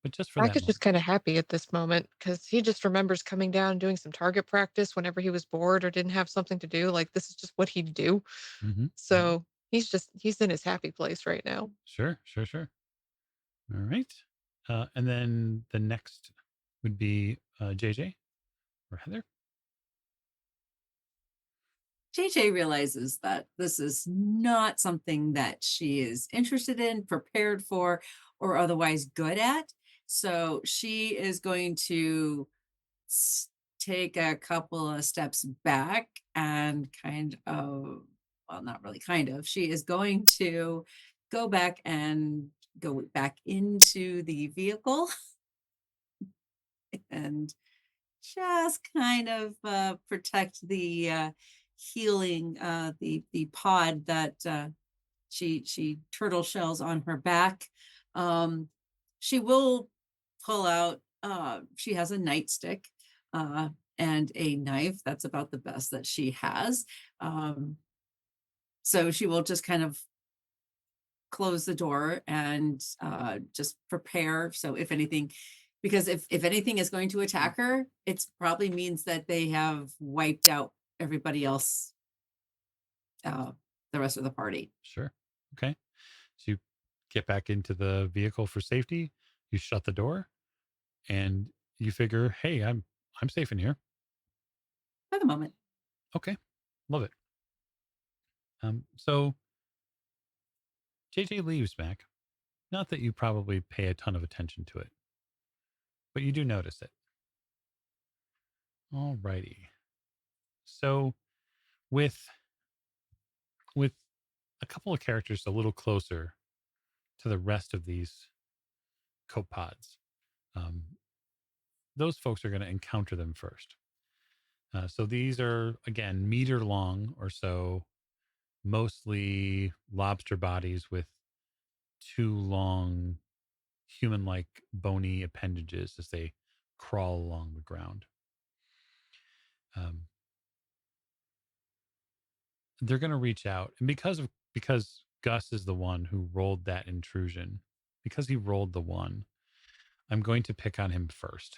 But just for that Brack is just moment. kind of happy at this moment because he just remembers coming down and doing some target practice whenever he was bored or didn't have something to do. Like, this is just what he'd do. Mm-hmm. So he's in his happy place right now. Sure. All right. And then the next would be JJ or Heather. JJ realizes that this is not something that she is interested in, prepared for, or otherwise good at. So she is going to take a couple of steps back and not really she is going to go back and go back into the vehicle and just kind of protect the healing, the pod that she turtle shells on her back. She will pull out. She has a nightstick and a knife. That's about the best that she has. So she will just kind of close the door and just prepare. So if anything, because if anything is going to attack her, it probably means that they have wiped out everybody else, the rest of the party. Sure. Okay. So you get back into the vehicle for safety. You shut the door, and you figure, "Hey, I'm safe in here." For the moment. Okay, love it. So JJ leaves Mac. Not that you probably pay a ton of attention to it, but you do notice it. All righty. So with a couple of characters a little closer to the rest of these copods, those folks are going to encounter them first. So these are, again, meter long or so, mostly lobster bodies with two long human-like bony appendages as they crawl along the ground. They're going to reach out, and because Gus is the one who rolled that intrusion, because he rolled the one, I'm going to pick on him first.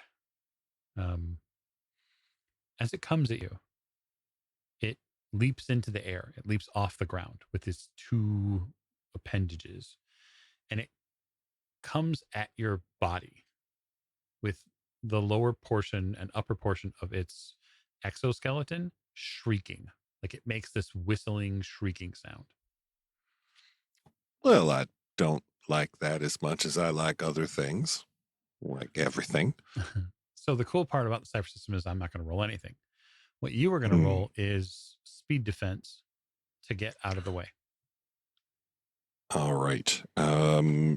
As it comes at you, it leaps into the air. It leaps off the ground with its two appendages, and it comes at your body with the lower portion and upper portion of its exoskeleton shrieking. Like it makes this whistling, shrieking sound. Well, I don't like that as much as I like other things, like everything. So the cool part about the cipher system is I'm not going to roll anything. What you are going to roll is speed defense to get out of the way. All right.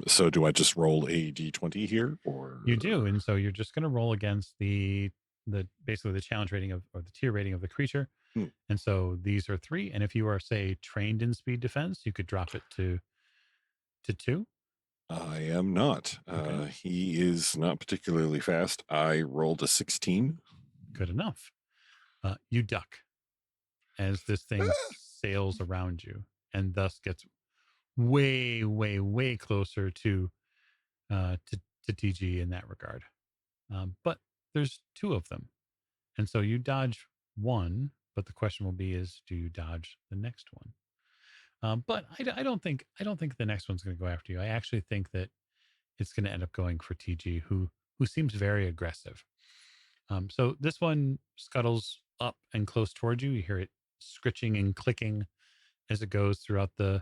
So do I just roll a d20 here, or You do, and so you're just going to roll against the basically the challenge rating of, or the tier rating of the creature. And so these are 3, and if you are, say, trained in speed defense, you could drop it to 2. I am not. Okay. He is not particularly fast. I rolled a 16. Good enough. You duck as this thing sails around you, and thus gets way, way, way closer to TG in that regard. But there's 2 of them, and so you dodge one. But the question will be: is do you dodge the next one? But I don't think the next one's going to go after you. I actually think that it's going to end up going for TG, who seems very aggressive. So this one scuttles up and close towards you. You hear it scritching and clicking as it goes throughout the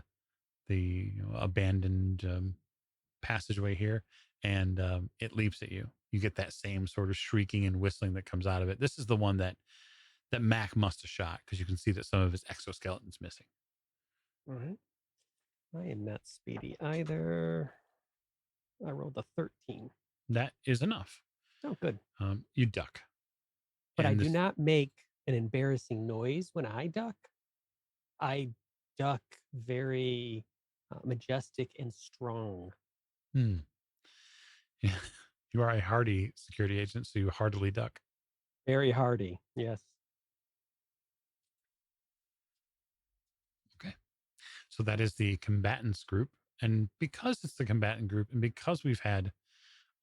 abandoned passageway here, and it leaps at you. You get that same sort of shrieking and whistling that comes out of it. This is the one that Mac must have shot, because you can see that some of his exoskeleton's missing. All right. I am not speedy either. I rolled a 13. That is enough. Oh, good. You duck. But I do not make an embarrassing noise when I duck. I duck very majestic and strong. Yeah. You are a hardy security agent, so you heartily duck. Very hardy, yes. Okay. So that is the combatants group. And because it's the combatant group, and because we've had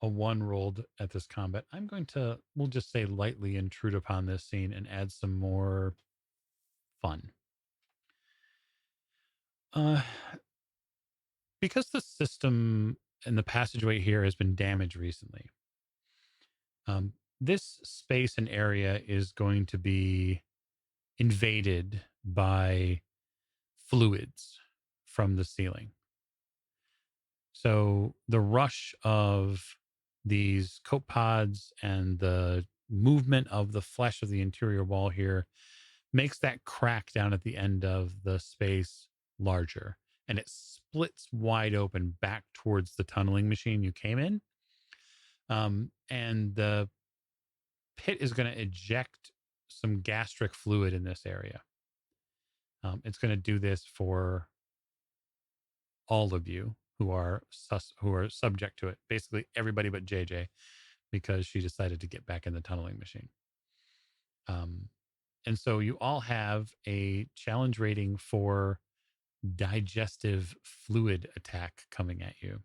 a 1 rolled at this combat, I'm going to, we'll just say, lightly intrude upon this scene and add some more fun. Because the system and the passageway here has been damaged recently, this space and area is going to be invaded by fluids from the ceiling. So the rush of these copepods and the movement of the flesh of the interior wall here makes that crack down at the end of the space larger, and it splits wide open back towards the tunneling machine you came in. And the pit is going to eject some gastric fluid in this area. It's going to do this for all of you who are subject to it. Basically everybody but JJ, because she decided to get back in the tunneling machine. And so you all have a challenge rating for digestive fluid attack coming at you.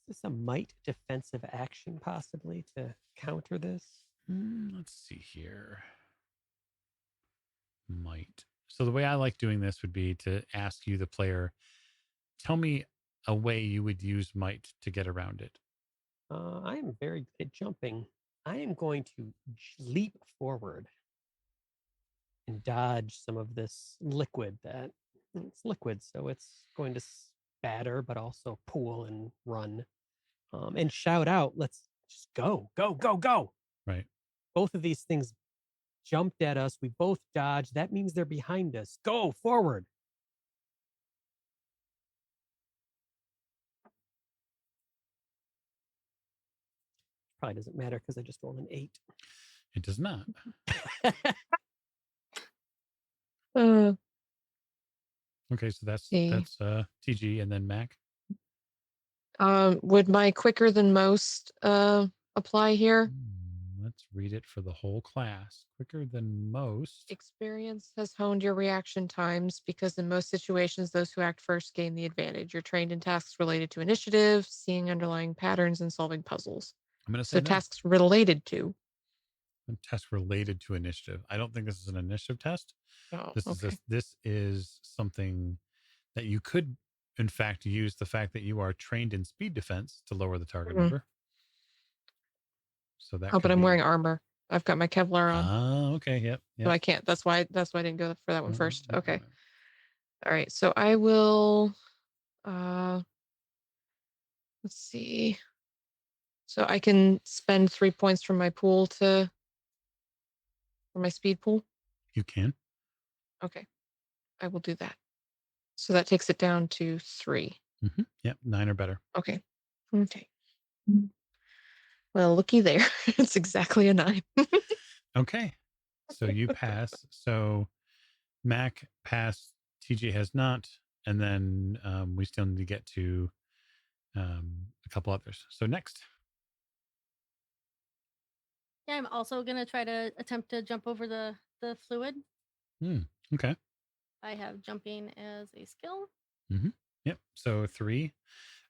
Is this a might defensive action possibly to counter this? Let's see here. Might. So the way I like doing this would be to ask you, the player, tell me a way you would use might to get around it. I am very good at jumping. I am going to leap forward and dodge some of this liquid that it's liquid, so it's going to spatter, but also pool and run, and shout out, "Let's just go, go, go, go!" Right. Both of these things jumped at us. We both dodged. That means they're behind us. Go forward. probably doesn't matter because I just rolled an 8. It does not. Uh, Okay, so that's see. TG and then Mac. Would my quicker than most apply here? Let's read it for the whole class. Quicker than most. Experience has honed your reaction times because in most situations, those who act first gain the advantage. You're trained in tasks related to initiative, seeing underlying patterns, and solving puzzles. I'm going to say So no. tasks related to. A test related to initiative. I don't think this is an initiative test. Oh, This is something that you could, in fact, use the fact that you are trained in speed defense to lower the target number. So that. Oh, but I'm wearing armor. I've got my Kevlar on. Oh, okay. Yep. So I can't. That's why I didn't go for that one first. No, Okay. All right. So I will. Let's see. So I can spend 3 points from my pool for my speed pool. You can. Okay. I will do that. So that takes it down to 3. Mm-hmm. Yep. 9 or better. Okay. Well, looky there. It's exactly a 9. Okay. So you pass. So Mac passed. TJ has not. And then we still need to get to a couple others. So next. Yeah, I'm also gonna try to attempt to jump over the fluid. Okay. I have jumping as a skill. Yep. So 3.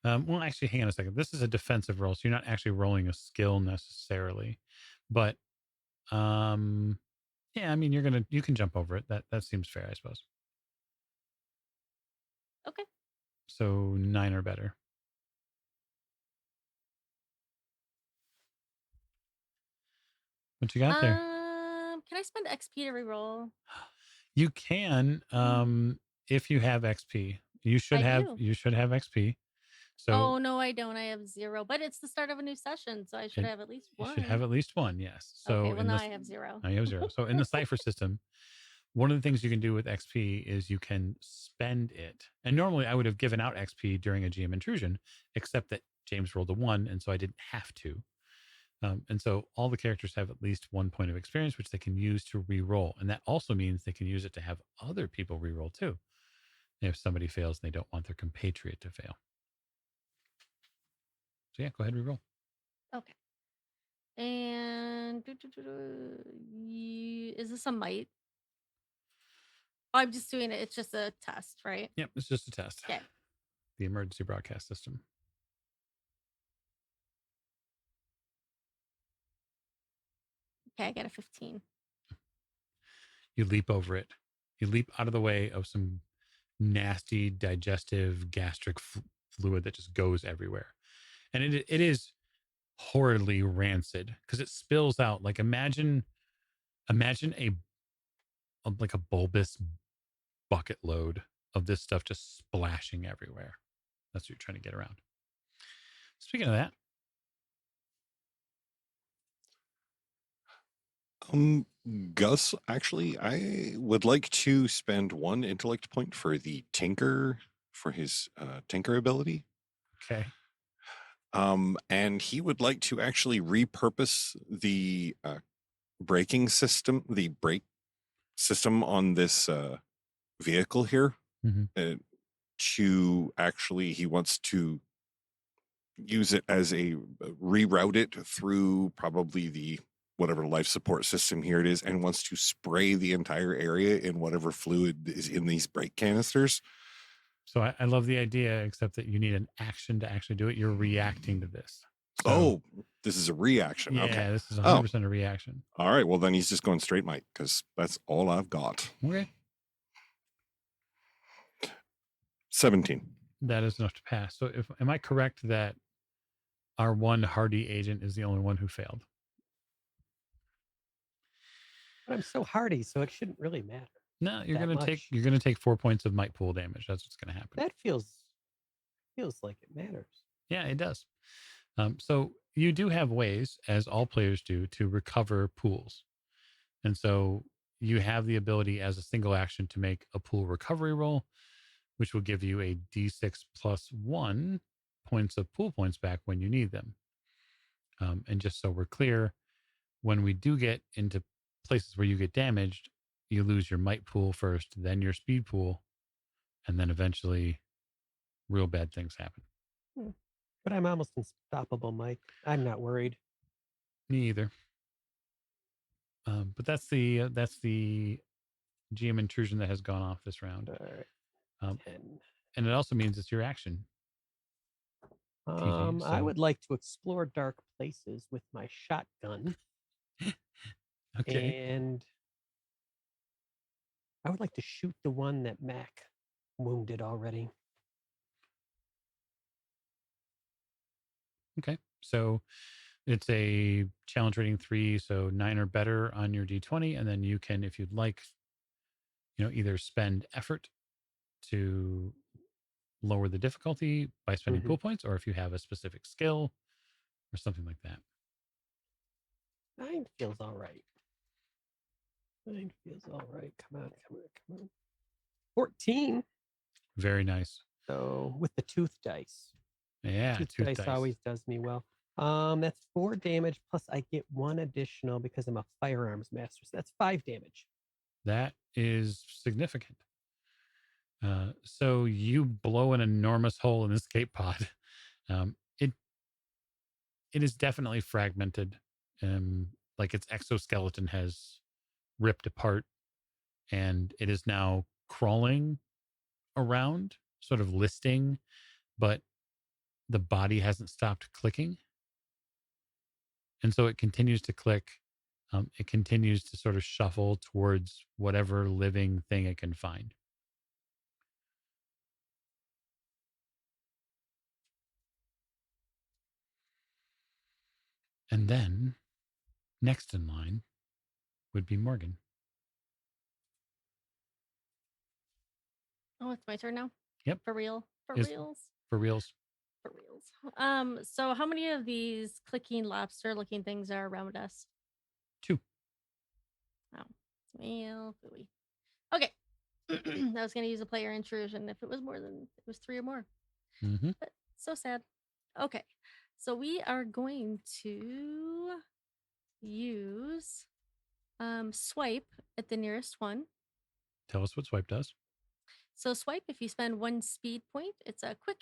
Well, actually, hang on a second. This is a defensive roll, so you're not actually rolling a skill necessarily. But yeah, I mean, you can jump over it. That seems fair, I suppose. Okay. So 9 or better. What you got there? Can I spend XP to reroll? You can, if you have XP. You should have XP. So oh no, I don't. I have 0. But it's the start of a new session, so I should have at least 1. You should have at least 1, yes. So okay, well now I have 0. Now you have 0. So in the cipher system, one of the things you can do with XP is you can spend it. And normally I would have given out XP during a GM intrusion, except that James rolled a 1, and so I didn't have to. And so all the characters have at least 1 point of experience, which they can use to re-roll. And that also means they can use it to have other people re-roll too. If somebody fails and they don't want their compatriot to fail. So yeah, go ahead and re-roll. Okay. And is this a might? Oh, I'm just doing it. It's just a test, right? Yep, it's just a test. Okay. The emergency broadcast system. Okay, I got a 15. You leap over it. You leap out of the way of some nasty digestive gastric fluid that just goes everywhere. And it is horridly rancid because it spills out. Like imagine like a bulbous bucket load of this stuff just splashing everywhere. That's what you're trying to get around. Speaking of that. Gus, actually, I would like to spend 1 intellect point for the tinker, for his tinker ability. Okay. And he would like to actually repurpose the braking system, the brake system on this vehicle here to actually, he wants to use it as reroute it through probably the whatever life support system here it is, and wants to spray the entire area in whatever fluid is in these brake canisters. So I love the idea, except that you need an action to actually do it. You're reacting to this. So, this is a reaction. Yeah, okay. This is 100% a reaction. All right. Well, then he's just going straight might because that's all I've got. Okay. 17. That is enough to pass. So am I correct that our one hardy agent is the only one who failed? But I'm so hardy, so it shouldn't really matter. No, you're gonna take 4 points of might pool damage. That's what's gonna happen. That feels like it matters. Yeah, it does. So you do have ways, as all players do, to recover pools. And so you have the ability as a single action to make a pool recovery roll, which will give you a D6 plus 1 points of pool points back when you need them. And just so we're clear, when we do get into places where you get damaged, you lose your might pool first, then your speed pool, and then eventually real bad things happen. But I'm almost unstoppable, Mike. I'm not worried. Me either. But that's the GM intrusion that has gone off this round. All right. Um, 10. and it also means it's your action. TG, I so- would like to explore dark places with my shotgun. Okay. And I would like to shoot the one that Mac wounded already. Okay. So it's a challenge rating 3, so 9 or better on your D20. And then you can, if you'd like, either spend effort to lower the difficulty by spending pool points, or if you have a specific skill or something like that. 9 feels all right. 9 feels all right. Come on. 14. Very nice. So with the tooth dice. Yeah, Tooth dice always does me well. That's 4 damage, plus I get 1 additional because I'm a firearms master. So that's 5 damage. That is significant. So you blow an enormous hole in the escape pod. It is definitely fragmented. Like its exoskeleton has ripped apart, and it is now crawling around, sort of listing, but the body hasn't stopped clicking. And so it continues to click. It continues to sort of shuffle towards whatever living thing it can find. And then next in line would be Morgan. Oh, it's my turn now? Yep. For real? For Is- reals? For reals. For reals. So how many of these clicking lobster looking things are around us? 2. Oh, well, phooey. Okay. I was going to use a player intrusion if it was more than, it was 3 or more. Mm-hmm. But so sad. Okay. So we are going to use swipe at the nearest one. Tell us what swipe does. So swipe, if you spend 1 speed point, it's a quick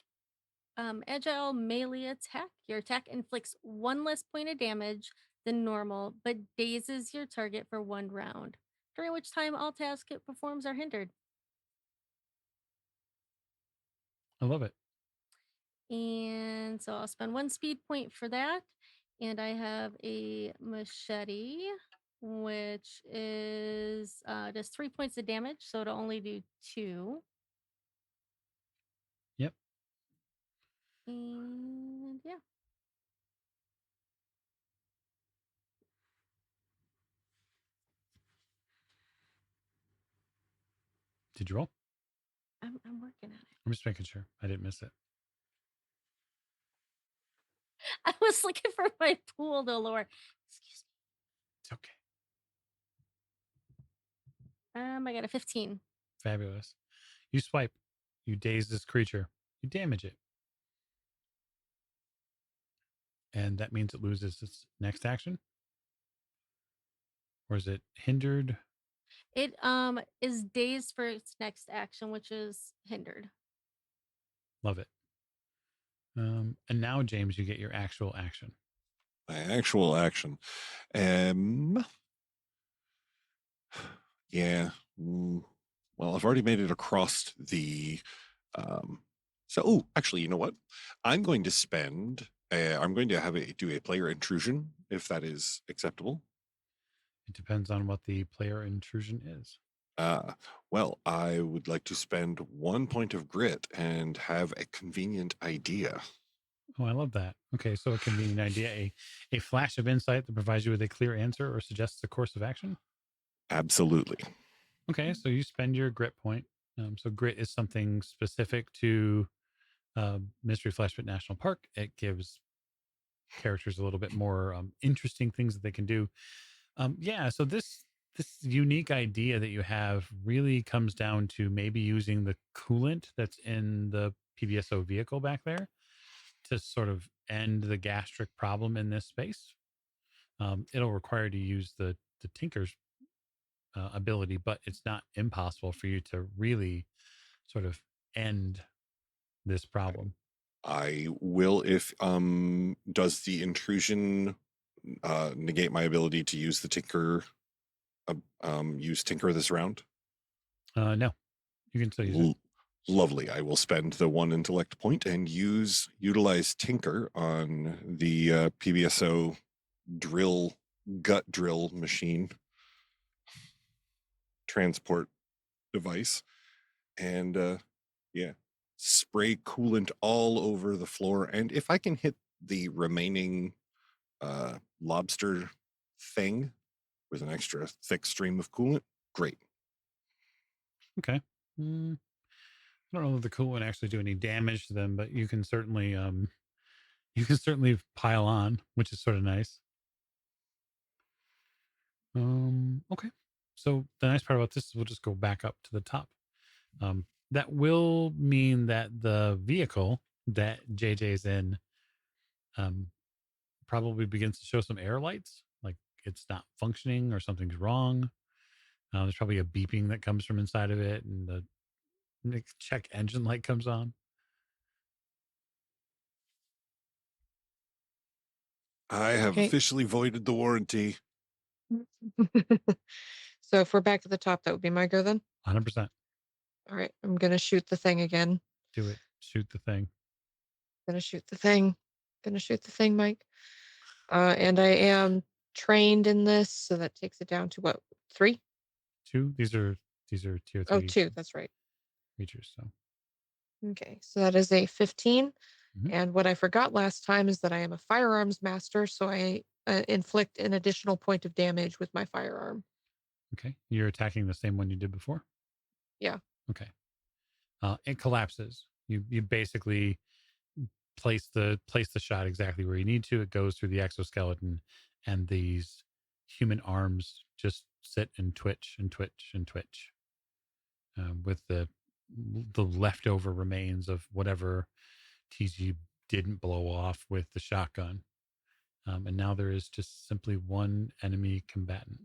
agile melee attack. Your attack inflicts 1 less point of damage than normal, but dazes your target for 1 round, during which time all tasks it performs are hindered. I love it. And so I'll spend 1 speed point for that. And I have a machete, which is does 3 points of damage, so it'll only do 2. Yep. And yeah. Did you roll? I'm working on it. I'm just making sure I didn't miss it. I was looking for my pool to lower. Excuse It's okay. me. I got a 15. Fabulous. You swipe. You daze this creature. You damage it. And that means it loses its next action? Or is it hindered? It is dazed for its next action, which is hindered. Love it. And now, James, you get your actual action. My actual action. Yeah. Well, I've already made it across the. Actually, you know what? I'm going to spend. I'm going to do a player intrusion, if that is acceptable. It depends on what the player intrusion is. Well, I would like to spend 1 point of grit and have a convenient idea. Oh, I love that. Okay, so a convenient idea, a flash of insight that provides you with a clear answer or suggests a course of action? Absolutely. Okay, so you spend your grit point. So grit is something specific to Mystery Flashpit National Park. It gives characters a little bit more interesting things that they can do. So this unique idea that you have really comes down to maybe using the coolant that's in the PBSO vehicle back there to sort of end the gastric problem in this space. It'll require you to use the Tinker's ability, but it's not impossible for you to really sort of end this problem. I will if does the intrusion negate my ability to use the Tinker use Tinker this round? No, you can still use it. Lovely. I will spend the 1 intellect point and utilize Tinker on the PBSO gut drill machine transport device, and spray coolant all over the floor. And if I can hit the remaining lobster thing with an extra thick stream of coolant, great. Okay. I don't know if the coolant actually do any damage to them, but you can certainly pile on, which is sort of nice. Okay. So the nice part about this is we'll just go back up to the top. That will mean that the vehicle that JJ's in probably begins to show some error lights, like it's not functioning or something's wrong. There's probably a beeping that comes from inside of it, and the check engine light comes on. I have Okay. officially voided the warranty. So if we're back at the top, that would be my go then? 100%. All right, I'm going to shoot the thing again. Do it. Shoot the thing. Gonna shoot the thing. Gonna shoot the thing, Mike. And I am trained in this, so that takes it down to what, 3? 2. These are tier 3. Oh, 2. That's right. Creatures. So Okay, so that is a 15. Mhm. And what I forgot last time is that I am a firearms master, so I inflict an additional point of damage with my firearm. okay, you're attacking the same one you did before. Yeah. Okay. It collapses. You basically place the shot exactly where you need to. It goes through the exoskeleton, and these human arms just sit and twitch and twitch and twitch, with the leftover remains of whatever TG didn't blow off with the shotgun. And now there is just simply one enemy combatant.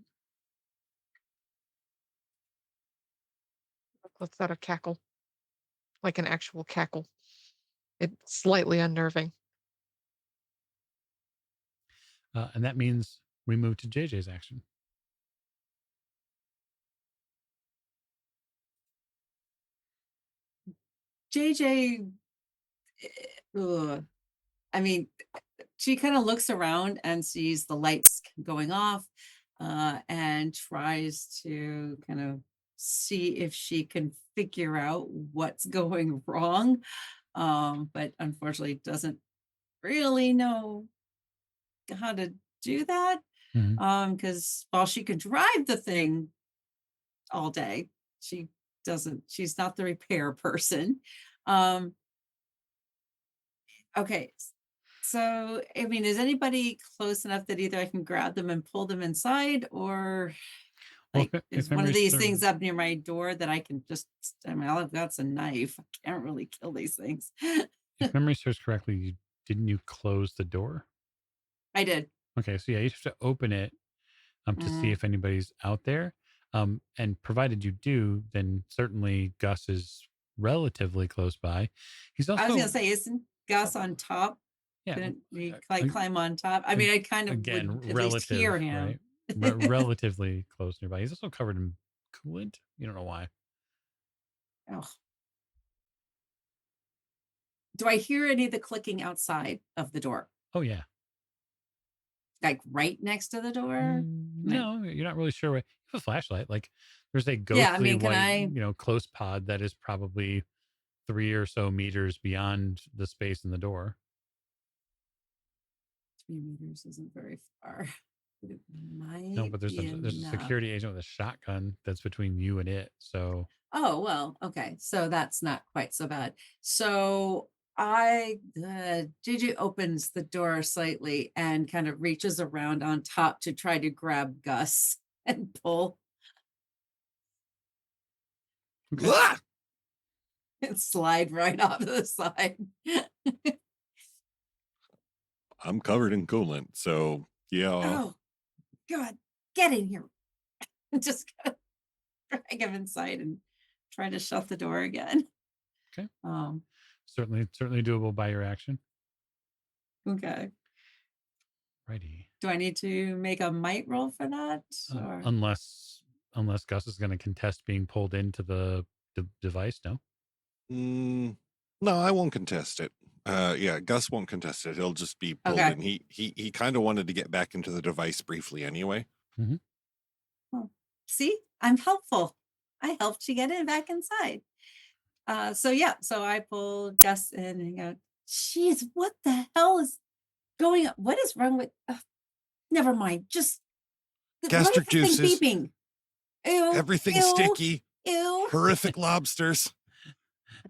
Let's that a cackle, like an actual cackle. It's slightly unnerving. And that means we move to JJ's action. JJ, I mean, she kind of looks around and sees the lights going off, and tries to kind of see if she can figure out what's going wrong, but unfortunately doesn't really know how to do that, because while she can drive the thing all day, she's not the repair person. Okay. So, I mean, is anybody close enough that either I can grab them and pull them inside, or Well, like if is one memory of these serves- things up near my door that I can just, I mean, all I've got's a knife. I can't really kill these things. if memory serves correctly, didn't you close the door? I did. Okay, so yeah, you have to open it to see if anybody's out there. And provided you do, then certainly Gus is relatively close by. He's also, I was gonna say, isn't Gus on top? yeah, Couldn't he like climb on top? I mean, I kind of again, would at least hear relative, him. right? Relatively close nearby. He's also covered in coolant. You don't know why. Oh. Do I hear any of the clicking outside of the door? Oh yeah. Like right next to the door? No, you're not really sure. You have a flashlight. Like there's a ghostly Yeah, I mean, can white, close pod that is probably 3 or so meters beyond the space in the door. 3 meters isn't very far. But it might No, but there's be a enough. security agent with a shotgun that's between you and it. So Oh, well, okay. So that's not quite so bad. So JJ opens the door slightly and kind of reaches around on top to try to grab Gus and pull okay. Ah! and slide right off to the side. I'm covered in coolant, so yeah. Oh, God, get in here. Just drag him inside and try to shut the door again. Okay. Um, Certainly doable by your action. okay. Righty. Do I need to make a might roll for that? Or? Unless Gus is going to contest being pulled into the device, no? No, I won't contest it. Yeah, Gus won't contest it. He'll just be pulled Okay. in. He kind of wanted to get back into the device briefly anyway. Well, see, I'm helpful. I helped you get it back inside. So I pull Gus in and go, geez, what the hell is going on? What is wrong with, never mind. Just, Gastric what is this juices. thing beeping? Ew. Everything ew, sticky. Ew. Horrific lobsters.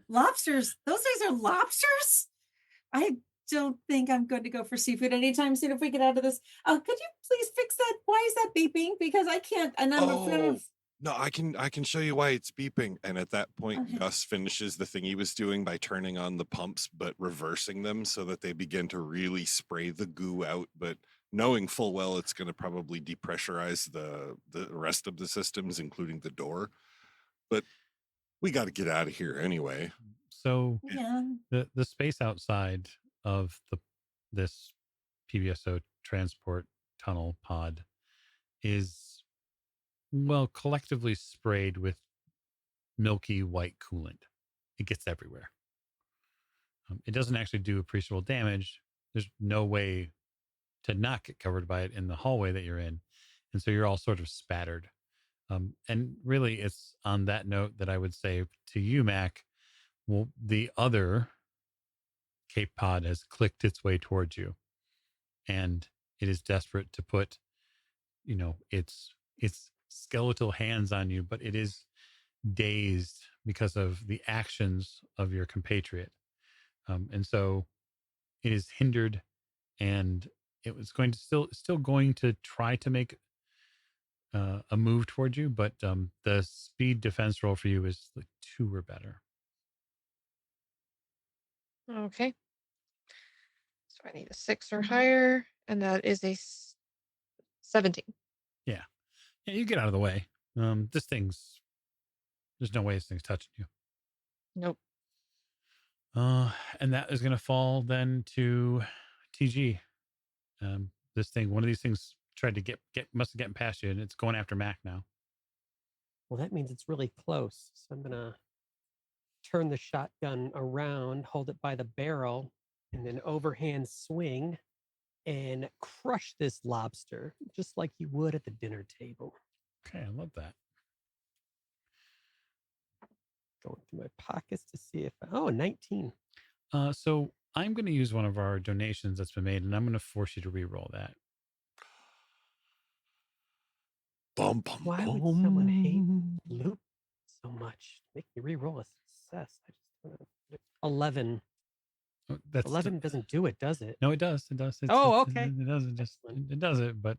Lobsters. Those things are lobsters? I don't think I'm going to go for seafood anytime soon if we get out of this. Could you please fix that? Why is that beeping? Because I can't. And I'm No, I can show you why it's beeping. And at that point, Okay. Gus finishes the thing he was doing by turning on the pumps, but reversing them so that they begin to really spray the goo out. But knowing full well it's going to probably depressurize the rest of the systems, including the door. But we got to get out of here anyway. So Yeah. the space outside of this PBSO transport tunnel pod is, well, collectively sprayed with milky white coolant. It gets everywhere. It doesn't actually do appreciable damage. There's no way to not get covered by it in the hallway that you're in. And so you're all sort of spattered. And really, it's on that note that I would say to you, Mac, well, the other Cape Pod has clicked its way towards you. And it is desperate to put, its skeletal hands on you, but it is dazed because of the actions of your compatriot. And so it is hindered, and it was going to still going to try to make a move towards you, but the speed defense roll for you is like 2 or better. Okay. So I need a 6 or higher, and that is a 17. Yeah, you get out of the way. There's no way this thing's touching you. Nope. And that is going to fall then to TG. One of these things tried to must have gotten past you, and it's going after Mac now. Well, that means it's really close. So I'm going to turn the shotgun around, hold it by the barrel, and then overhand swing and crush this lobster just like you would at the dinner table. Okay, I love that. Going through my pockets to see if 19. So I'm going to use one of our donations that's been made, and I'm going to force you to re-roll that. Bum, bum, Why would someone hate Lupus so much? Make me re-roll a success. 11. Oh, that's 11 doesn't do it, does it? No, it does. It does. Okay. It does. It does it. But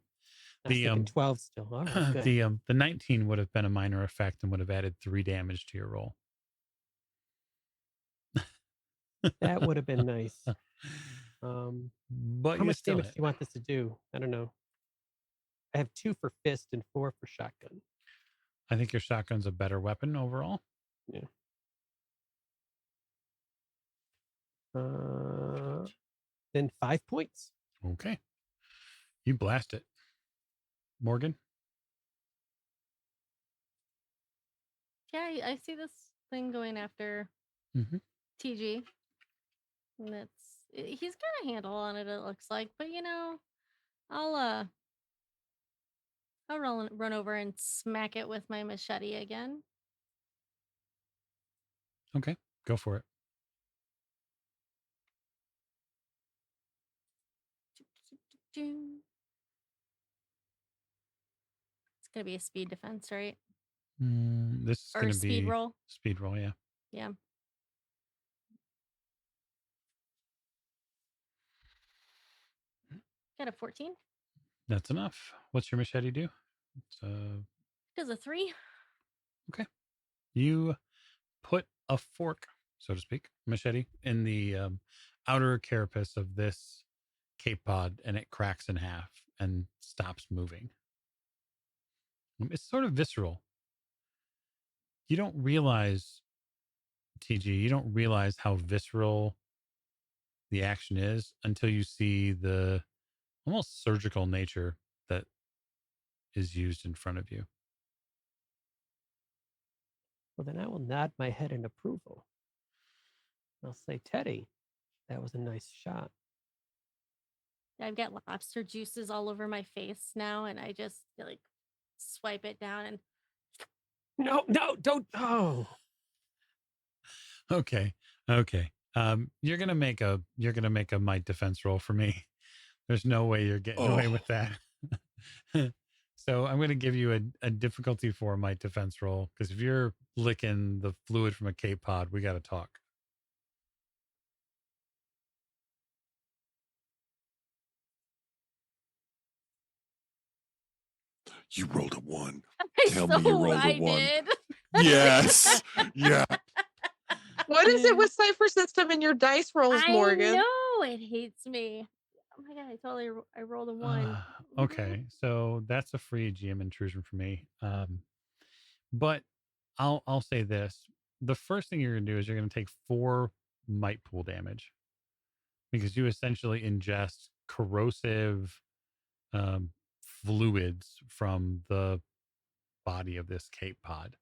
the 12 still. All right, good. the 19 would have been a minor effect and would have added 3 damage to your roll. That would have been nice. But how much damage do you want this to do? I don't know. I have 2 for fist and 4 for shotgun. I think your shotgun's a better weapon overall. Yeah. Then 5 points. Okay. You blast it. Morgan? Yeah, I see this thing going after TG. And he's got a handle on it, it looks like. But I'll run over and smack it with my machete again. Okay, go for it. It's gonna be a speed defense, right? This is going to be speed roll. Speed roll, yeah. Yeah. Got a 14. That's enough. What's your machete do? Does a 3. Okay. You put a fork, so to speak, machete in the outer carapace of this cape pod and it cracks in half and stops moving. It's sort of visceral. You don't realize, TG, you don't realize how visceral the action is until you see the almost surgical nature that is used in front of you. Well, then I will nod my head in approval. I'll say, Teddy, that was a nice shot. I've got lobster juices all over my face now, and I just like swipe it down and No, don't. Oh, Okay. You're gonna make a might defense roll for me. There's no way you're getting away with that. So I'm gonna give you a difficulty 4 might defense roll, because if you're licking the fluid from a cape pod, we gotta talk. You rolled a 1. I Tell me you rolled a I 1. did. Yes. Yeah. What is it with Cypher System and your dice rolls, Morgan? I know it hates me. Oh my god! I rolled a 1. Okay, so that's a free GM intrusion for me. But I'll say this: the first thing you're gonna do is you're gonna take 4 might pool damage, because you essentially ingest corrosive fluids from the body of this cape pod.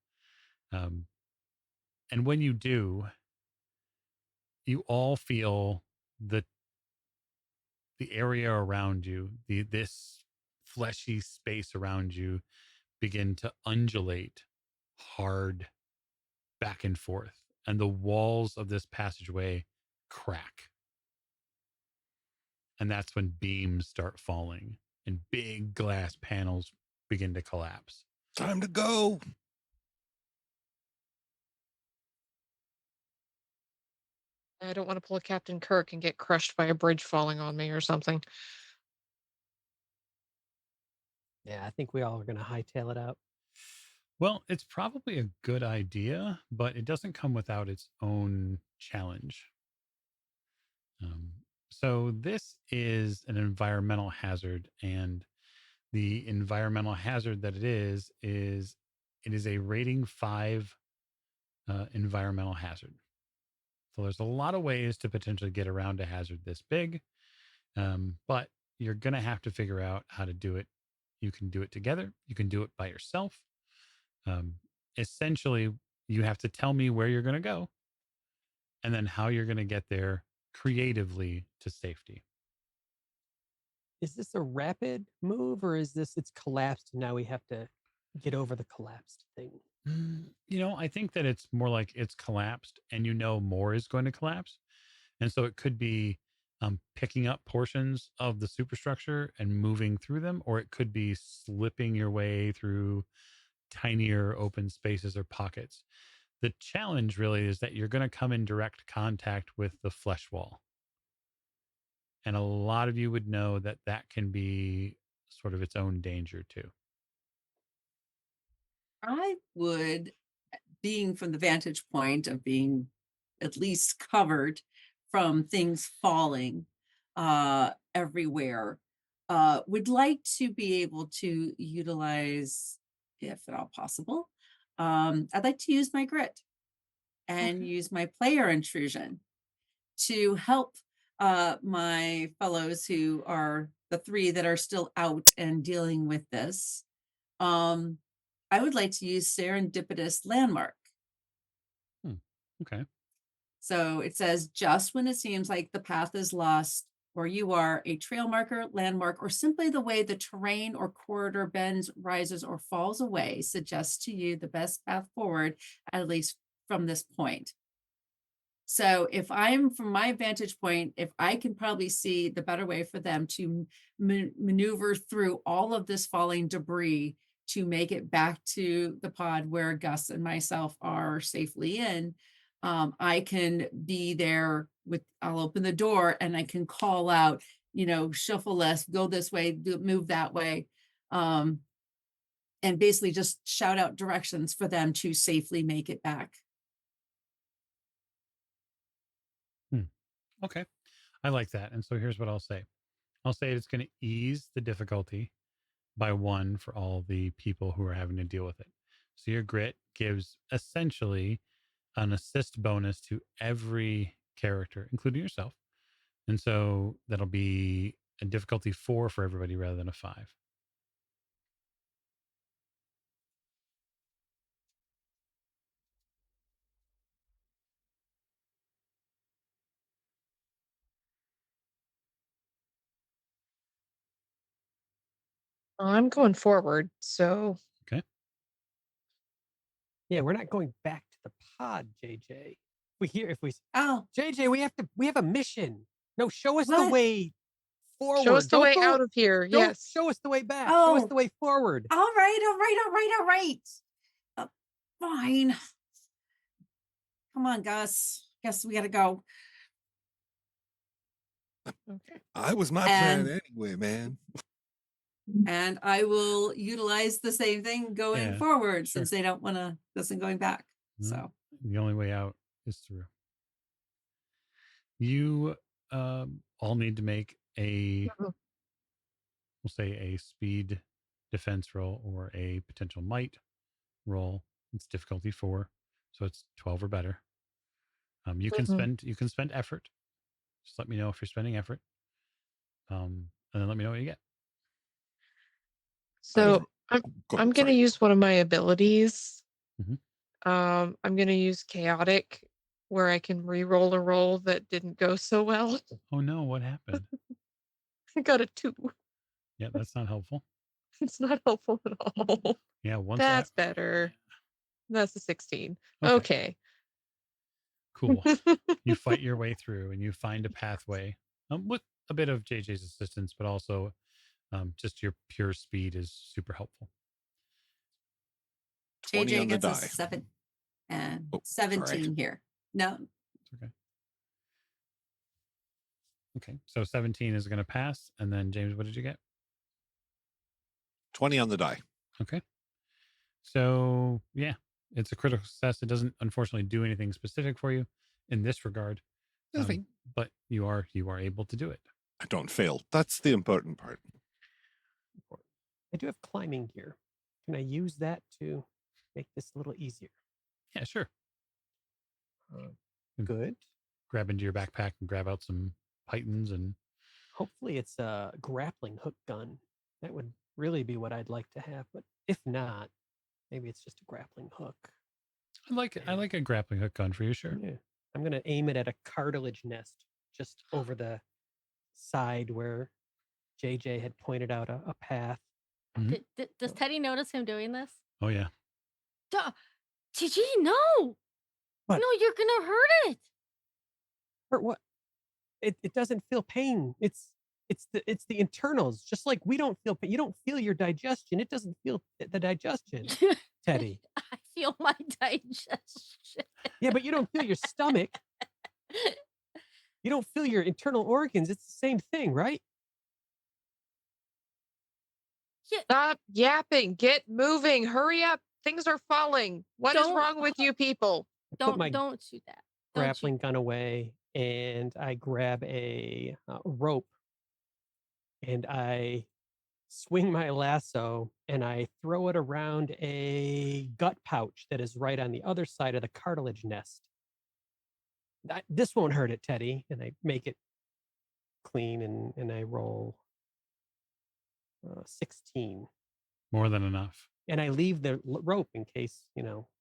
And when you do, you all feel the area around you, this fleshy space around you, begin to undulate hard back and forth, and the walls of this passageway crack. And that's when beams start falling and big glass panels begin to collapse. Time to go. I don't want to pull a Captain Kirk and get crushed by a bridge falling on me or something. yeah, I think we all are going to hightail it out. Well, it's probably a good idea, but it doesn't come without its own challenge. So this is an environmental hazard, and the environmental hazard that it is a rating 5 environmental hazard. So there's a lot of ways to potentially get around a hazard this big, but you're going to have to figure out how to do it. You can do it together. You can do it by yourself. Essentially, you have to tell me where you're going to go and then how you're going to get there creatively to safety. Is this a rapid move, or is it's collapsed and now we have to get over the collapsed thing? I think that it's more like it's collapsed and more is going to collapse. And so it could be picking up portions of the superstructure and moving through them, or it could be slipping your way through tinier open spaces or pockets. The challenge really is that you're going to come in direct contact with the flesh wall. And a lot of you would know that that can be sort of its own danger too. I would, being from the vantage point of being at least covered from things falling everywhere, would like to be able to utilize, if at all possible, I'd like to use my grit and use my player intrusion to help my fellows who are the 3 that are still out and dealing with this. I would like to use serendipitous landmark. Okay. So it says, just when it seems like the path is lost, or you are a trail marker, landmark, or simply the way the terrain or corridor bends, rises, or falls away, suggests to you the best path forward, at least from this point. So if I'm from my vantage point, if I can probably see the better way for them to maneuver through all of this falling debris to make it back to the pod where Gus and myself are safely in, I can be there I'll open the door and I can call out, shuffle left, go this way, move that way. And basically just shout out directions for them to safely make it back. Okay. I like that. And so here's what I'll say. I'll say it's going to ease the difficulty by 1 for all the people who are having to deal with it. So your grit gives essentially an assist bonus to every character, including yourself. And so that'll be a difficulty 4 for everybody rather than a 5. I'm going forward, so Okay. Yeah, we're not going back to the pod, JJ. If we Oh, JJ, we have a mission. No, show us the what? way forward. show us the Don't way go, out of here. don't Yes. show us the way back. Show us Oh. the way forward. All right. Fine. Come on, Gus. Guess we gotta go. Okay. I was my plan anyway, man. And I will utilize the same thing going Yeah, forward sure. since they don't want to listen going back. No, So the only way out is through. You all need to make a, Mhm. we'll say, a speed defense roll or a potential might roll. It's difficulty 4, so it's 12 or better. You can Mhm. spend effort. Just let me know if you're spending effort, and then let me know what you get. So I'm Go, gonna sorry. use one of my abilities. Mhm. I'm gonna use chaotic, where I can re-roll a roll that didn't go so well. Oh no, what happened? I got a 2. Yeah, that's not helpful. It's not helpful at all. Yeah, once That's that. better. That's a 16. Okay. Okay. Cool. You fight your way through and you find a pathway with a bit of JJ's assistance, but also just your pure speed is super helpful. 20 JJ on the gets a die. 7 and Oh, 17 sorry. here. No, It's okay. Okay, so 17 is going to pass. And then, James, what did you get? 20 on the die. Okay. So, yeah, it's a critical success. It doesn't, unfortunately, do anything specific for you in this regard. But you are able to do it. I don't fail. That's the important part. I do have climbing gear. Can I use that to make this a little easier? Yeah, sure. Good. Grab into your backpack and grab out some pythons and Hopefully it's a grappling hook gun. That would really be what I'd like to have. But if not, maybe it's just a grappling hook. I like a grappling hook gun for you, sure. Yeah. I'm gonna aim it at a cartilage nest just over the side where JJ had pointed out a path. Mhm. Does Teddy notice him doing this? Oh yeah. Duh. TG, no. What? No, you're gonna hurt it. Or what? It doesn't feel pain. It's the internals. Just like we don't feel pain. You don't feel your digestion. It doesn't feel the digestion, Teddy. I feel my digestion. Yeah, but you don't feel your stomach. You don't feel your internal organs. It's the same thing, right? Yeah, Stop yapping. Get moving. Hurry up. Things are falling. What is Don't- wrong with you people? I put my don't shoot that. Don't grappling shoot. gun away and I grab a rope and I swing my lasso and I throw it around a gut pouch that is right on the other side of the cartilage nest. This won't hurt it, Teddy. And I make it clean and I roll 16. More than enough. And I leave the rope in case,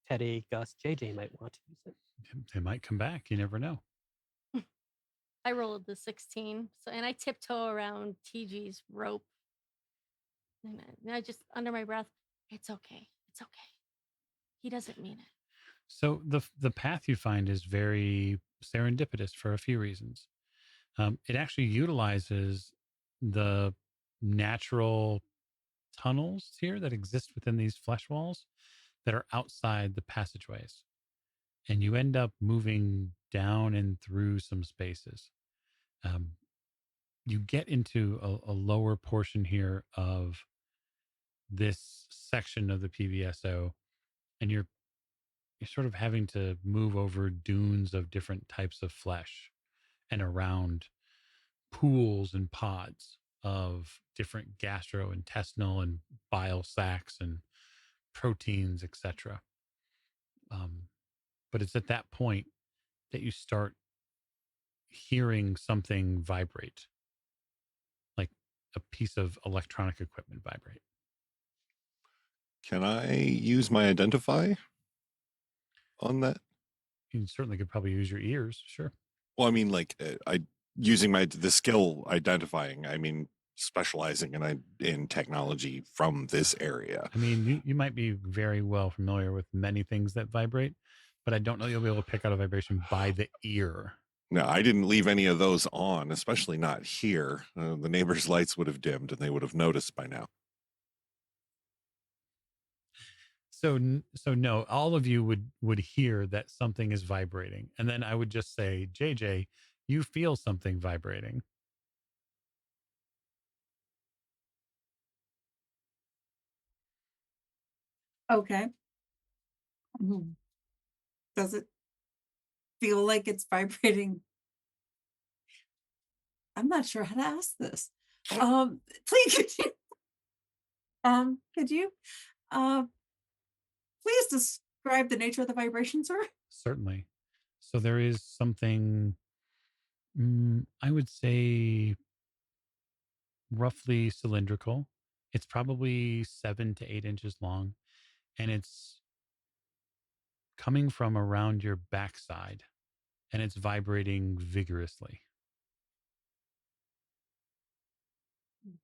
Teddy, Gus, JJ might want to use it. They might come back. You never know. I rolled the 16. And I tiptoe around TG's rope. And I just under my breath, it's okay. It's okay. He doesn't mean it. So the path you find is very serendipitous for a few reasons. It actually utilizes the natural tunnels here that exist within these flesh walls that are outside the passageways. And you end up moving down and through some spaces. You get into a lower portion here of this section of the PBSO, and you're sort of having to move over dunes of different types of flesh and around pools and pods of different gastrointestinal and bile sacs and proteins, etc. But it's at that point that you start hearing something vibrate, like a piece of electronic equipment vibrate. Can I use my identify on that? You certainly could probably use your ears, sure. Well, I mean, like I using the skill identifying. I mean, specializing in technology from this area. I mean, you might be very well familiar with many things that vibrate, but I don't know you'll be able to pick out a vibration by the ear. No, I didn't leave any of those on, especially not here. The neighbors' lights would have dimmed, and they would have noticed by now. So no, all of you would hear that something is vibrating, and then I would just say, JJ, you feel something vibrating. Okay. Does it feel like it's vibrating? I'm not sure how to ask this. Please, could you please describe the nature of the vibration, sir? Certainly. So there is something, I would say, roughly cylindrical. It's probably 7 to 8 inches long, and it's coming from around your backside, and it's vibrating vigorously.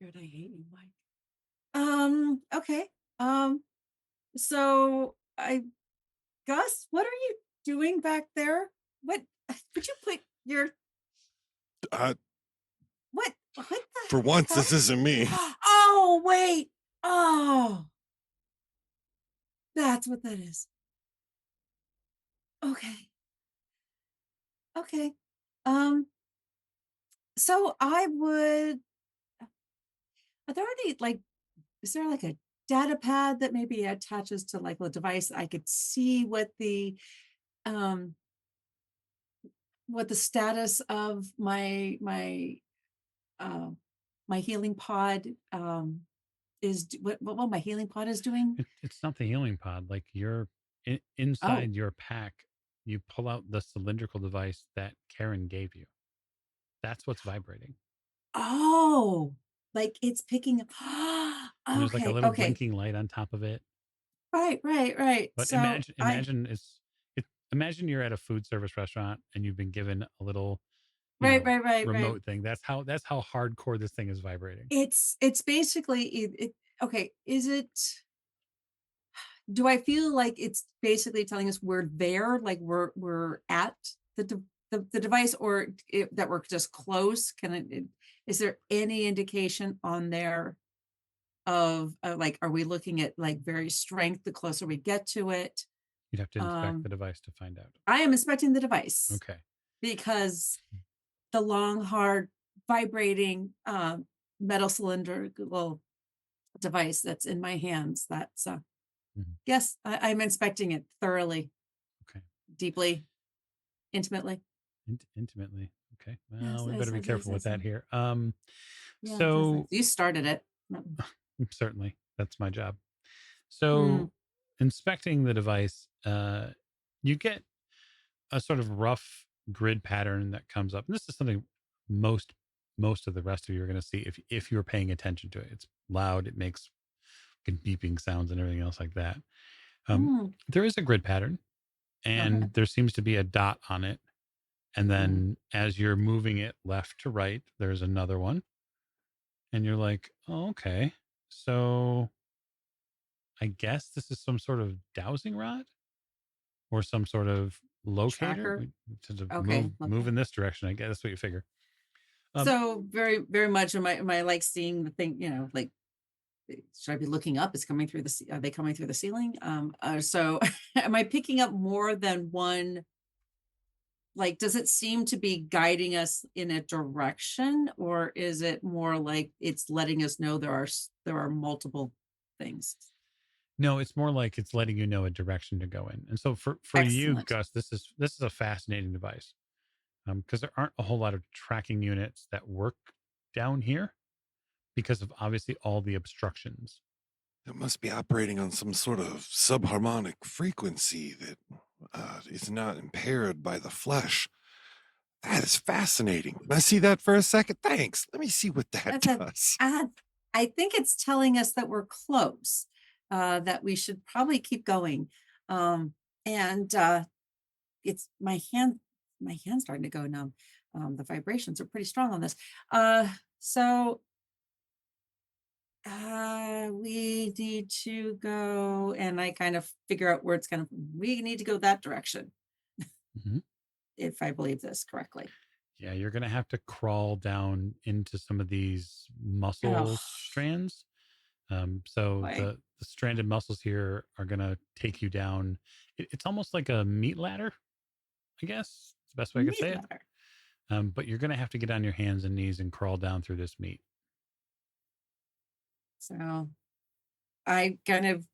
Good, I hate you, Mike. Okay. So Gus, what are you doing back there? What would you put your Uh, what the for once, heck? this isn't me. Oh, wait. Oh, that's what that is. Okay. Okay. So I would, are there any is there like a data pad that maybe attaches to like a device? I could see um what the status of uh my healing pod is what my healing pod is doing. It's not the healing pod. Like you're Oh, inside your pack, you pull out the cylindrical device that Karen gave you. That's what's vibrating. oh, like it's picking up. And there's like a Okay, little okay. blinking light on top of it. Right. But So imagine you're at a food service restaurant and you've been given a little, right. remote thing. That's how hardcore this thing is vibrating. It's basically okay. Is it? Do I feel like it's basically telling us we're there, like we're at the device, or that we're just close? Is there any indication on there of like, are we looking at like very strength the closer we get to it? You'd have to inspect the device to find out. I am inspecting the device. Okay. Because the long, hard, vibrating metal cylindrical device that's in my hands, that's yes, I'm inspecting it thoroughly. Okay. Deeply, intimately. Intimately. Okay. Well, Yes, we yes, better be yes, careful yes, with yes. that here. Yeah, So you started it. certainly that's my job. So inspecting the device, you get a sort of rough grid pattern that comes up. And this is something most of the rest of you are going to see if you're paying attention to it. It's loud, it makes beeping sounds and everything else like that. There is a grid pattern, and there seems to be a dot on it. And then as you're moving it left to right, there's another one. And you're like, oh, okay. So I guess this is some sort of dowsing rod or some sort of locator Tracker. to Okay. move in this direction. I guess that's what you figure. So very much am I like seeing the thing, like, should I be looking up? Is coming through are they coming through the ceiling? So am I picking up more than one? Like, does it seem to be guiding us in a direction, or is it more like it's letting us know there are multiple things? No, it's more like it's letting you know a direction to go in. And so for you, Excellent. Gus, this is a fascinating device because there aren't a whole lot of tracking units that work down here. because of obviously all the obstructions. It must be operating on some sort of subharmonic frequency that is not impaired by the flesh. That is fascinating. Can I see that for a second? Thanks. Let me see what that does. I think it's telling us that we're close, that we should probably keep going. And it's my hand's starting to go numb. The vibrations are pretty strong on this. So we need to go, and I kind of figure out where it's kind of, we need to go that direction, Mhm. if I believe this correctly. Yeah, you're going to have to crawl down into some of these muscle Ugh. strands. So Boy. the stranded muscles here are going to take you down. It's almost like a meat ladder, I guess. It's the best way I could say Meat it. ladder. But you're going to have to get on your hands and knees and crawl down through this meat. So I kind of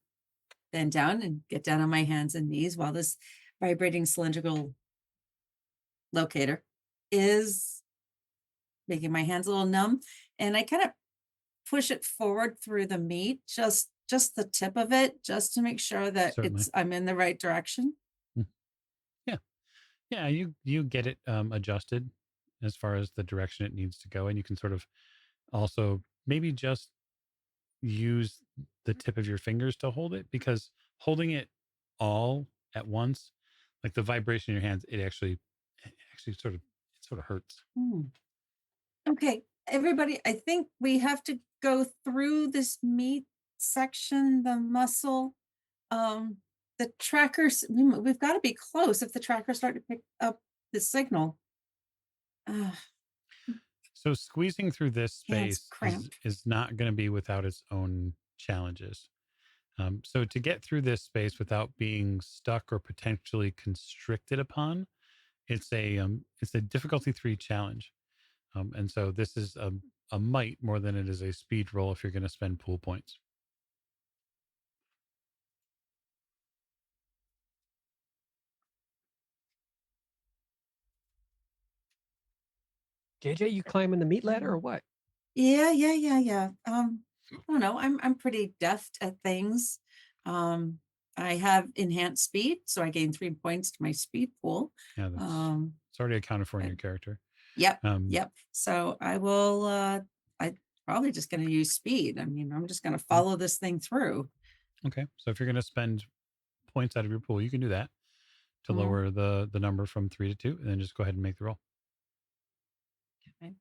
bend down and get down on my hands and knees while this vibrating cylindrical locator is making my hands a little numb. And I kind of push it forward through the meat, just the tip of it, just to make sure that Certainly. I'm in the right direction. Yeah, you get it adjusted as far as the direction it needs to go, and you can sort of also maybe just use the tip of your fingers to hold it, because holding it all at once, like the vibration in your hands, it actually sort of hurts. Okay, everybody, I think we have to go through this meat section, the muscle. The trackers, we've got to be close if the trackers start to pick up the signal. So squeezing through this Hands space cramped. is not going to be without its own challenges. So to get through this space without being stuck or potentially constricted upon, it's a difficulty 3 challenge. And so this is a might more than it is a speed roll if you're going to spend pool points. JJ, you climbing the meat ladder or what? Yeah. I don't know. I'm pretty deft at things. I have enhanced speed, so I gain 3 points to my speed pool. Yeah, it's already accounted for in your character. Yep. So I will. I probably just going to use speed. I mean, I'm just going to follow this thing through. Okay, so if you're going to spend points out of your pool, you can do that to lower the number from 3 to 2, and then just go ahead and make the roll. Okay.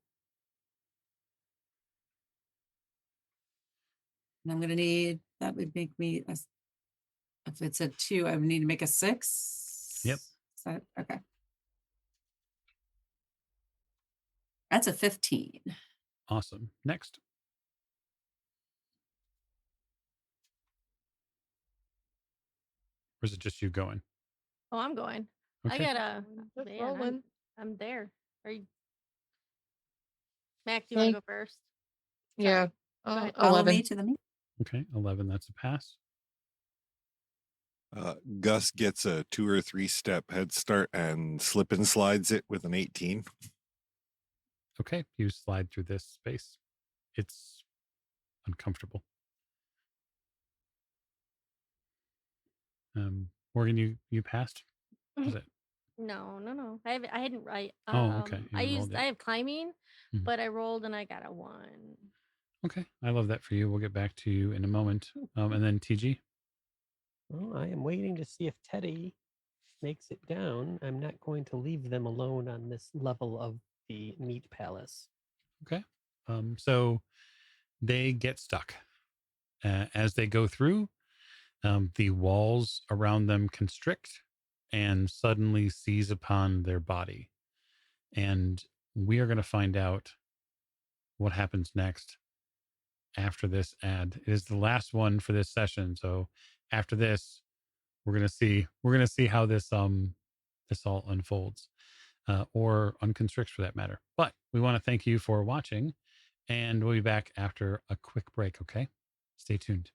And I'm going to need, that would make me, if it's a 2, I would need to make a 6. Yep. So, okay. That's a 15. Awesome. Next. Or is it just you going? Oh, I'm going. I Okay. got a Just man. rolling. I'm there. Are you, Mac? Do you want to go first? Yeah. ahead. Follow 11. me to the meat. Okay, 11. That's a pass. Gus gets a 2 or 3 step head start and slip and slides it with an 18. Okay, you slide through this space. It's uncomfortable. Morgan, you passed. Was it? No. I hadn't right. Oh, okay. You I rolled used. it. I have climbing, Mhm. but I rolled and I got a 1. Okay, I love that for you. We'll get back to you in a moment. And then TG. Well, I am waiting to see if Teddy makes it down. I'm not going to leave them alone on this level of the meat palace. Okay. So they get stuck as they go through. The walls around them constrict and suddenly seize upon their body. And we are going to find out what happens next after this ad. It is the last one for this session. So after this, we're going to see how this all unfolds or unconstricts for that matter. But we want to thank you for watching, and we'll be back after a quick break. Okay, stay tuned.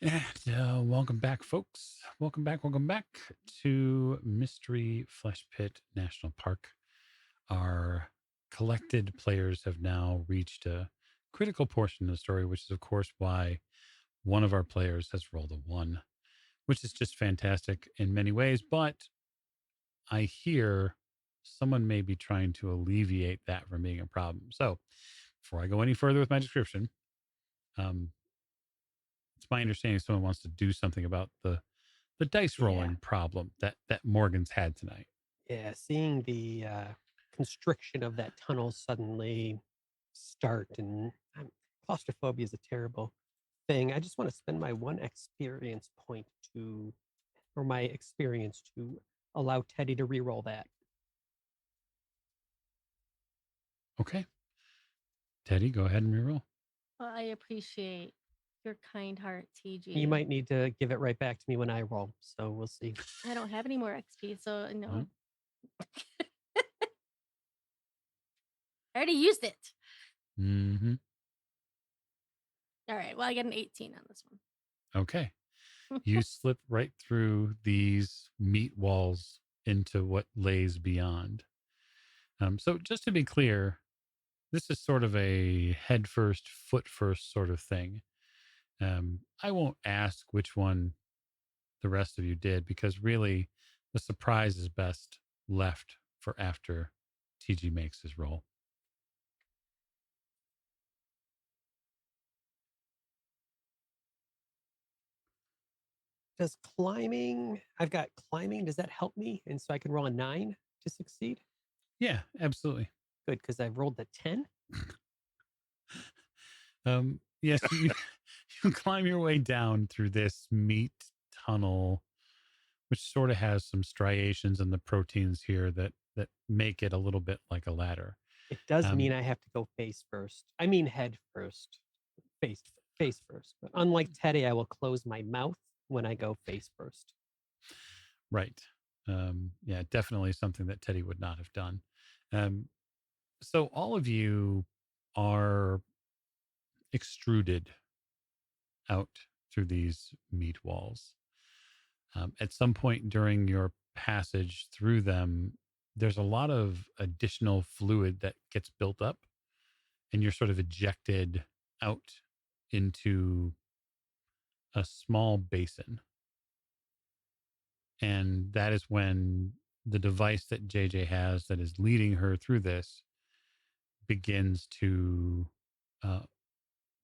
And welcome back, folks. Welcome back to Mystery Flesh Pit National Park. Our collected players have now reached a critical portion of the story, which is, of course, why one of our players has rolled a 1, which is just fantastic in many ways. But I hear someone may be trying to alleviate that from being a problem. So before I go any further with my description, it's my understanding someone wants to do something about the dice rolling problem that Morgan's had tonight. Yeah, seeing the constriction of that tunnel suddenly start, and claustrophobia is a terrible thing. I just want to spend my 1 experience point or my experience to allow Teddy to re-roll that. Okay. Teddy, go ahead and reroll. Well, I appreciate your kind heart, TG. You might need to give it right back to me when I roll, so we'll see. I don't have any more XP, so no. I already used it. Mm-hmm. All right. Well, I get an 18 on this one. Okay. You slip right through these meat walls into what lays beyond. So just to be clear, this is sort of a head first, foot first sort of thing. I won't ask which one the rest of you did, because really the surprise is best left for after TG makes his roll. Does climbing, I've got climbing, does that help me? And so I can roll a 9 to succeed? Yeah, absolutely. Good, because I've rolled the 10. Yes, you climb your way down through this meat tunnel, which sort of has some striations in the proteins here that make it a little bit like a ladder. It does mean I have to go face first. I mean head first. Face first. But unlike Teddy, I will close my mouth when I go face first. Right. Yeah, definitely something that Teddy would not have done. So all of you are extruded out through these meat walls. At some point during your passage through them, there's a lot of additional fluid that gets built up, and you're sort of ejected out into a small basin. And that is when the device that JJ has that is leading her through this begins to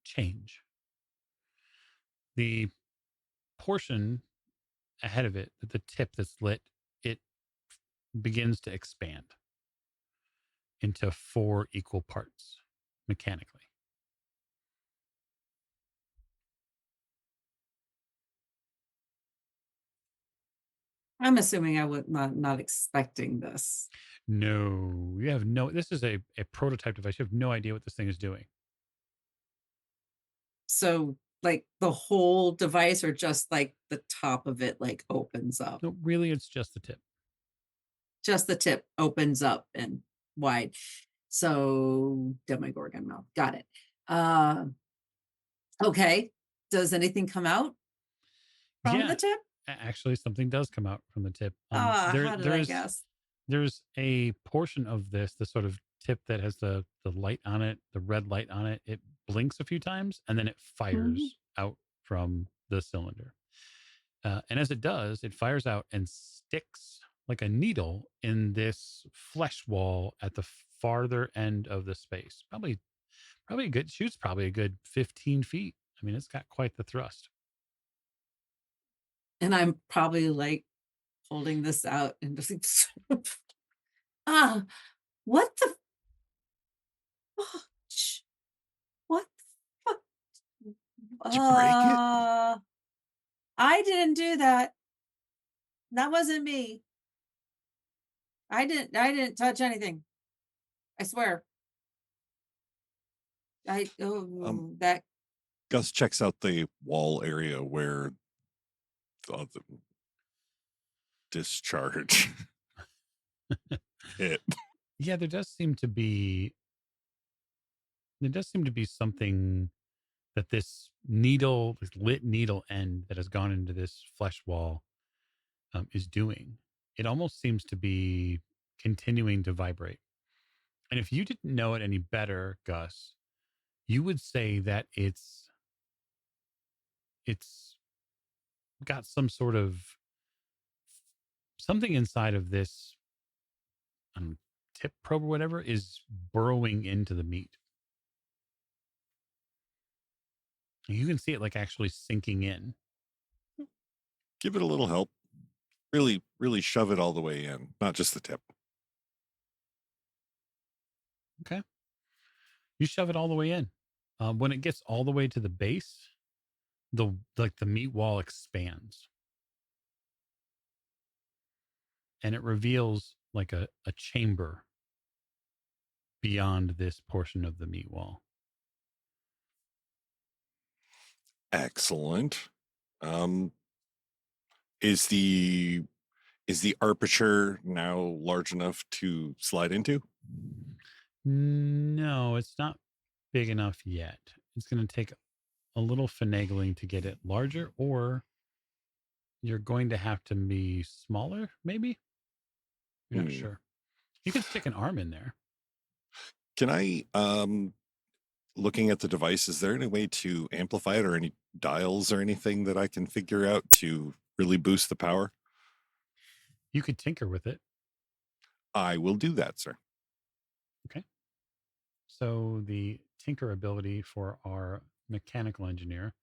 change. The portion ahead of it, the tip that's lit, it begins to expand into 4 equal parts mechanically. I'm assuming I would not expecting this. No, you have no, this is a prototype device. You have no idea what this thing is doing. So like the whole device or just like the top of it like opens up? No, really, it's just the tip. Just the tip opens up and wide. So Demogorgon mouth. Got it. Okay. Does anything come out from the tip? Actually, something does come out from the tip. How did I guess? There's a portion of this, the sort of tip that has the light on it, the red light on it. It blinks a few times and then it fires out from the cylinder. And as it does, it fires out and sticks like a needle in this flesh wall at the farther end of the space. Probably a good, shoots probably a good 15 feet. I mean, it's got quite the thrust. And I'm probably like holding this out and just what the what the fuck? Did you break it? I didn't do that. That wasn't me. I didn't touch anything. I swear. That Gus checks out the wall area where the discharge hit. Yeah, there does seem to be something that this needle, this lit needle end that has gone into this flesh wall is doing. It almost seems to be continuing to vibrate. And if you didn't know it any better, Gus, you would say that it's got some sort of something inside of this tip probe or whatever is burrowing into the meat. You can see it like actually sinking in. Give it a little help. Really, really shove it all the way in, not just the tip. Okay. You shove it all the way in. When it gets all the way to the base, the meat wall expands. And it reveals like a chamber beyond this portion of the meat wall. Excellent. Is the aperture now large enough to slide into? No, it's not big enough yet. It's going to take a little finagling to get it larger, or you're going to have to be smaller, maybe? You're not sure. You can stick an arm in there. Can I, looking at the device, is there any way to amplify it or any dials or anything that I can figure out to really boost the power? You could tinker with it. I will do that, sir. Okay. So the tinker ability for our mechanical engineer,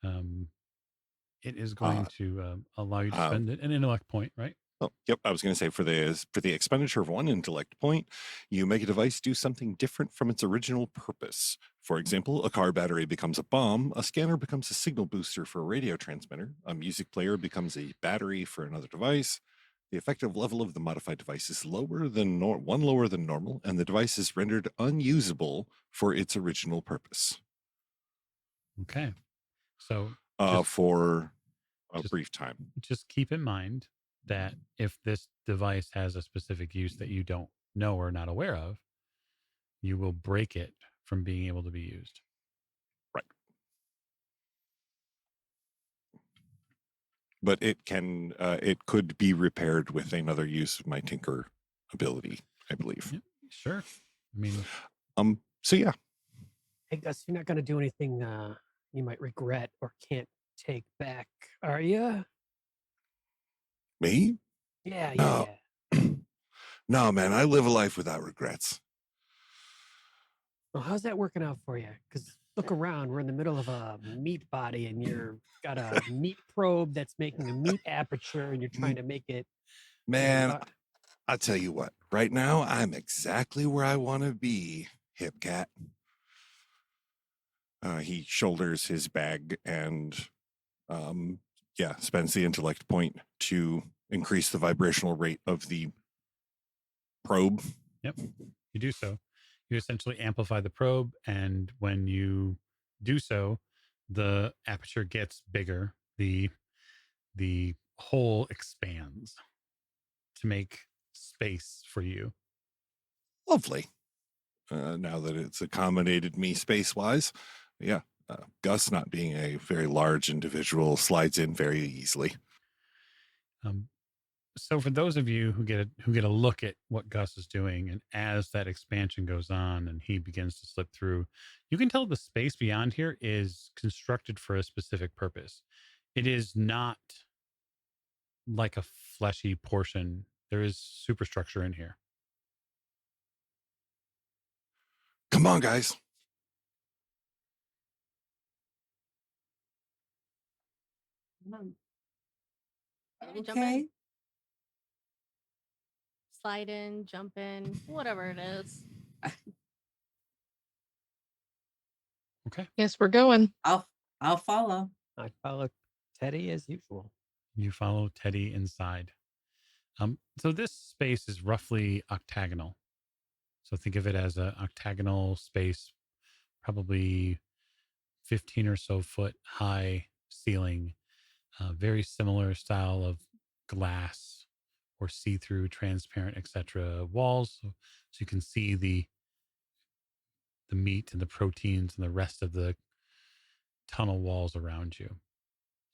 it is going to allow you to spend an intellect point, right? Oh, yep. I was going to say for the expenditure of 1 intellect point, you make a device do something different from its original purpose. For example, a car battery becomes a bomb, a scanner becomes a signal booster for a radio transmitter, a music player becomes a battery for another device. The effective level of the modified device is lower than normal, and the device is rendered unusable for its original purpose. Okay. So for a brief time. Just keep in mind that if this device has a specific use that you don't know or not aware of, you will break it from being able to be used. Right. But it can, it could be repaired with another use of my tinker ability, I believe. Yeah, sure. I mean, so yeah. Hey Gus, you're not going to do anything you might regret or can't take back, are you? Me? Yeah, no. yeah. No, man, I live a life without regrets. Well, how's that working out for you? Because look around, we're in the middle of a meat body, and you're got a meat probe that's making a meat aperture, and you're trying to make it. Man, I'll tell you what. Right now, I'm exactly where I want to be, hip cat. He shoulders his bag and, spends the intellect point to increase the vibrational rate of the probe. Yep, you do so. You essentially amplify the probe, and when you do so, the aperture gets bigger. The hole expands to make space for you. Lovely. Now that it's accommodated me space-wise, yeah, Gus, not being a very large individual, slides in very easily. So for those of you who get a look at what Gus is doing, and as that expansion goes on and he begins to slip through, you can tell the space beyond here is constructed for a specific purpose. It is not like a fleshy portion. There is superstructure in here. Come on, guys. Okay. Slide in, jump in, whatever it is. Okay. Yes, we're going. I'll follow. I follow Teddy as usual. You follow Teddy inside. So this space is roughly octagonal. So think of it as an octagonal space, probably 15 or so foot high ceiling, very similar style of glass or see-through, transparent, etc. walls, so you can see the meat and the proteins and the rest of the tunnel walls around you.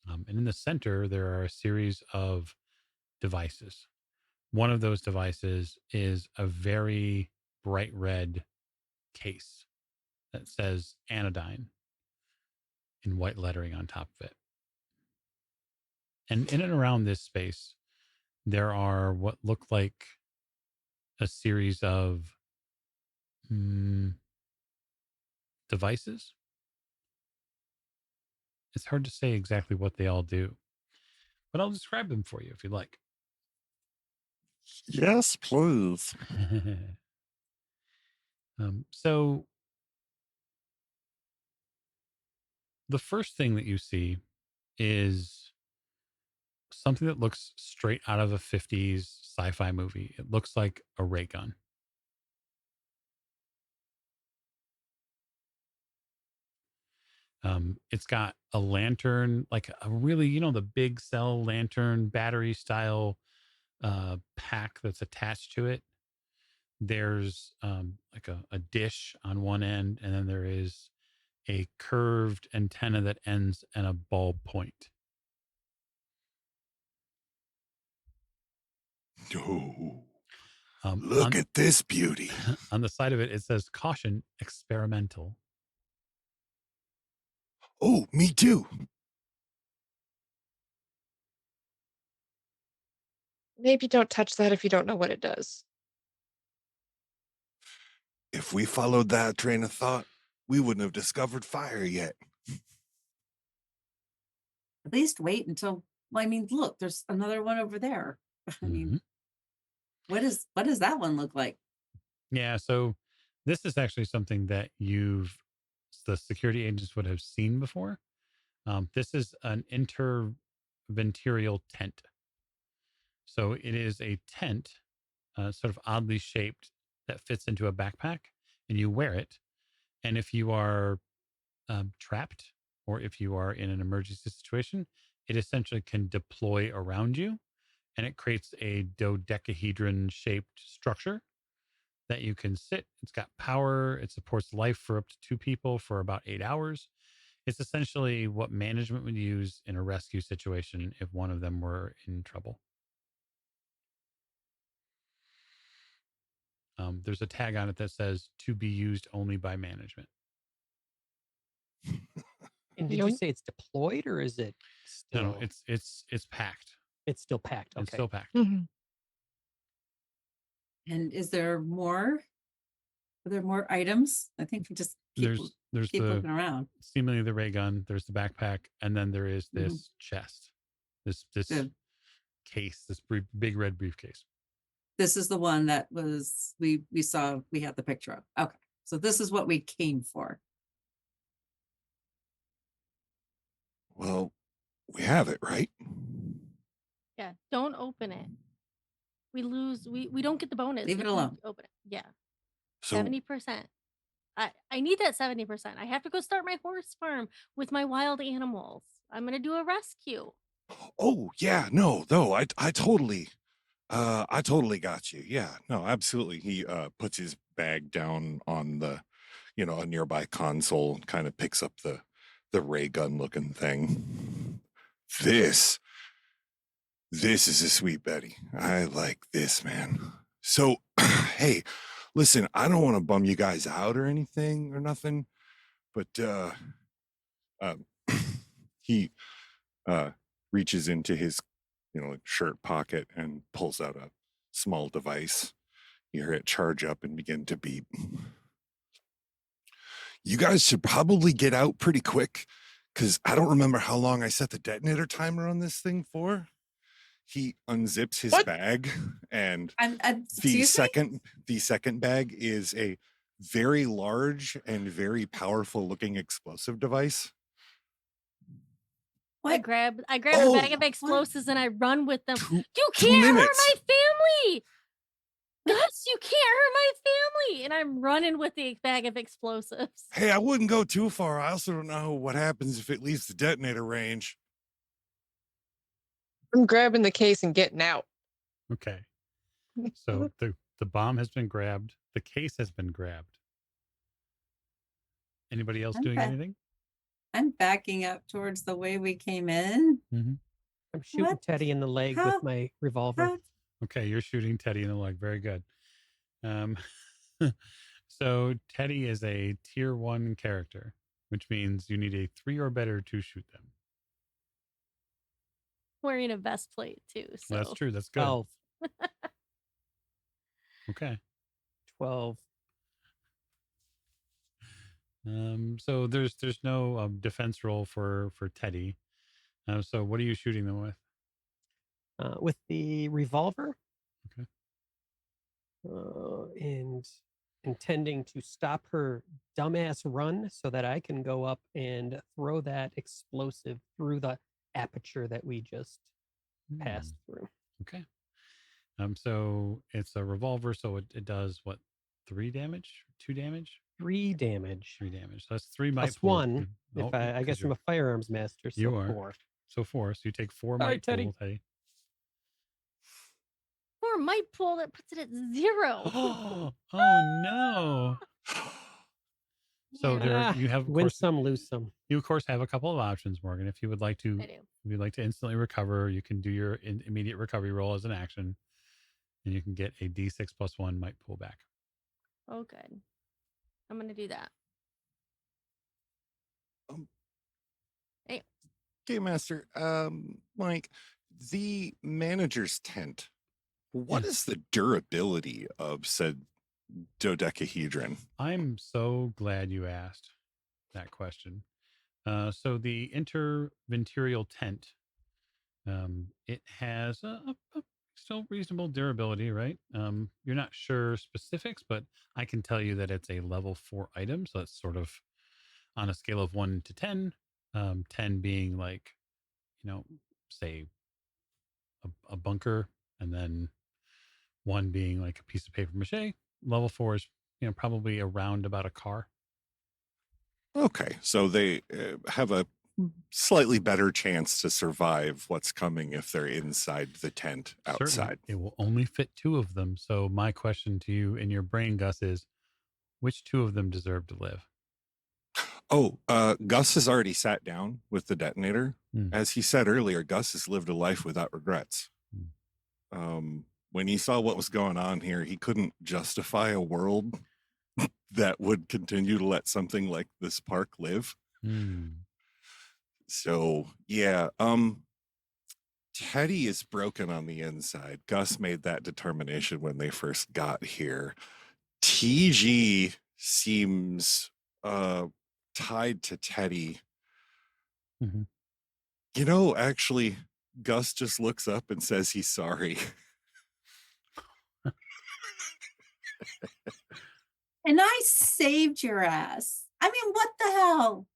And in the center, there are a series of devices. One of those devices is a very bright red case that says Anodyne in white lettering on top of it. And in and around this space, there are what look like a series of devices. It's hard to say exactly what they all do, but I'll describe them for you if you'd like. Yes, please. So the first thing that you see is something that looks straight out of a 50s sci-fi movie. It looks like a ray gun. It's got a lantern, like a really, the big cell lantern battery style pack that's attached to it. There's like a dish on one end, and then there is a curved antenna that ends in a bulb point. No. On, at this beauty. on the side of it, it says caution, experimental. Oh, me too. Maybe don't touch that if you don't know what it does. If we followed that train of thought, we wouldn't have discovered fire yet. At least wait until, well, I mean, look, there's another one over there. I mean, what does that one look like? Yeah, so this is actually something that the security agents would have seen before. This is an interventorial tent. So it is a tent, sort of oddly shaped, that fits into a backpack, and you wear it. And if you are trapped or if you are in an emergency situation, it essentially can deploy around you, and it creates a dodecahedron shaped structure that you can sit. It's got power. It supports life for up to 2 people for about 8 hours. It's essentially what management would use in a rescue situation if one of them were in trouble. There's a tag on it that says to be used only by management. And did you say it's deployed or is it still? No, it's packed. It's still packed. Okay. It's still packed. Mhm. And is there more? Are there more items? I think we just keep There's looking around. seemingly the ray gun. There's the backpack, and then there is this chest, this case, this big red briefcase. This is the one that was we saw. We had the picture of. Okay, so this is what we came for. Well, we have it, right? Yeah, don't open it. We lose. We don't get the bonus. Leave it if we alone. Open it. Yeah, So 70%. I need that 70%. I have to go start my horse farm with my wild animals. I'm gonna do a rescue. oh yeah, no, I totally got you. Yeah, no, absolutely. He puts his bag down on the a nearby console, kind of picks up the ray gun looking thing. This is a sweet Betty. I like this, man. So hey, listen, I don't want to bum you guys out or anything or nothing, but he reaches into his shirt pocket and pulls out a small device. You hear it charge up and begin to beep. You guys should probably get out pretty quick, because I don't remember how long I set the detonator timer on this thing for. He unzips his bag, and the second bag is a very large and very powerful looking explosive device. I grab a bag of explosives and I run with them. You can't hurt minutes. my family. Gus, you can't hurt my family. And I'm running with the bag of explosives. Hey, I wouldn't go too far. I also don't know what happens if it leaves the detonator range. I'm grabbing the case and getting out. Okay. So the bomb has been grabbed. The case has been grabbed. Anybody else doing anything? I'm backing up towards the way we came in. Mhm. I'm shooting What? Teddy in the leg How- with my revolver. How- Okay, you're shooting Teddy in the leg. Very good. Um, so Teddy is a tier 1 character, which means you need a 3 or better to shoot them. Wearing a vest plate too. So Well, that's true. That's good. 12. Okay. 12. So there's no defense roll for Teddy. So what are you shooting them with? With the revolver. Okay. And intending to stop her dumbass run so that I can go up and throw that explosive through the aperture that we just passed through. Okay. So it's a revolver, so it does what? 3 damage? 2 damage? 3 damage. 3 damage. So that's 3 might Plus pool. 1. If I guess I'm a firearms master, so You are. 4. So 4. So you take 4 Sorry, might Teddy. pool, Teddy. 4 might pool that puts it at 0. Oh no. So there you have of win course, some, lose some. you of course have a couple of options, Morgan. If you would like to I do. if you'd like to instantly recover, you can do your immediate recovery roll as an action, and you can get a D6 plus 1 might pull back. Oh, good. I'm gonna do that. Game Master, Mike, the manager's tent. What is the durability of said dodecahedron? I'm so glad you asked that question. So the interventorial tent, it has a still reasonable durability, right? You're not sure specifics, but I can tell you that it's a level 4 item. So that's sort of on a scale of 1 to 10, 10 being like, say a bunker, and then 1 being like a piece of paper mache. Level 4 is, probably around about a car. Okay, so they have a slightly better chance to survive what's coming if they're inside the tent outside. Certainly, it will only fit 2 of them. So my question to you in your brain, Gus, is which 2 of them deserve to live? Oh, Gus has already sat down with the detonator. As he said earlier, Gus has lived a life without regrets. When he saw what was going on here, he couldn't justify a world that would continue to let something like this park live. So, yeah, Teddy is broken on the inside. Gus made that determination when they first got here. TG seems tied to Teddy. Actually, Gus just looks up and says he's sorry. And I saved your ass. I mean, what the hell?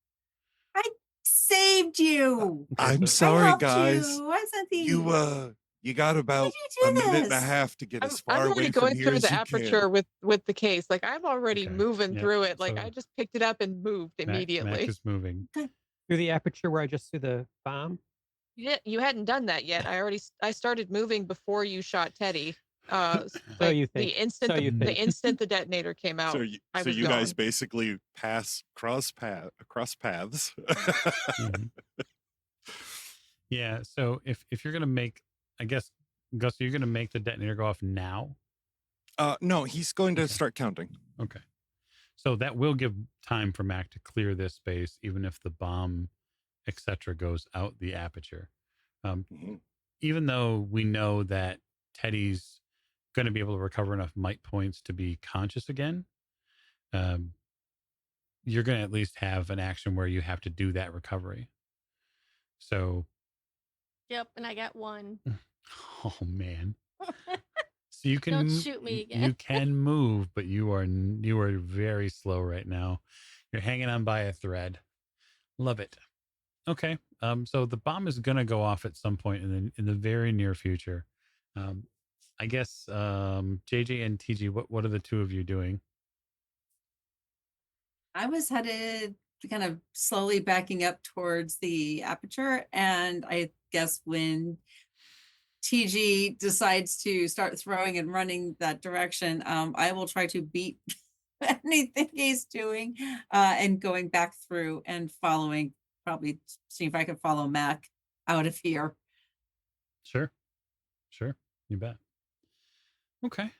I saved you. I'm sorry, helped guys. you. I sent the. You got about you a do minute and a this? half to get as far I'm away already from going here through as the you aperture can. with the case. Like I'm already Okay. moving Yep. through it. Like So I just picked it up and moved immediately. Mac is moving. Through the aperture where I just threw the bomb. You hadn't done that yet. I started moving before you shot Teddy. So you think. The instant the instant the detonator came out. So you guys basically cross paths. Yeah. So if you're gonna make, I guess, Gus, you're gonna make the detonator go off now. No, he's going to start counting. Okay. So that will give time for Mac to clear this space, even if the bomb, etc., goes out the aperture. Even though we know that Teddy's going to be able to recover enough might points to be conscious again, you're going to at least have an action where you have to do that recovery. So. Yep, and I got 1. Oh man. So you can Don't shoot me again. You can move, but you are very slow right now. You're hanging on by a thread. Love it. Okay. So the bomb is gonna go off at some point in the very near future. I guess JJ and TG, what are the 2 of you doing? I was headed kind of slowly backing up towards the aperture, and I guess when TG decides to start throwing and running that direction, I will try to beat anything he's doing and going back through and following probably see if I can follow Mac out of here. Sure. You bet. Okay.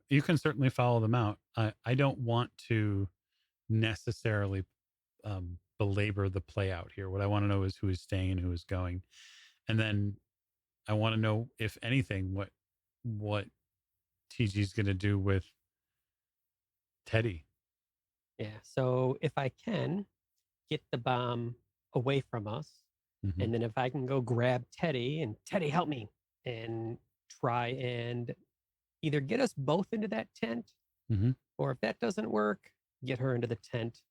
You can certainly follow them out. I don't want to necessarily belabor the play out here. What I want to know is who is staying and who is going, and then I want to know, if anything, what TG is going to do with Teddy. Yeah. So if I can get the bomb away from us, Mhm. and then if I can go grab Teddy and Teddy help me and try and either get us both into that tent, Mhm. or if that doesn't work, get her into the tent.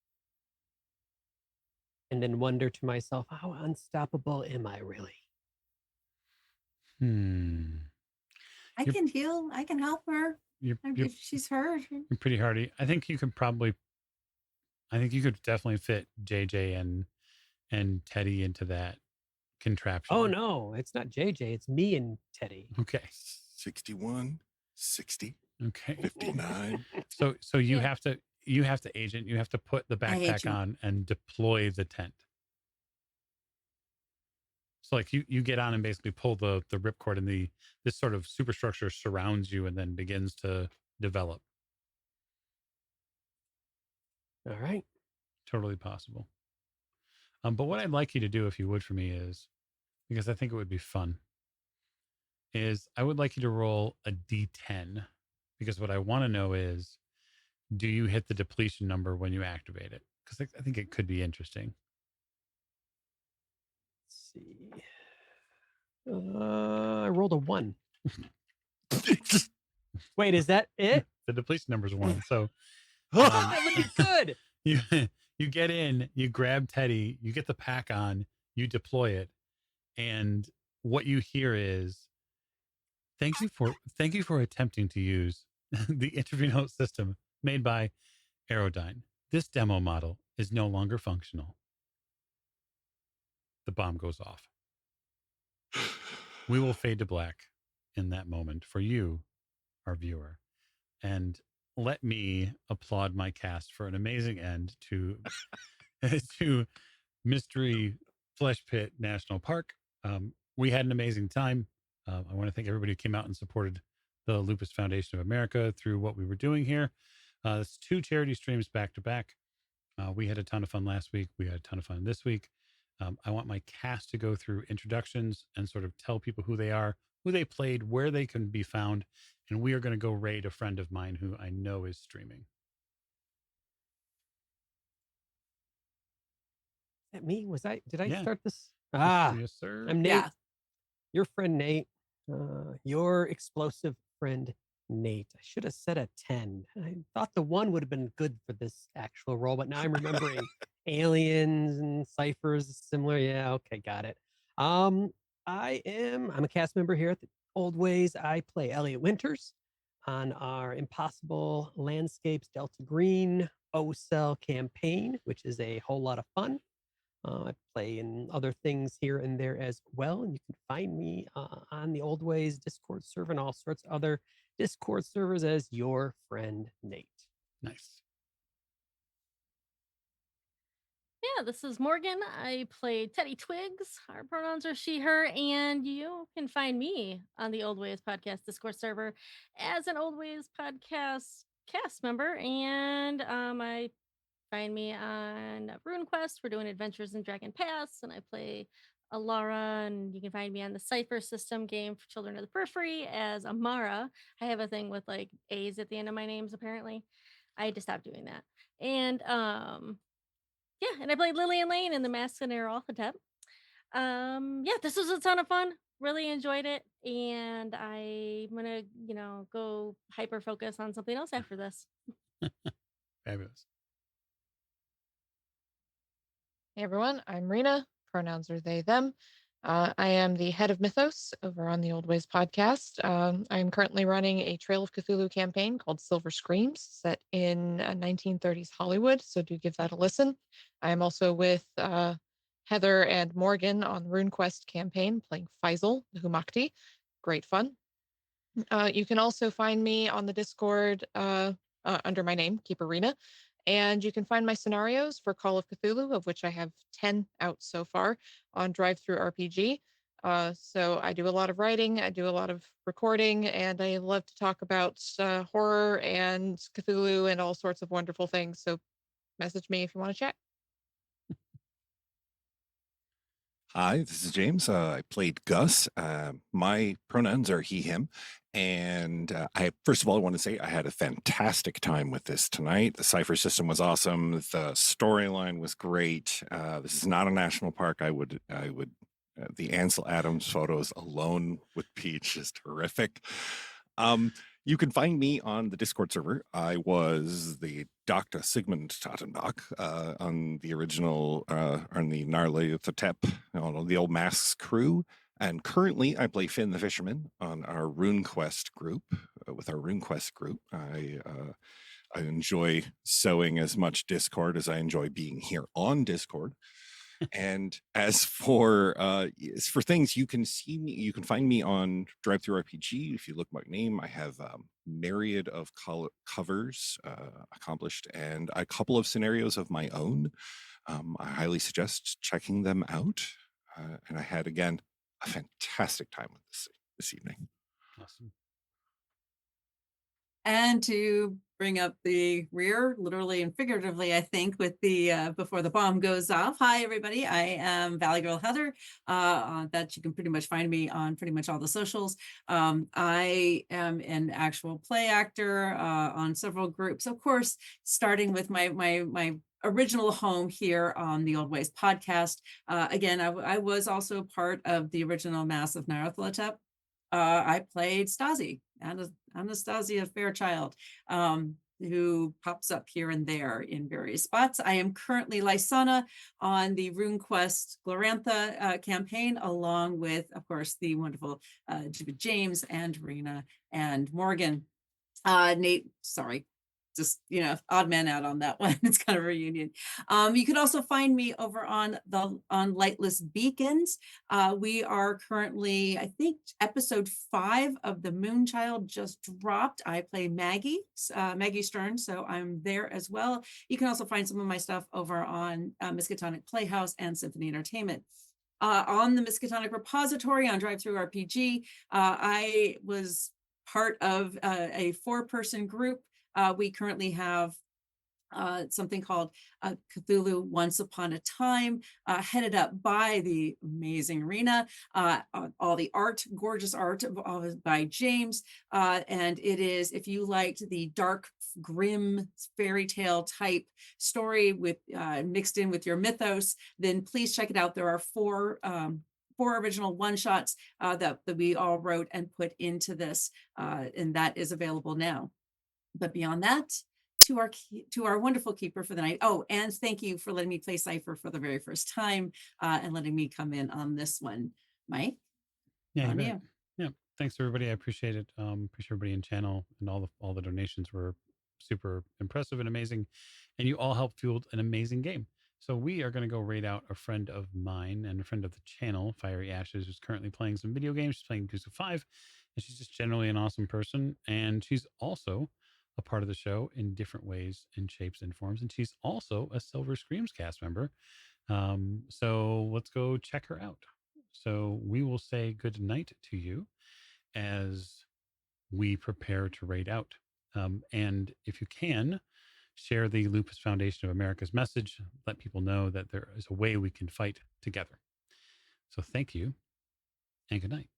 And then wonder to myself, how unstoppable am I really? I You're- can heal. I can help her You're if she's hurt. you're pretty hardy. I think you could definitely fit JJ and Teddy into that contraption. Oh no, it's not JJ, it's me and Teddy. Okay. 61, 60, Okay. 59. So you Yeah. have to agent. You have to put the backpack agent. on and deploy the tent. So like you get on and basically pull the ripcord, and this sort of superstructure surrounds you and then begins to develop. All right. Totally possible. But what I'd like you to do, if you would, for me, is, because I think it would be fun, is I would like you to roll a D10, because what I want to know is, do you hit the depletion number when you activate it? Because I think it could be interesting. Let's see. I rolled a 1. Wait, is that it? The depletion number is 1. So That would be good. you you get in, you grab Teddy, you get the pack on, you deploy it, and what you hear is, thank you for attempting to use the interview note system made by Anodyne. This demo model is no longer functional. The bomb goes off. We will fade to black in that moment for you, our viewer. And let me applaud my cast for an amazing end to to Mystery Flesh Pit National Park. We had an amazing time. I want to thank everybody who came out and supported the Lupus Foundation of America through what we were doing here. It's 2 charity streams back to back. We had a ton of fun last week. We had a ton of fun this week. I want my cast to go through introductions and sort of tell people who they are, who they played, where they can be found. And we are going to go raid a friend of mine who I know is streaming. That me? Did I Yeah. start this? Yes, sir. I'm Nate. Yeah. Your friend Nate. Your explosive friend Nate. I should have said a 10. I thought the 1 would have been good for this actual role, but now I'm remembering aliens and ciphers similar. Yeah, okay, got it. I'm a cast member here at the Old Ways. I play Elliot Winters on our Impossible Landscapes Delta Green O-Cell campaign, which is a whole lot of fun. I play in other things here and there as well. And you can find me on the Old Ways Discord server and all sorts of other Discord servers as your friend Nate. Nice. Yeah, this is Morgan. I play Teddy Twigs. Our pronouns are she, her, and you can find me on the Old Ways Podcast Discord server as an Old Ways Podcast cast member. And I find me on RuneQuest. We're doing adventures in Dragon Pass, and I play Alara, and you can find me on the Cypher system game for Children of the Periphery as Amara. I have a thing with like A's at the end of my names, apparently. I had to stop doing that. And yeah, and I played Lillian Lane in the Mask and Aralphatep. Yeah, this was a ton of fun. Really enjoyed it. And I'm gonna, go hyper focus on something else after this. Fabulous. Hey everyone, I'm Rena. Pronouns are they, them. I am the head of Mythos over on the Old Ways podcast. I'm currently running a Trail of Cthulhu campaign called Silver Screams, set in 1930s Hollywood, so do give that a listen. I'm also with Heather and Morgan on the RuneQuest campaign, playing Faisal, the Humakti. Great fun. You can also find me on the Discord under my name, Keep Arena. And you can find my scenarios for Call of Cthulhu, of which I have 10 out so far, on Drive Through RPG. So I do a lot of writing, I do a lot of recording, and I love to talk about horror and Cthulhu and all sorts of wonderful things. So message me if you want to chat. Hi, this is James. I played Gus. My pronouns are he, him. And I first of all, I want to say I had a fantastic time with this tonight. The cipher system was awesome. The storyline was great. This is not a national park. The Ansel Adams photos alone with Peach is terrific. You can find me on the Discord server. I was the Dr. Sigmund Tottenbach on the original, on the Gnarly the Tep, the old Masks crew. And currently, I play Finn the Fisherman on our RuneQuest group. With our RuneQuest group, I enjoy sewing as much Discord as I enjoy being here on Discord. And as for things, you can see me, you can find me on Drive Through RPG. If you look my name, I have myriad of covers accomplished and a couple of scenarios of my own. I highly suggest checking them out. And I had again a fantastic time with this evening. Awesome. And to bring up the rear, literally and figuratively, I think, with the before the bomb goes off. Hi, everybody. I am Valley Girl Heather. That you can pretty much find me on pretty much all the socials. I am an actual play actor on several groups, of course, starting with my original home here on the Old Ways podcast. Again, I was also part of the original Mass of Nyarlathotep. I played Stasi, Anastasia Fairchild, who pops up here and there in various spots. I am currently Lysana on the RuneQuest Glorantha campaign, along with, of course, the wonderful James and Rena and Morgan. Nate, sorry, just, odd man out on that one. It's kind of a reunion. You can also find me over on Lightless Beacons. We are currently, I think, episode 5 of The Moonchild just dropped. I play Maggie Stern, so I'm there as well. You can also find some of my stuff over on Miskatonic Playhouse and Symphony Entertainment. On the Miskatonic repository on Drive Through RPG, I was part of a 4-person group. We currently have something called Cthulhu Once Upon a Time, headed up by the amazing Rena, all the art, gorgeous art by James. And it is, if you liked the dark, grim fairy tale type story with mixed in with your mythos, then please check it out. There are 4 original one-shots that we all wrote and put into this, and that is available now. But beyond that, to our wonderful keeper for the night. Oh, and thank you for letting me play Cypher for the very first time and letting me come in on this one. Mike, Yeah, on you. Yeah, thanks everybody. I appreciate it. Appreciate everybody in channel, and all the donations were super impressive and amazing, and you all helped fuel an amazing game. So we are going to go raid out a friend of mine and a friend of the channel, Fiery Ashes, who's currently playing some video games. She's playing Goose of 5, and she's just generally an awesome person. And she's also a part of the show in different ways and shapes and forms. And she's also a Silver Screams cast member. So let's go check her out. So we will say good night to you as we prepare to raid out. And if you can, share the Lupus Foundation of America's message. Let people know that there is a way we can fight together. So thank you and good night.